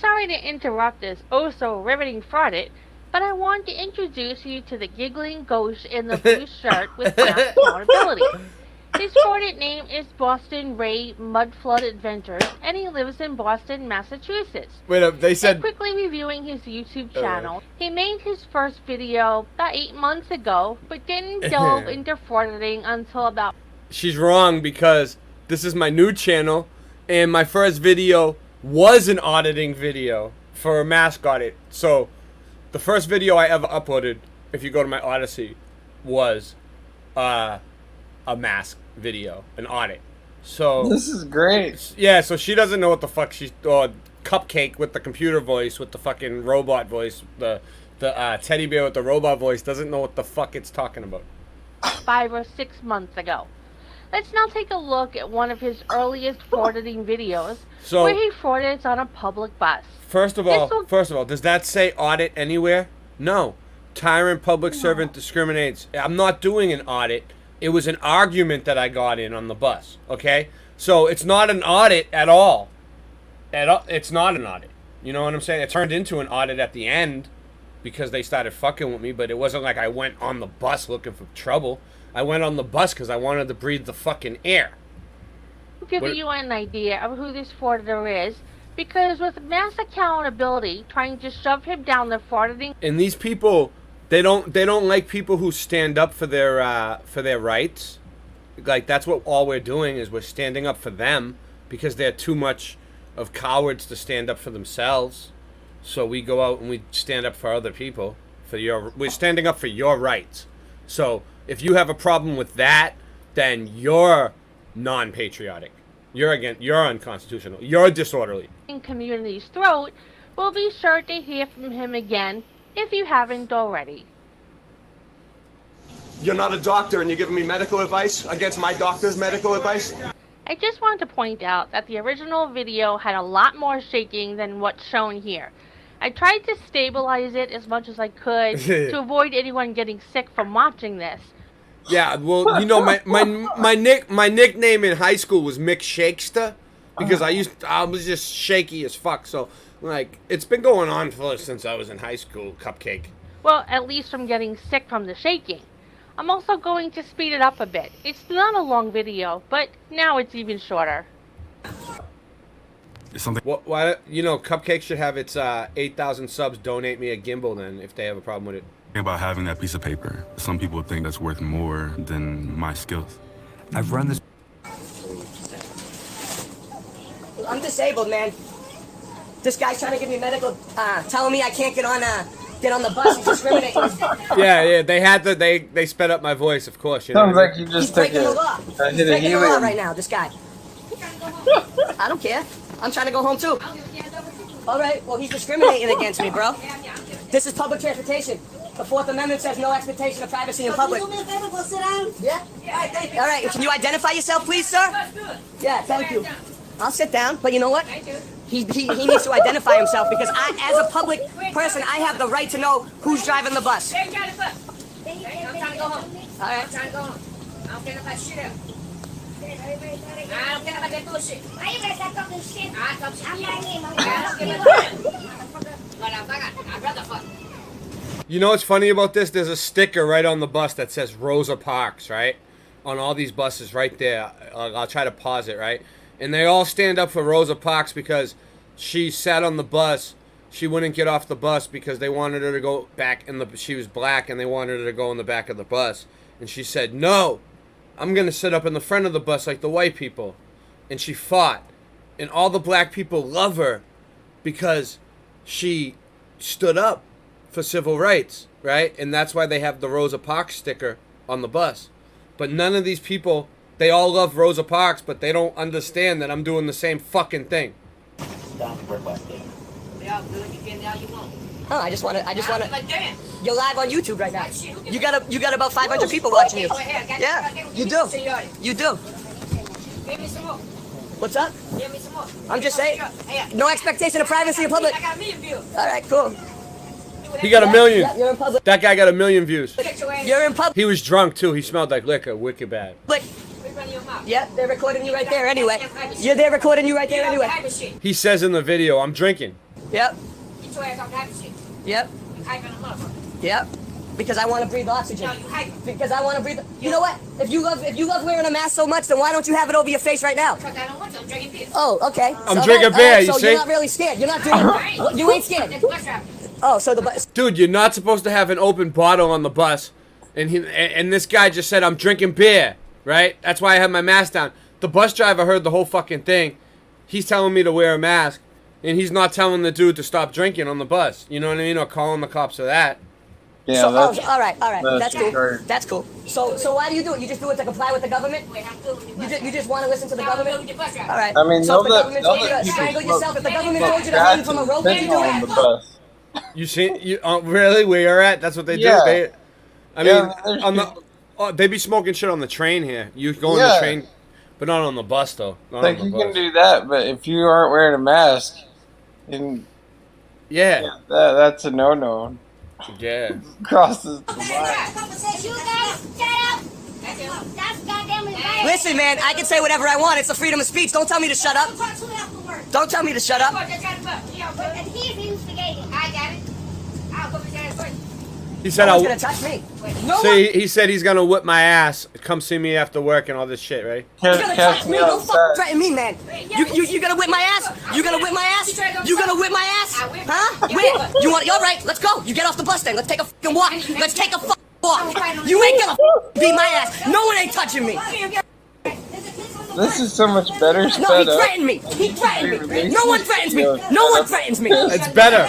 Sorry to interrupt this oh so riveting fraudit, but I want to introduce you to the giggling ghost in the blue shirt with mass accountability. His Reddit name is Boston Ray Mudflood Adventures, and he lives in Boston, Massachusetts. Wait up, they said... And quickly reviewing his YouTube channel, he made his first video about 8 months ago, but didn't delve into forwarding until about... She's wrong, because this is my new channel, and my first video was an auditing video for a mask audit. So, the first video I ever uploaded, if you go to my Odyssey, was a mask video, an audit. So this is great. Yeah, so she doesn't know what the fuck she's Cupcake with the computer voice, with the fucking robot voice, the teddy bear with the robot voice doesn't know what the fuck it's talking about. 5 or 6 months ago. Let's now take a look at one of his earliest forwarding videos, where he forwards on a public bus. First of all, does that say audit anywhere? No. Tyrant public servant discriminates. I'm not doing an audit. It was an argument that I got in on the bus, okay? So it's not an audit at all. It's not an audit. You know what I'm saying? It turned into an audit at the end because they started fucking with me, but it wasn't like I went on the bus looking for trouble. I went on the bus because I wanted to breathe the fucking air. To give you an idea of who this forwarder is, because with mass accountability trying to shove him down the forwarding... And these people... They don't like people who stand up for their rights. Like, that's what all we're doing is we're standing up for them because they're too much of cowards to stand up for themselves. So we go out and we stand up for other people. We're standing up for your rights. So if you have a problem with that, then you're non-patriotic. You're unconstitutional. You're disorderly. In community's throat, we'll be sure to hear from him again if you haven't already. You're not a doctor and you're giving me medical advice against my doctor's medical advice? I just want to point out that the original video had a lot more shaking than what's shown here. I tried to stabilize it as much as I could to avoid anyone getting sick from watching this. Yeah, well, you know, my nickname in high school was Mick Shakester because I was just shaky as fuck. So, like, it's been going on since I was in high school, Cupcake. Well, at least from getting sick from the shaking. I'm also going to speed it up a bit. It's not a long video, but now it's even shorter. Why, you know, Cupcake should have its 8,000 subs donate me a gimbal then if they have a problem with it. About having that piece of paper. Some people think that's worth more than my skills. I've run this. I'm disabled, man. This guy's trying to give me medical, telling me I can't get on the bus. He's discriminating. Yeah, they had to. They sped up my voice, of course. You know Sounds like you just took breaking the law. He's breaking the law right now. This guy. I don't care. I'm trying to go home too. All right. Well, he's discriminating against me, bro. This is public transportation. The Fourth Amendment says no expectation of privacy in public. Can you do me a favor? Go sit down. Yeah. All right. Can you identify yourself, please, sir? Yeah. Thank you. I'll sit down. But you know what? He needs to identify himself because as a public person, I have the right to know who's driving the bus. I'm trying to go home. All right. I'm trying to go home. I don't care about shit. I don't care about that bullshit. Why you guys start talking shit? I talk shit. I'm not here, man. I don't give a I'd rather fuck. You know what's funny about this? There's a sticker right on the bus that says Rosa Parks, right? On all these buses right there. I'll try to pause it, right? And they all stand up for Rosa Parks because she sat on the bus. She wouldn't get off the bus because they wanted her to go back she was black and they wanted her to go in the back of the bus. And she said, no, I'm going to sit up in the front of the bus like the white people. And she fought. And all the black people love her because she stood up for civil rights, right? And that's why they have the Rosa Parks sticker on the bus. But none of these people, they all love Rosa Parks, but they don't understand that I'm doing the same fucking thing. Oh, I just want to. You're live on YouTube right now. You got about 500 people watching you. Yeah, you do. You do. Give me some more. What's up? Give me some more. I'm just saying. No expectation of privacy in public. I got a million views. All right, cool. He got 1 million. Yeah, you're in public. That guy got 1 million views. You're in public. He was drunk too. He smelled like liquor. Wicked bad. Yeah, they're recording you right there anyway. They're recording you right there anyway. He says in the video, I'm drinking. Yep. Get your ass off that shit. Yep. Yep. Because I want to breathe oxygen. Because I want to breathe. You know what? If you love wearing a mask so much, then why don't you have it over your face right now? Because I don't want to. I'm drinking beer. Oh, okay. I'm drinking beer, you so see? you're not really scared. You're not doing. You ain't scared. Oh, so the bus. Dude, you're not supposed to have an open bottle on the bus. And this guy just said, I'm drinking beer, right? That's why I have my mask down. The bus driver heard the whole fucking thing. He's telling me to wear a mask. And he's not telling the dude to stop drinking on the bus. You know what I mean? Or calling the cops for that. Yeah, So, that's, all right. That's cool. retarded. That's cool. So why do you do it? You just do it to comply with the government? You just want to listen to the government? All right. I mean, so they'll if the let- government they'll told you let to people strangle smoke yourself, if the government smoke told you to hang grass from a and rope, would you do on the it? bus. You see? You really? Where you're at? That's what they Yeah. do? They, I Yeah, mean, there's on the, they be smoking shit on the train here. You go on the Yeah. train, but not on the bus, though. Not Like, on you the can bus. do that, but if you aren't wearing a mask, then Yeah. that's a no-no. Yeah. Crosses the line. You guys, shut up. That's goddamn embarrassing. Listen, man, I can say whatever I want. It's the freedom of speech. Don't tell me to shut up. Don't tell me to shut up. And he's instigating. I got it. I'll go to first. He said, No I'll, one's gonna touch me. No one. see, he said he's gonna whip my ass. Come see me after work and all this shit, right? You're gonna touch me. Don't fucking threaten me, man. You gonna whip my ass? You gonna whip my ass? You gonna whip my ass? Huh? Where? You want? All right. Let's go. You get off the bus then. Let's take a fucking walk. Let's take a fucking walk. You ain't gonna beat my ass. No one ain't touching me. This is so much better sped No, he up. threatened me. He threatened me. No one threatens me. No one threatens me. It's better.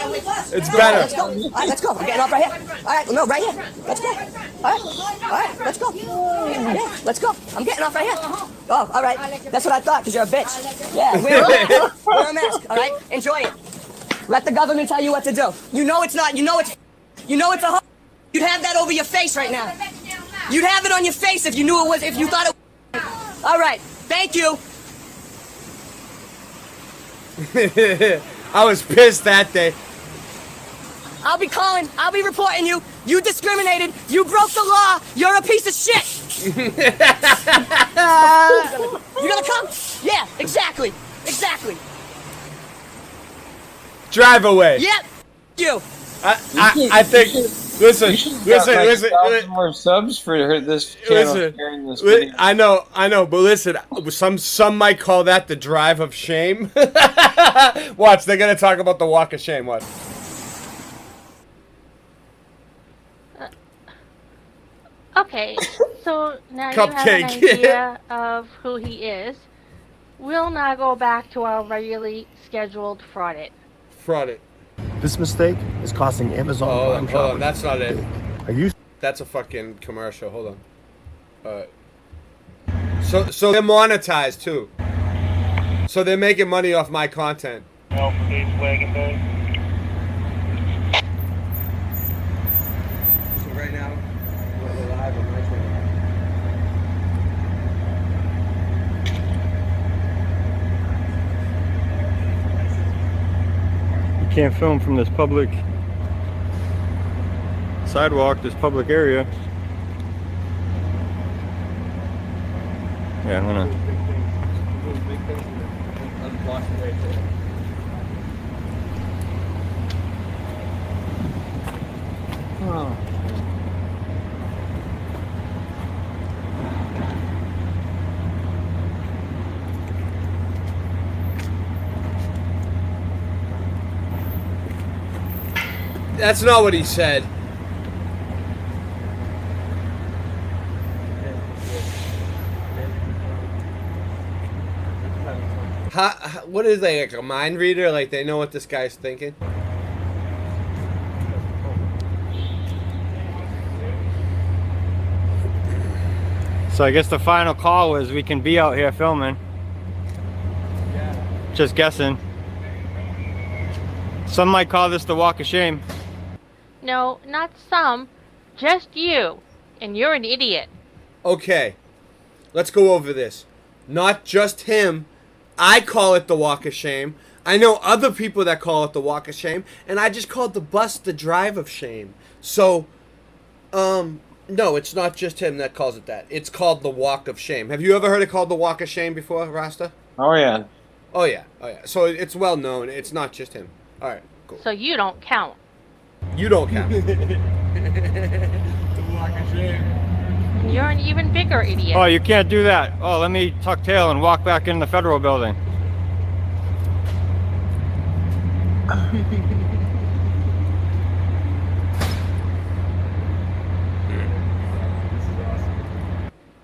It's better. Let's go. All right, let's go. I'm getting off right here. All right, no, right here. Let's go. All right, let's go. Yeah, let's go. I'm getting off right here. Oh, all right. That's what I thought, because you're a bitch. Yeah, wear a mask. Wear a mask, all right? Enjoy it. Let the government tell you what to do. You know it's not. You know it's a ho- You'd have that over your face right now. You'd have it on your face if you knew it was, if you thought it was. All right. Thank you. I was pissed that day. I'll be calling. I'll be reporting you. You discriminated. You broke the law. You're a piece of shit. You gonna come? Yeah, exactly. Exactly. Drive away. Yep. You. I think. Listen. More subs for this channel. Sharing this video. I know, but listen, some might call that the drive of shame. Watch, they're gonna talk about the walk of shame. Watch. Okay, so now you have an idea of who he is. We'll now go back to our regularly scheduled fraud it. Fraud it. This mistake is costing Amazon Prime Hold on, shoppers. that's not it. Are you? That's a fucking commercial. Hold on. So they're monetized too. So they're making money off my content. No, please, wagon bag. So right now, we're live on my channel. You can't film from this public sidewalk, this public area. Yeah, I'm gonna. Oh. That's not what he said. What is they, like a mind reader? Like they know what this guy's thinking? So I guess the final call was we can be out here filming. Just guessing. Some might call this the walk of shame. No, not some, just you. And you're an idiot. Okay, let's go over this. Not just him. I call it the walk of shame. I know other people that call it the walk of shame, and I just called the bus the drive of shame. So, no, it's not just him that calls it that. It's called the walk of shame. Have you ever heard it called the walk of shame before, Rasta? Oh yeah. Oh yeah. So it's well known. It's not just him. All right, cool. So you don't count. You don't count. You're an even bigger idiot. Oh, you can't do that. Oh, let me tuck tail and walk back in the federal building.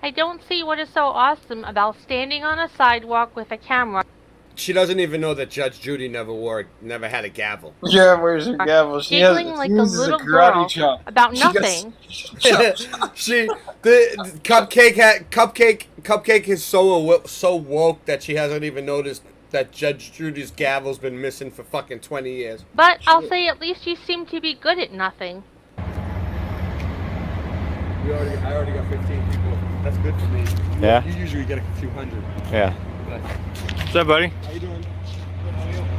I don't see what is so awesome about standing on a sidewalk with a camera. She doesn't even know that Judge Judy never had a gavel. Yeah, where's her gavel? She Giggling like a little girl about nothing. The Cupcake is so woke that she hasn't even noticed that Judge Judy's gavel's been missing for fucking 20 years. But I'll say at least you seem to be good at nothing. I already got 15 people. That's good for me. Yeah? You usually get a few hundred. Yeah. But, What's up, buddy? how you doing?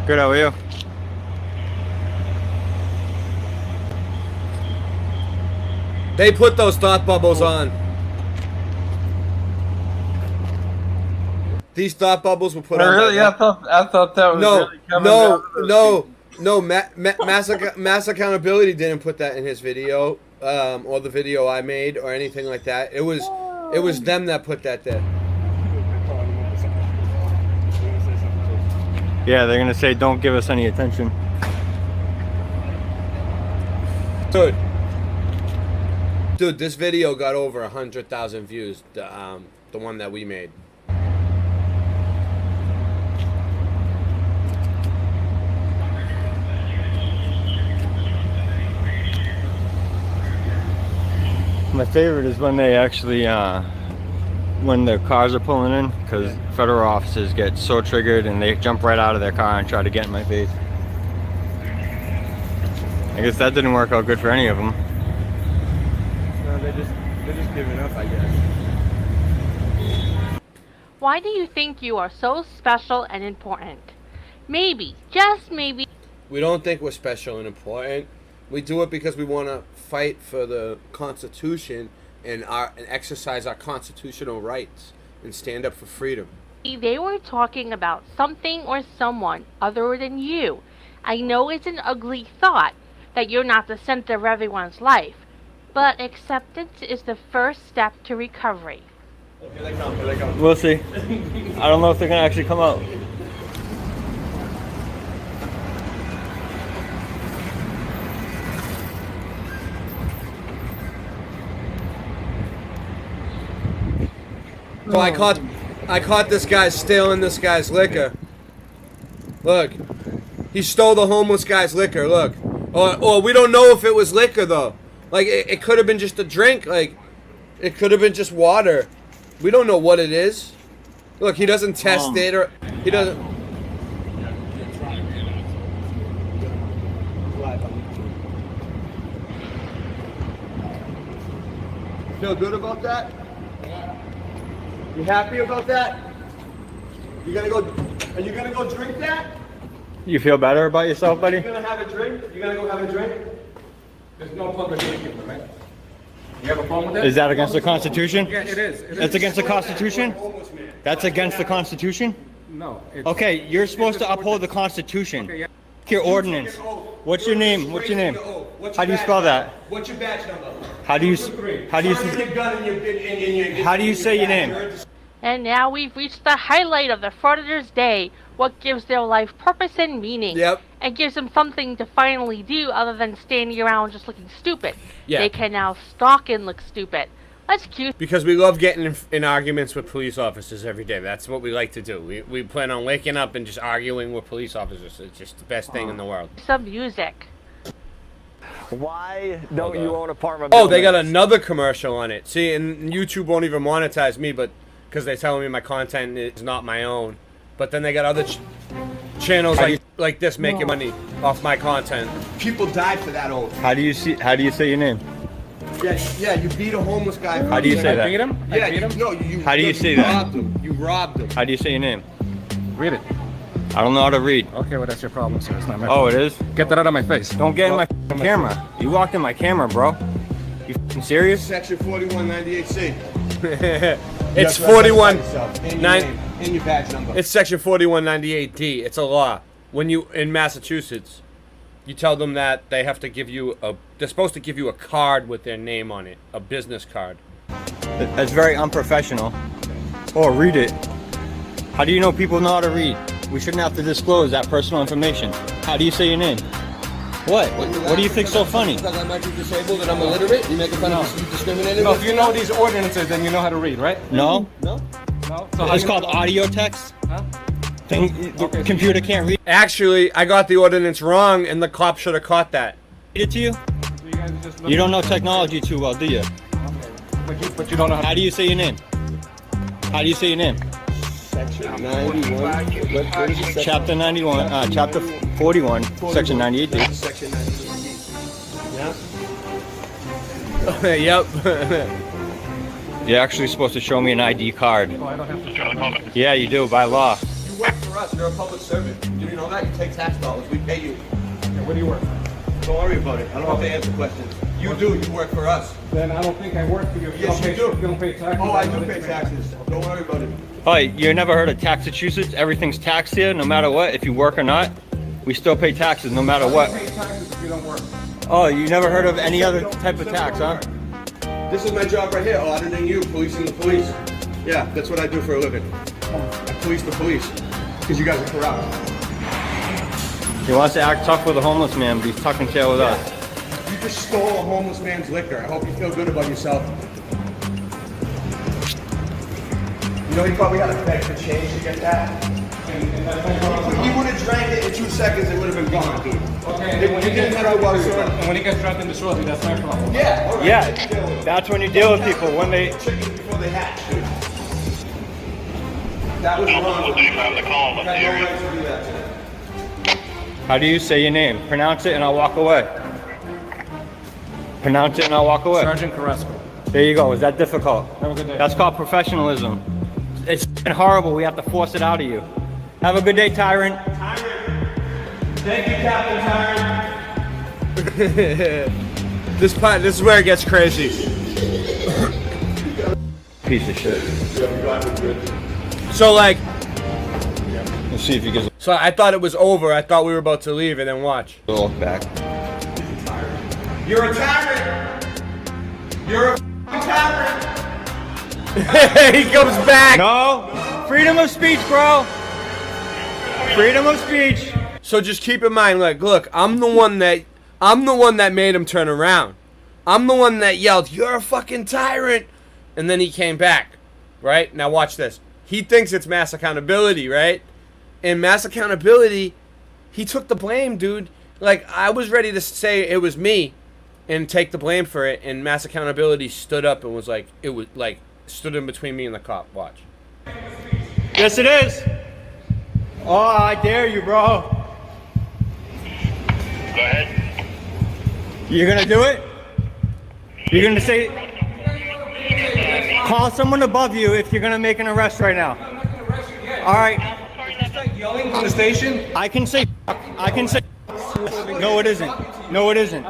Good, how are you? They put those thought bubbles on. These thought bubbles were put on. Really? I thought that was really coming down. Mass Accountability didn't put that in his video, or the video I made, or anything like that. It was them that put that there. Yeah, they're gonna say don't give us any attention. Dude, this video got over 100,000 views. The one that we made. My favorite is when they actually, when the cars are pulling in, because federal officers get so triggered and they jump right out of their car and try to get in my face. I guess that didn't work out good for any of them. No, they're just giving up, I guess. Why do you think you are so special and important? Maybe, just maybe. We don't think we're special and important. We do it because we want to fight for the Constitution and exercise our constitutional rights and stand up for freedom. They were talking about something or someone other than you. I know it's an ugly thought that you're not the center of everyone's life, but acceptance is the first step to recovery. Here they come, here they come. We'll see. I don't know if they're gonna actually come out. So I caught this guy stealing this guy's liquor. Look, he stole the homeless guy's liquor. Look, or we don't know if it was liquor though. Like it could have been just a drink. Like it could have been just water. We don't know what it is. Look, he doesn't test it or he doesn't. Feel good about that? You happy about that? Are you gonna go drink that? You feel better about yourself, buddy? You gonna have a drink? You gonna go have a drink? There's no public drinking, right? You have a problem with that? Is that against the Constitution? Yeah, it is. That's against the Constitution? That's against the Constitution? No. Okay, you're supposed to uphold the Constitution. Your ordinance. What's your name? What's your name? How do you spell that? What's your badge number? How do you say your name? And now we've reached the highlight of the Frauditors' Day, what gives their life purpose and meaning. Yep. And gives them something to finally do other than standing around just looking stupid. Yeah. They can now stalk and look stupid. That's cute. Because we love getting in arguments with police officers every day. That's what we like to do. We plan on waking up and just arguing with police officers. It's just the best thing in the world. Some music. Why don't you own apartment Oh, they got buildings? another commercial on it. See, and YouTube won't even monetize me, but because they're telling me my content is not my own. But then they got other channels like this making money off my content. People died for that oath. How do you say your name? Yeah, you beat a homeless guy. How do you say that? Beat him? Yeah, you How do you say that? robbed him. You robbed him. How do you say your name? Read it. I don't know how to read. Okay, well that's your problem, sir. It's not my Oh, problem. it is? Get that out of my face. Don't get in my camera. You walked in my camera, bro. You f***ing serious? Section 4198C. It's You have to 41 identify yourself and your 9 name and your badge number. It's section 4198D. It's a law. When you in Massachusetts, You tell them that they have to give you they're supposed to give you a card with their name on it, a business card. That's very unprofessional. Oh, read it. How do you know people know how to read? We shouldn't have to disclose that personal information. How do you say your name? What do you think so funny? Because I might be disabled and I'm illiterate? You making fun of me discriminating? No, if you know these ordinances, then you know how to read, right? No. No? No? So It's called audio text. Huh? The computer can't read Actually, I got the ordinance wrong, and the cop should have caught that. it to you. You don't know technology too well, do you? But you don't know how do you say your name? How do you say your name? Section 91. Chapter 91, chapter 41, section 98. dude. Section 98. Yep. You're actually supposed to show me an ID card. Oh, I don't have to. Yeah, you do, by law. You work for us. You're a public servant. Did you know that? You take tax dollars. We pay you. Yeah, where do you work? Don't worry about it. I don't have to answer questions. You do. You work for us. Then I don't think I work for you. Yes, you do. You don't pay taxes. Oh, I do pay taxes. Don't worry about it. Oh, you never heard of Taxachusetts? Everything's taxed here, no matter what. If you work or not, we still pay taxes, no matter what. You pay taxes if you don't work. Oh, you never heard of any other type of tax, huh? This is my job right here, auditing you, policing the police. Yeah, that's what I do for a living. I police the police, because you guys are corrupt. He wants to act tough with a homeless man, but he's tucking tail with us. You just stole a homeless man's liquor. I hope you feel good about yourself. You know, he probably had to beg for change to get that. He would have drank it in 2 seconds, it would have been gone, dude. Okay, and when he gets trapped in the shorty, that's my problem. Yeah, all right. Yeah, that's when you deal with people, when they... Chickens before they hatch, dude. That was wrong. You had no right to do that today. How do you say your name? Pronounce it and I'll walk away. Pronounce it and I'll walk away. Sergeant Carrasco. There you go. Is that difficult? Have a good day. That's called professionalism. It's horrible. We have to force it out of you. Have a good day, Tyrant. Thank you, Captain Tyrant. This is where it gets crazy. Piece of shit. So like, let's see if he gets. So I thought it was over. I thought we were about to leave, and then watch. Look back. You're a tyrant. You're a tyrant. He comes back. No, freedom of speech, bro. Freedom of speech. So just keep in mind, like, look, I'm the one that made him turn around. I'm the one that yelled, "You're a fucking tyrant," and then he came back. Right now, watch this. He thinks it's mass accountability, right? In mass accountability, he took the blame, dude. Like, I was ready to say it was me and take the blame for it, and mass accountability stood up and was like, it was like, stood in between me and the cop. Watch. Yes, it is. Oh, I dare you, bro. Go ahead. You're gonna do it? You're gonna say, call someone above you if you're gonna make an arrest right now. All right. Yelling on the station? I can say. No, it isn't. No, it isn't.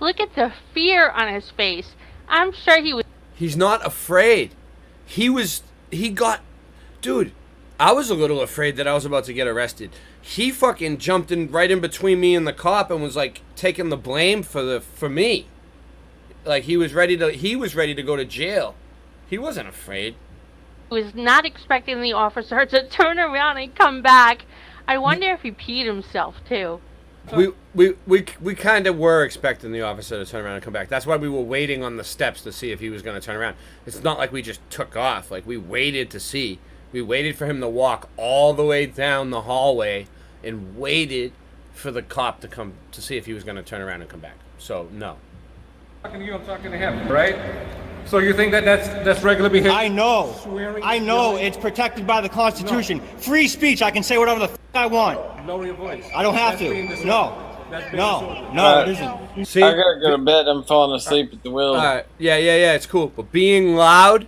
Look at the fear on his face. I'm sure he was. He's not afraid. Dude, I was a little afraid that I was about to get arrested. He fucking jumped in right in between me and the cop and was like taking the blame for me. Like he was ready to go to jail. He wasn't afraid. Was not expecting the officer to turn around and come back. I wonder if he peed himself too. We kind of were expecting the officer to turn around and come back. That's why we were waiting on the steps to see if he was going to turn around. It's not like we just took off. Like we waited to see. We waited for him to walk all the way down the hallway and waited for the cop to come to see if he was going to turn around and come back. So no. I'm talking to you, I'm talking to him, right? So you think that's regular behavior? I know. Swearing, I know. yelling? It's protected by the Constitution. No. Free speech. I can say whatever the f I want. Lower your voice. I don't have to. No, it isn't. See, I gotta go to bed. I'm falling asleep at the wheel. Yeah, it's cool. But being loud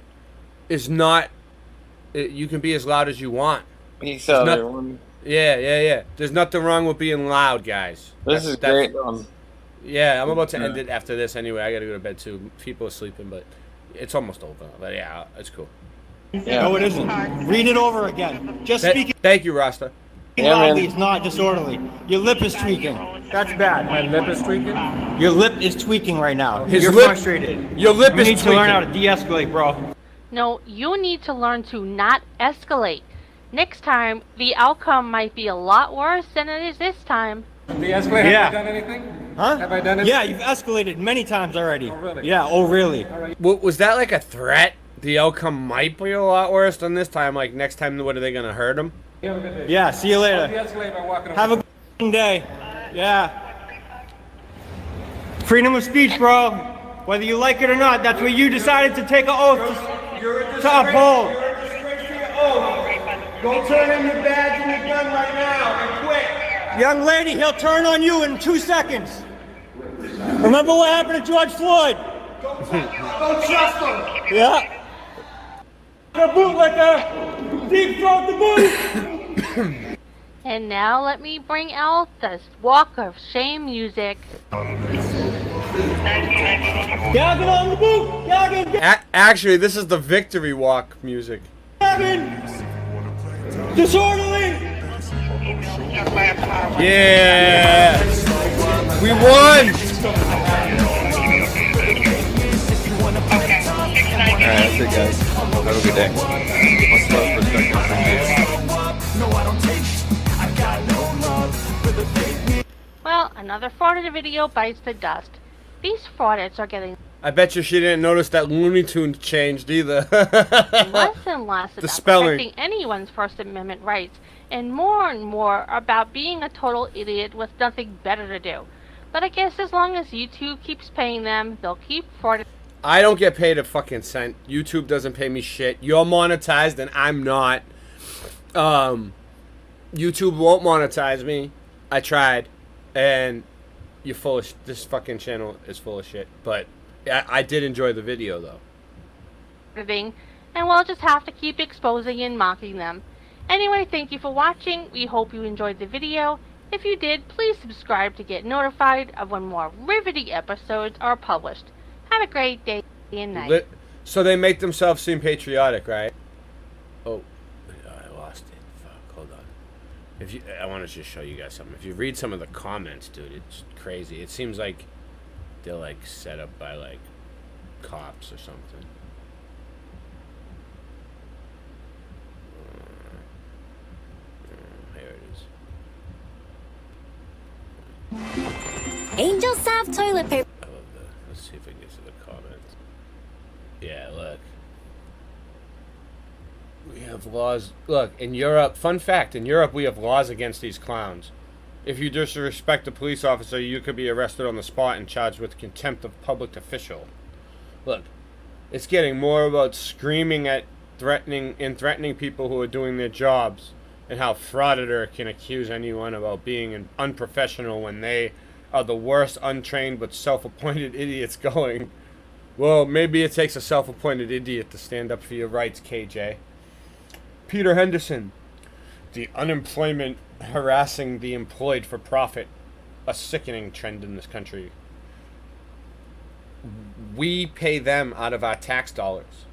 is not. You can be as loud as you want. Yeah. There's nothing wrong with being loud, guys. This is great. Yeah, I'm about to end it after this anyway. I gotta go to bed too. People are sleeping, but it's almost over. But yeah, it's cool. Yeah. No, it isn't. Read it over again. Just speak it. Thank you, Rasta. Yeah, man. Loudly is not disorderly. Your lip is tweaking. That's bad. My lip is tweaking? Your lip is tweaking right now. His You're lip- frustrated. your lip you is need to learn how to tweaking. de-escalate, bro. No, you need to learn to not escalate. Next time, the outcome might be a lot worse than it is this time. De-escalate? Yeah. Have I done anything? Huh? Have I done anything? Yeah, you've escalated many times already. Oh, really? Yeah, oh really? Was that like a threat? The outcome might be a lot worse than this time. Like next time, what are they gonna hurt him? You have a good day. Yeah, see you later. I'll de-escalate by walking Have a over. good day. Yeah. Freedom of speech, bro. Whether you like it or not, that's what you decided to take an oath to uphold. Go turn in your badge and your gun right now and quit. Young lady, he'll turn on you in 2 seconds. Remember what happened to George Floyd? Don't trust him. Yeah. The bootlicker, deep throat the boot. And now let me bring out the Walk of Shame music. Gagging on the boot. Gagging. Actually, this is the victory walk music. Gagging. Disorderly. Yeah, we won. Alright, that's it, guys. Have a good day. Much love, respect, and appreciation. Well, another Florida video bites the dust. These fraudits are getting I bet you she didn't notice that Looney Tunes changed either. less and less The about spelling. protecting anyone's First Amendment rights, and more about being a total idiot with nothing better to do. But I guess as long as YouTube keeps paying them, they'll keep frauding. I don't get paid a fucking cent. YouTube doesn't pay me shit. You're monetized and I'm not. YouTube won't monetize me. I tried, and you're full of this fucking channel is full of shit. But I did enjoy the video though. And we'll just have to keep exposing and mocking them. Anyway, thank you for watching. We hope you enjoyed the video. If you did, please subscribe to get notified of when more riveting episodes are published. Have a great day and night. So they make themselves seem patriotic, right? Oh, I lost it. Fuck, hold on. I want to just show you guys something. If you read some of the comments, dude, it's crazy. It seems like they're like set up by like cops or something. Here it is. Angel Soft toilet paper. I love that. Let's see if we can get to the comments. Yeah, look. We have laws. Look, in Europe, fun fact, in Europe we have laws against these clowns. If you disrespect a police officer, you could be arrested on the spot and charged with contempt of public official. Look, it's getting more about screaming at threatening people who are doing their jobs, and how Frauditor can accuse anyone about being unprofessional when they are the worst untrained but self-appointed idiots going. Well, maybe it takes a self-appointed idiot to stand up for your rights, KJ. Peter Henderson. The unemployment harassing the employed for profit. A sickening trend in this country. We pay them out of our tax dollars.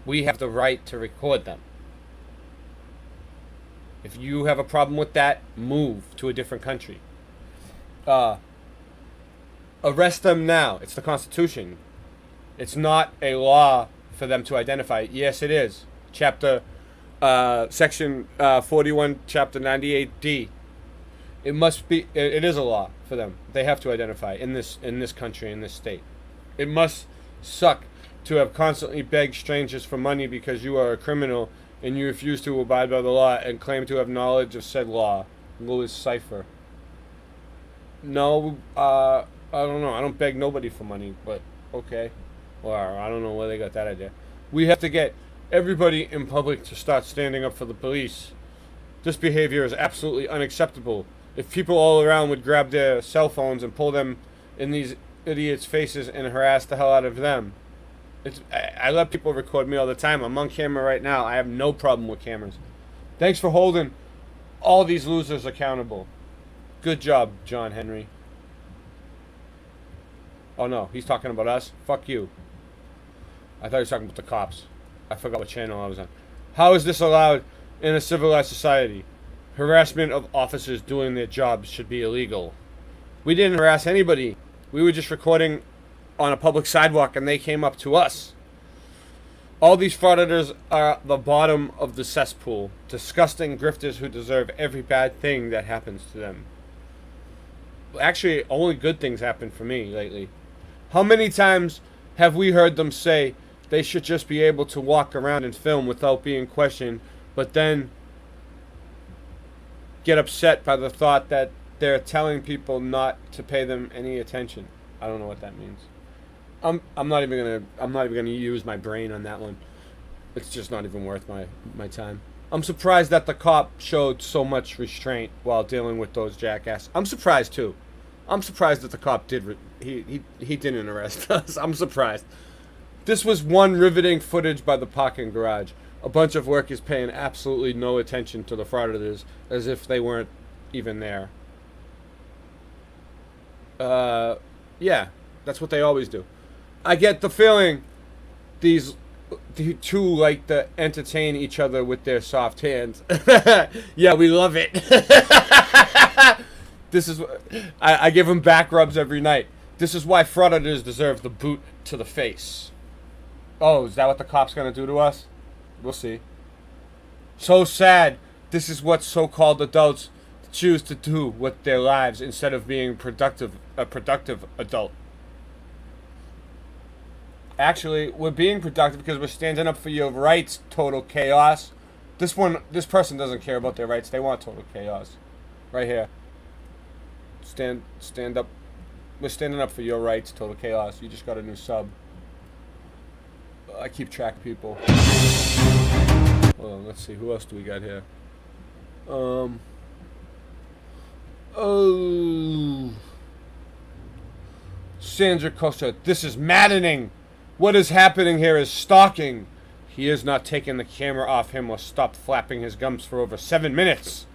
We have the right to record them. If you have a problem with that, move to a different country. Arrest them now. It's the Constitution. It's not a law for them to identify. Yes, it is. Section 41, Chapter 98D. It must be. It is a law for them. They have to identify in this country, in this state. It must suck to have constantly begged strangers for money because you are a criminal and you refuse to abide by the law and claim to have knowledge of said law. Louis Cypher. No, I don't know. I don't beg nobody for money, but okay. Or I don't know where they got that idea. We have to get everybody in public to start standing up for the police. This behavior is absolutely unacceptable. If people all around would grab their cell phones and pull them in these idiots' faces and harass the hell out of them. I let people record me all the time. I'm on camera right now. I have no problem with cameras. Thanks for holding all these losers accountable. Good job, John Henry. Oh no, he's talking about us? Fuck you. I thought he was talking about the cops. I forgot what channel I was on. How is this allowed in a civilized society? Harassment of officers doing their jobs should be illegal. We didn't harass anybody. We were just recording on a public sidewalk and they came up to us. All these frauditors are the bottom of the cesspool. Disgusting grifters who deserve every bad thing that happens to them. Actually, only good things happen for me lately. How many times have we heard them say they should just be able to walk around and film without being questioned, but then get upset by the thought that they're telling people not to pay them any attention? I don't know what that means. I'm not even gonna use my brain on that one. It's just not even worth my time. I'm surprised that the cop showed so much restraint while dealing with those jackasses. I'm surprised too. I'm surprised that the cop did. He didn't arrest us. I'm surprised. This was one riveting footage by the parking garage. A bunch of workers paying absolutely no attention to the frauditors, as if they weren't even there. Yeah, that's what they always do. I get the feeling the two like to entertain each other with their soft hands. Yeah, we love it. This is I give them back rubs every night. This is why frauditors deserve the boot to the face. Oh, is that what the cop's gonna do to us? We'll see. So sad. This is what so-called adults choose to do with their lives instead of being a productive adult. Actually, we're being productive because we're standing up for your rights. Total chaos. This person doesn't care about their rights. They want total chaos. Right here. Stand up. We're standing up for your rights. Total chaos. You just got a new sub. I keep track of people. Hold on, let's see. Who else do we got here? Oh. Sandra Costa. This is maddening. What is happening here is stalking. He has not taken the camera off him or stopped flapping his gums for over 7 minutes.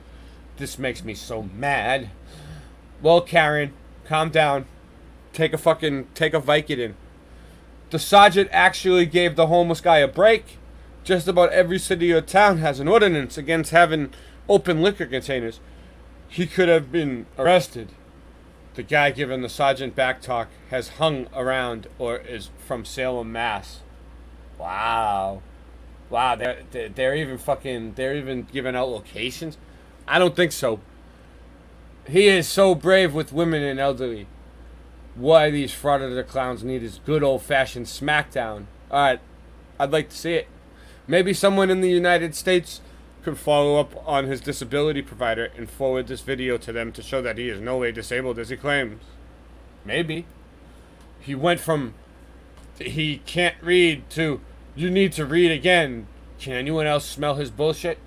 This makes me so mad. Well, Karen, calm down. Take a Vicodin. The sergeant actually gave the homeless guy a break. Just about every city or town has an ordinance against having open liquor containers. He could have been arrested. The guy giving the sergeant back talk has hung around or is from Salem, Mass. Wow. Wow, they're even giving out locations? I don't think so. He is so brave with women and elderly. Why these frauditor clowns need his good old-fashioned smackdown. Alright, I'd like to see it. Maybe someone in the United States could follow up on his disability provider and forward this video to them to show that he is no way disabled as he claims. Maybe. He went from he can't read to you need to read again. Can anyone else smell his bullshit?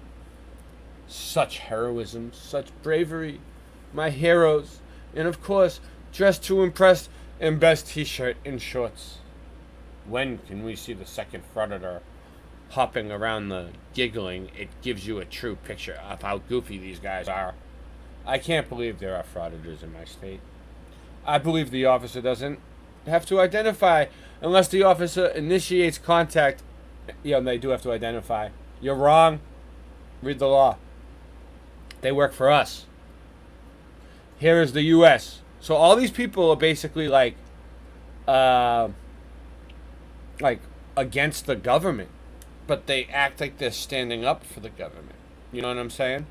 Such heroism, such bravery. My heroes. And of course, dressed to impress and best t-shirt and shorts. When can we see the second frauditor hopping around the giggling? It gives you a true picture of how goofy these guys are. I can't believe there are frauditors in my state. I believe the officer doesn't have to identify unless the officer initiates contact. Yeah, they do have to identify. You're wrong. Read the law. They work for us. Here is the U.S. So all these people are basically like against the government, but they act like they're standing up for the government. You know what I'm saying?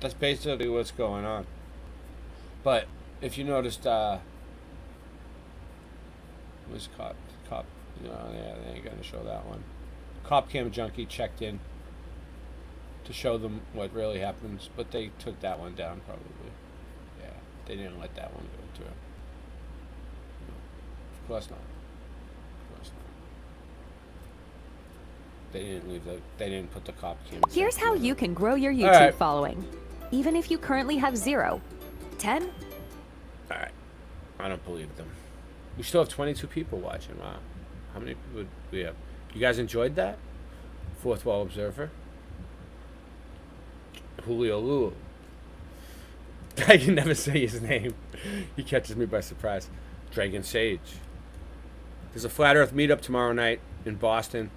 That's basically what's going on. But if you noticed, was cop? No, yeah, they ain't gonna show that one. Cop Cam Junkie checked in to show them what really happens, but they took that one down probably. Yeah, they didn't let that one go through. No, of course not. Of course not. They didn't put the Cop Cam. Here's how you can grow your YouTube right. following, even if you currently have 0, 10. All right, I don't believe them. We still have 22 people watching. Wow, how many people do we have? You guys enjoyed that? Fourth Wall Observer. Julio Lulu. I can never say his name. He catches me by surprise. Dragon Sage. There's a Flat Earth meetup tomorrow night in Boston.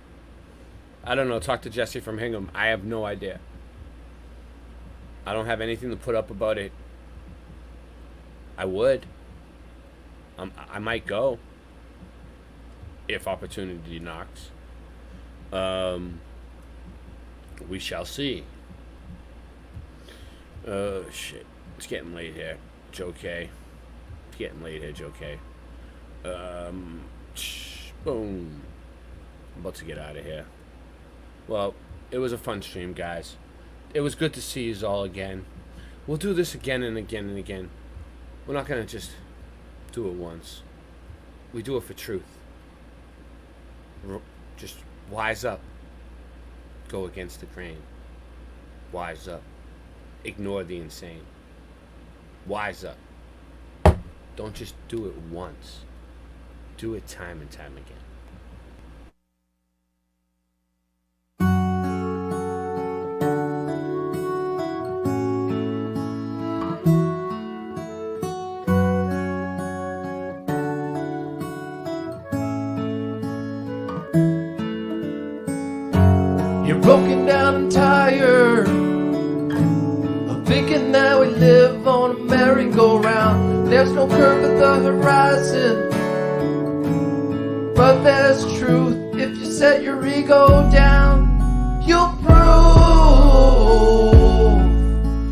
I don't know. Talk to Jesse from Hingham. I have no idea. I don't have anything to put up about it. I would. I might go if opportunity knocks. We shall see. Shit. It's getting late here, Joe K. It's getting late here, Joe K. Boom. I'm about to get out of here. Well, it was a fun stream, guys. It was good to see you all again. We'll do this again and again and again. We're not going to just do it once. We do it for truth. Just wise up. Go against the grain. Wise up. Ignore the insane. Wise up. Don't just do it once. Do it time and time again. You're broken down and tired of thinking that we live on a merry-go-round. There's no curve at the horizon, but there's truth. If you set your ego down, you'll prove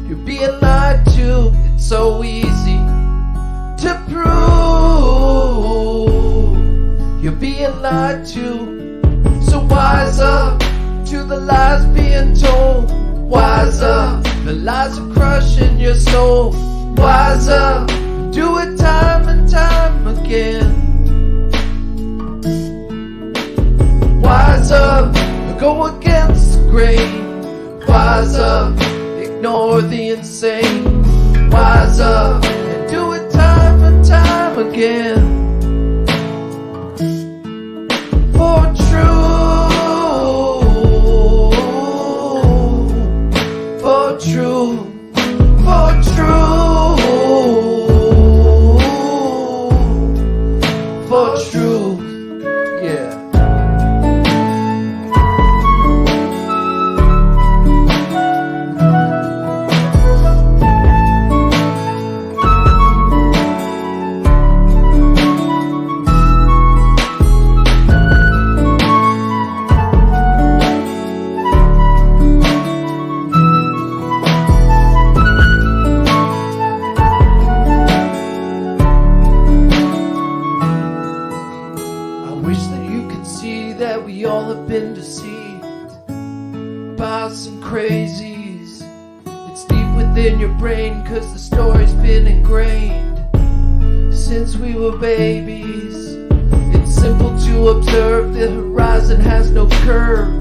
you're being lied to. It's so easy to prove you're being lied to. So wise up to the lies being told. Wise up, the lies are crushing your soul. Wise up, do it time and time again. Wise up, go against the grain. Wise up, ignore the insane. Wise up, and do it time and time again. For true, for truth, yeah. Been deceived by some crazies. It's deep within your brain, cause the story's been ingrained since we were babies. It's simple to observe, the horizon has no curve,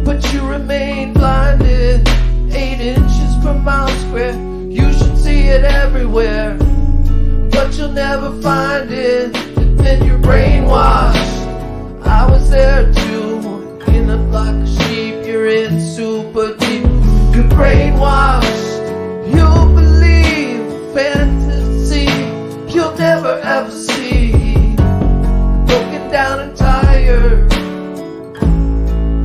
but you remain blinded 8 inches per mile square. You should see it everywhere, but you'll never find it. And then you're brainwashed. I was there too, in a flock of sheep. You're in super deep, you're brainwashed. You believe fantasy you'll never ever see. Broken down and tired,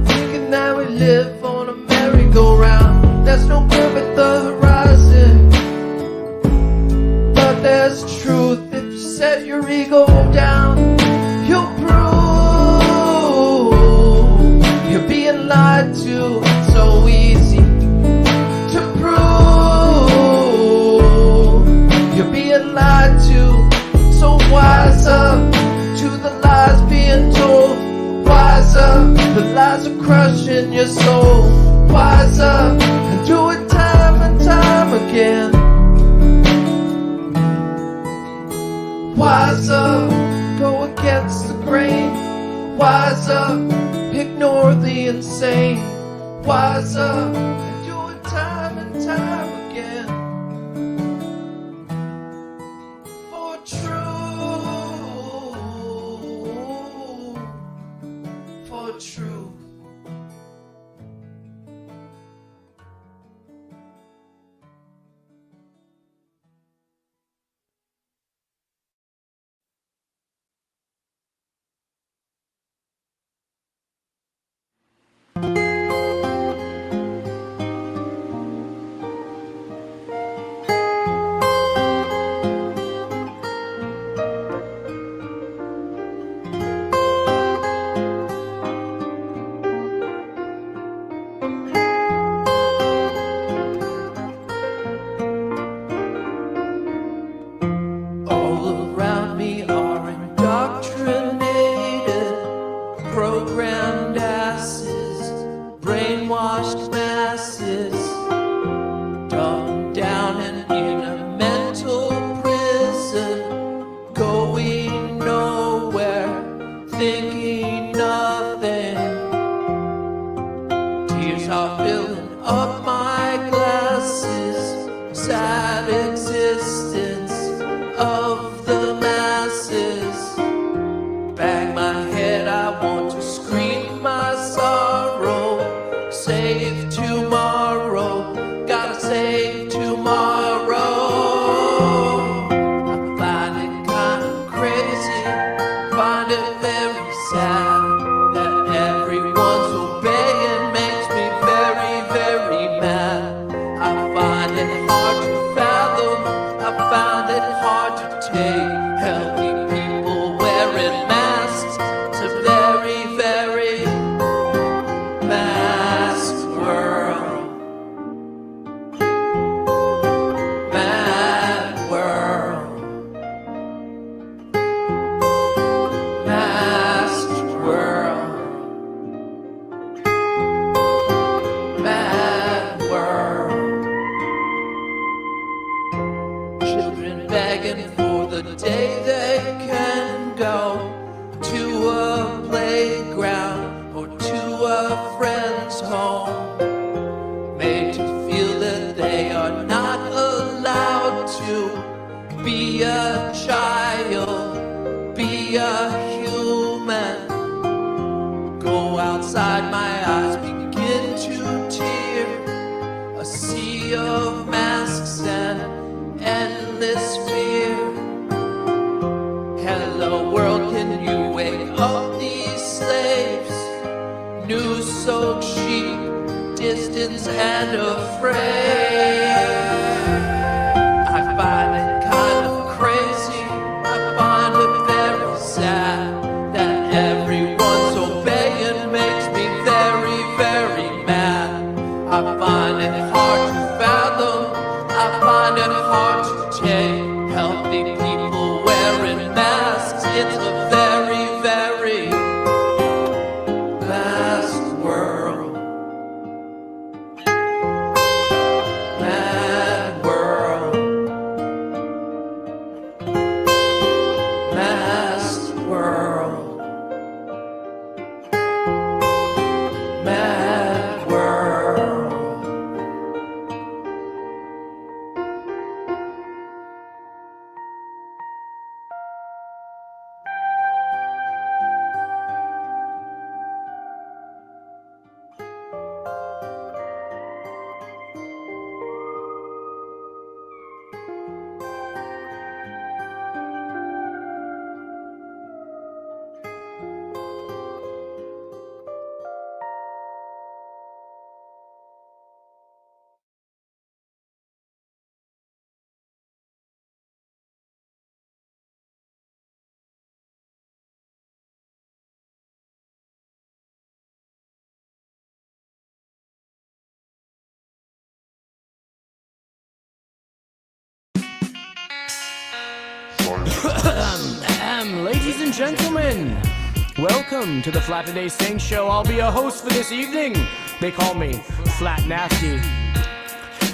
thinking that we live on a merry-go-round. There's no curve at the horizon, but there's truth. If you set your ego down, you'll prove you're being lied to. It's so easy to prove you're being lied to. So wise up to the lies being told. Wise up, the lies are crushing your soul. Wise up and do it time and time again. Wise up, go against the grain. Wise up, ignore the insane. Wise up, and do it time and time again. For true, for true. sad existence of the masses. Bang my head, I want to scream my sorrow. Save tomorrow, gotta save tomorrow. I find it kind of crazy, find it very sad that everyone's obeying makes me very, very mad. I find it hard to fathom, I found it hard to take. Healthy people wearing masks, it's a very, very masked world. Mad world. Masked world. Mad world. Children begging for the day they can go to a playground or to a friend's home, made to feel that they are not allowed to be a child, be a human. Go outside, my eyes begin to tear. A sea of masks and endless fear. Hello world, can you wake up these slaves? News so cheap, distance and afraid. I find it kind of crazy, I find it very sad that everyone's obeying makes me very, very mad. I find it hard to fathom, I find it hard to take. Healthy people wearing masks, it's a very, very masked world. Mad world. Masked world. Mad world. Ladies and gentlemen, welcome to the Flat Today Sing Show. I'll be a host for this evening. They call me Flat Nasty.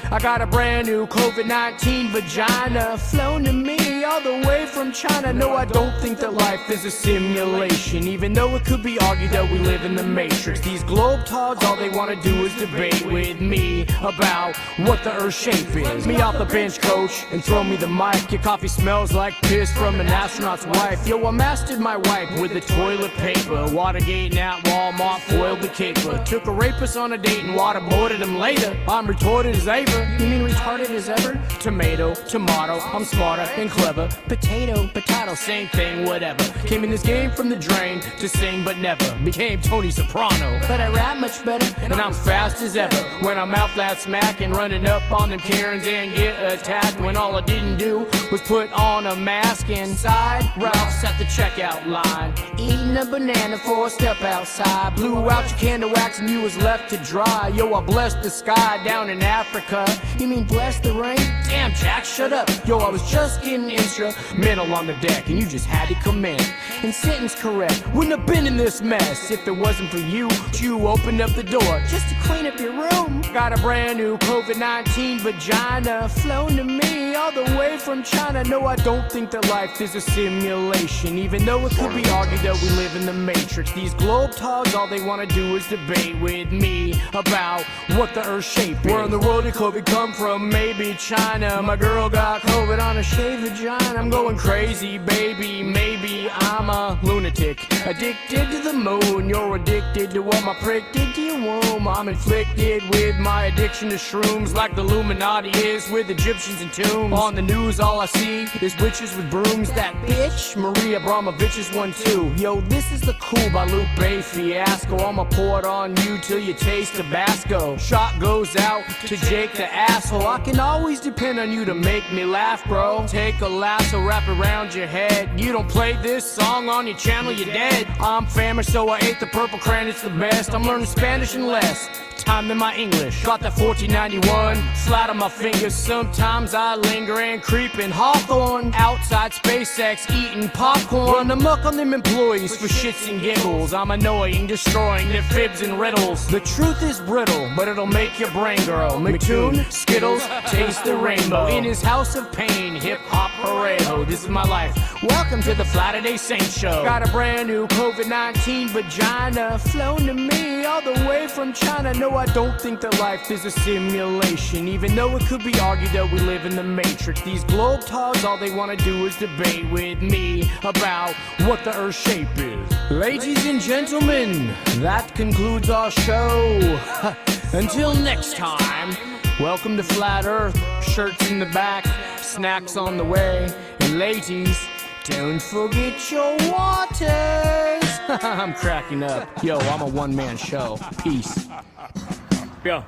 I got a brand new COVID-19 vagina flown to me all the way from China. No, I don't think that life is a simulation, even though it could be argued that we live in the Matrix. These globetrotters, all they want to do is debate with me about what the Earth's shape is. Me off the bench, coach, and throw me the mic. Your coffee smells like piss from an astronaut's wife. Yo, I mastered my wipe with the toilet paper. Watergate and at Walmart foiled the caper. Took a rapist on a date and waterboarded him later. I'm retorted as ever. You mean retarded as ever? Tomato, tomato, I'm smarter and clever. Potato, potato, same thing, whatever. Came in this game from the drain to sing but never became Tony Soprano. But I rap much better and I'm fast as ever. When I'm out that smack and running up on them Karens and get attacked, when all I didn't do was put on a mask inside Ralph's at the checkout line. Eating a banana for a step outside. Blew out your candle wax and you was left to dry. Yo, I blessed the sky down in Africa. You mean bless the rain? Damn, Jack, shut up. Yo, I was just getting in instrumental on the deck, and you just had to command. And sentence correct, wouldn't have been in this mess if it wasn't for you. You opened up the door just to clean up your room. Got a brand new COVID-19 vagina flown to me all the way from China. No, I don't think that life is a simulation, even though it could be argued that we live in the Matrix. These globetrotters, all they want to do is debate with me about what the Earth's shape is. Where in the world did COVID come from? Maybe China. My girl got COVID on a shaved vagina. I'm going crazy, baby. Maybe I'm a lunatic, addicted to the moon. You're addicted to what my prick did to your womb. I'm inflicted with my addiction to shrooms, like the Illuminati is with Egyptians and tombs. On the news, all I see is witches with brooms. That bitch, Maria Abramovich, is one too. Yo, this is the Cool by Lupe Fiasco. I'ma pour it on you till you taste Tabasco. Shot goes out to Jake the asshole. I can always depend on you to make me laugh, bro. Take a lasso, wrap around your head. You don't play this song on your channel, you're dead. I'm famished, so I ate the purple crayon, it's the best. I'm learning Spanish in less time than my English. Got that 1491 slide on my fingers. Sometimes I linger and creep in Hawthorne. Outside SpaceX eating popcorn. Run amok on them employees for shits and giggles. I'm annoying, destroying their fibs and riddles. The truth is brittle, but it'll make your brain grow. McToon, Skittles, taste the rainbow. In his house of pain, hip-hop parejo. This is my life. Welcome to the Flatiday Saints Show. Got a brand new COVID-19 vagina flown to me all the way from China. No, I don't think that life is a simulation, even though it could be argued that we live in the Matrix. These globetrotters, all they want to do is debate with me about what the Earth's shape is. Ladies and gentlemen, that concludes our show. Until next time, welcome to Flat Earth. Shirts in the back, snacks on the way. And ladies, don't forget your waters. I'm cracking up. Yo, I'm a one-man show. Peace. Yeah.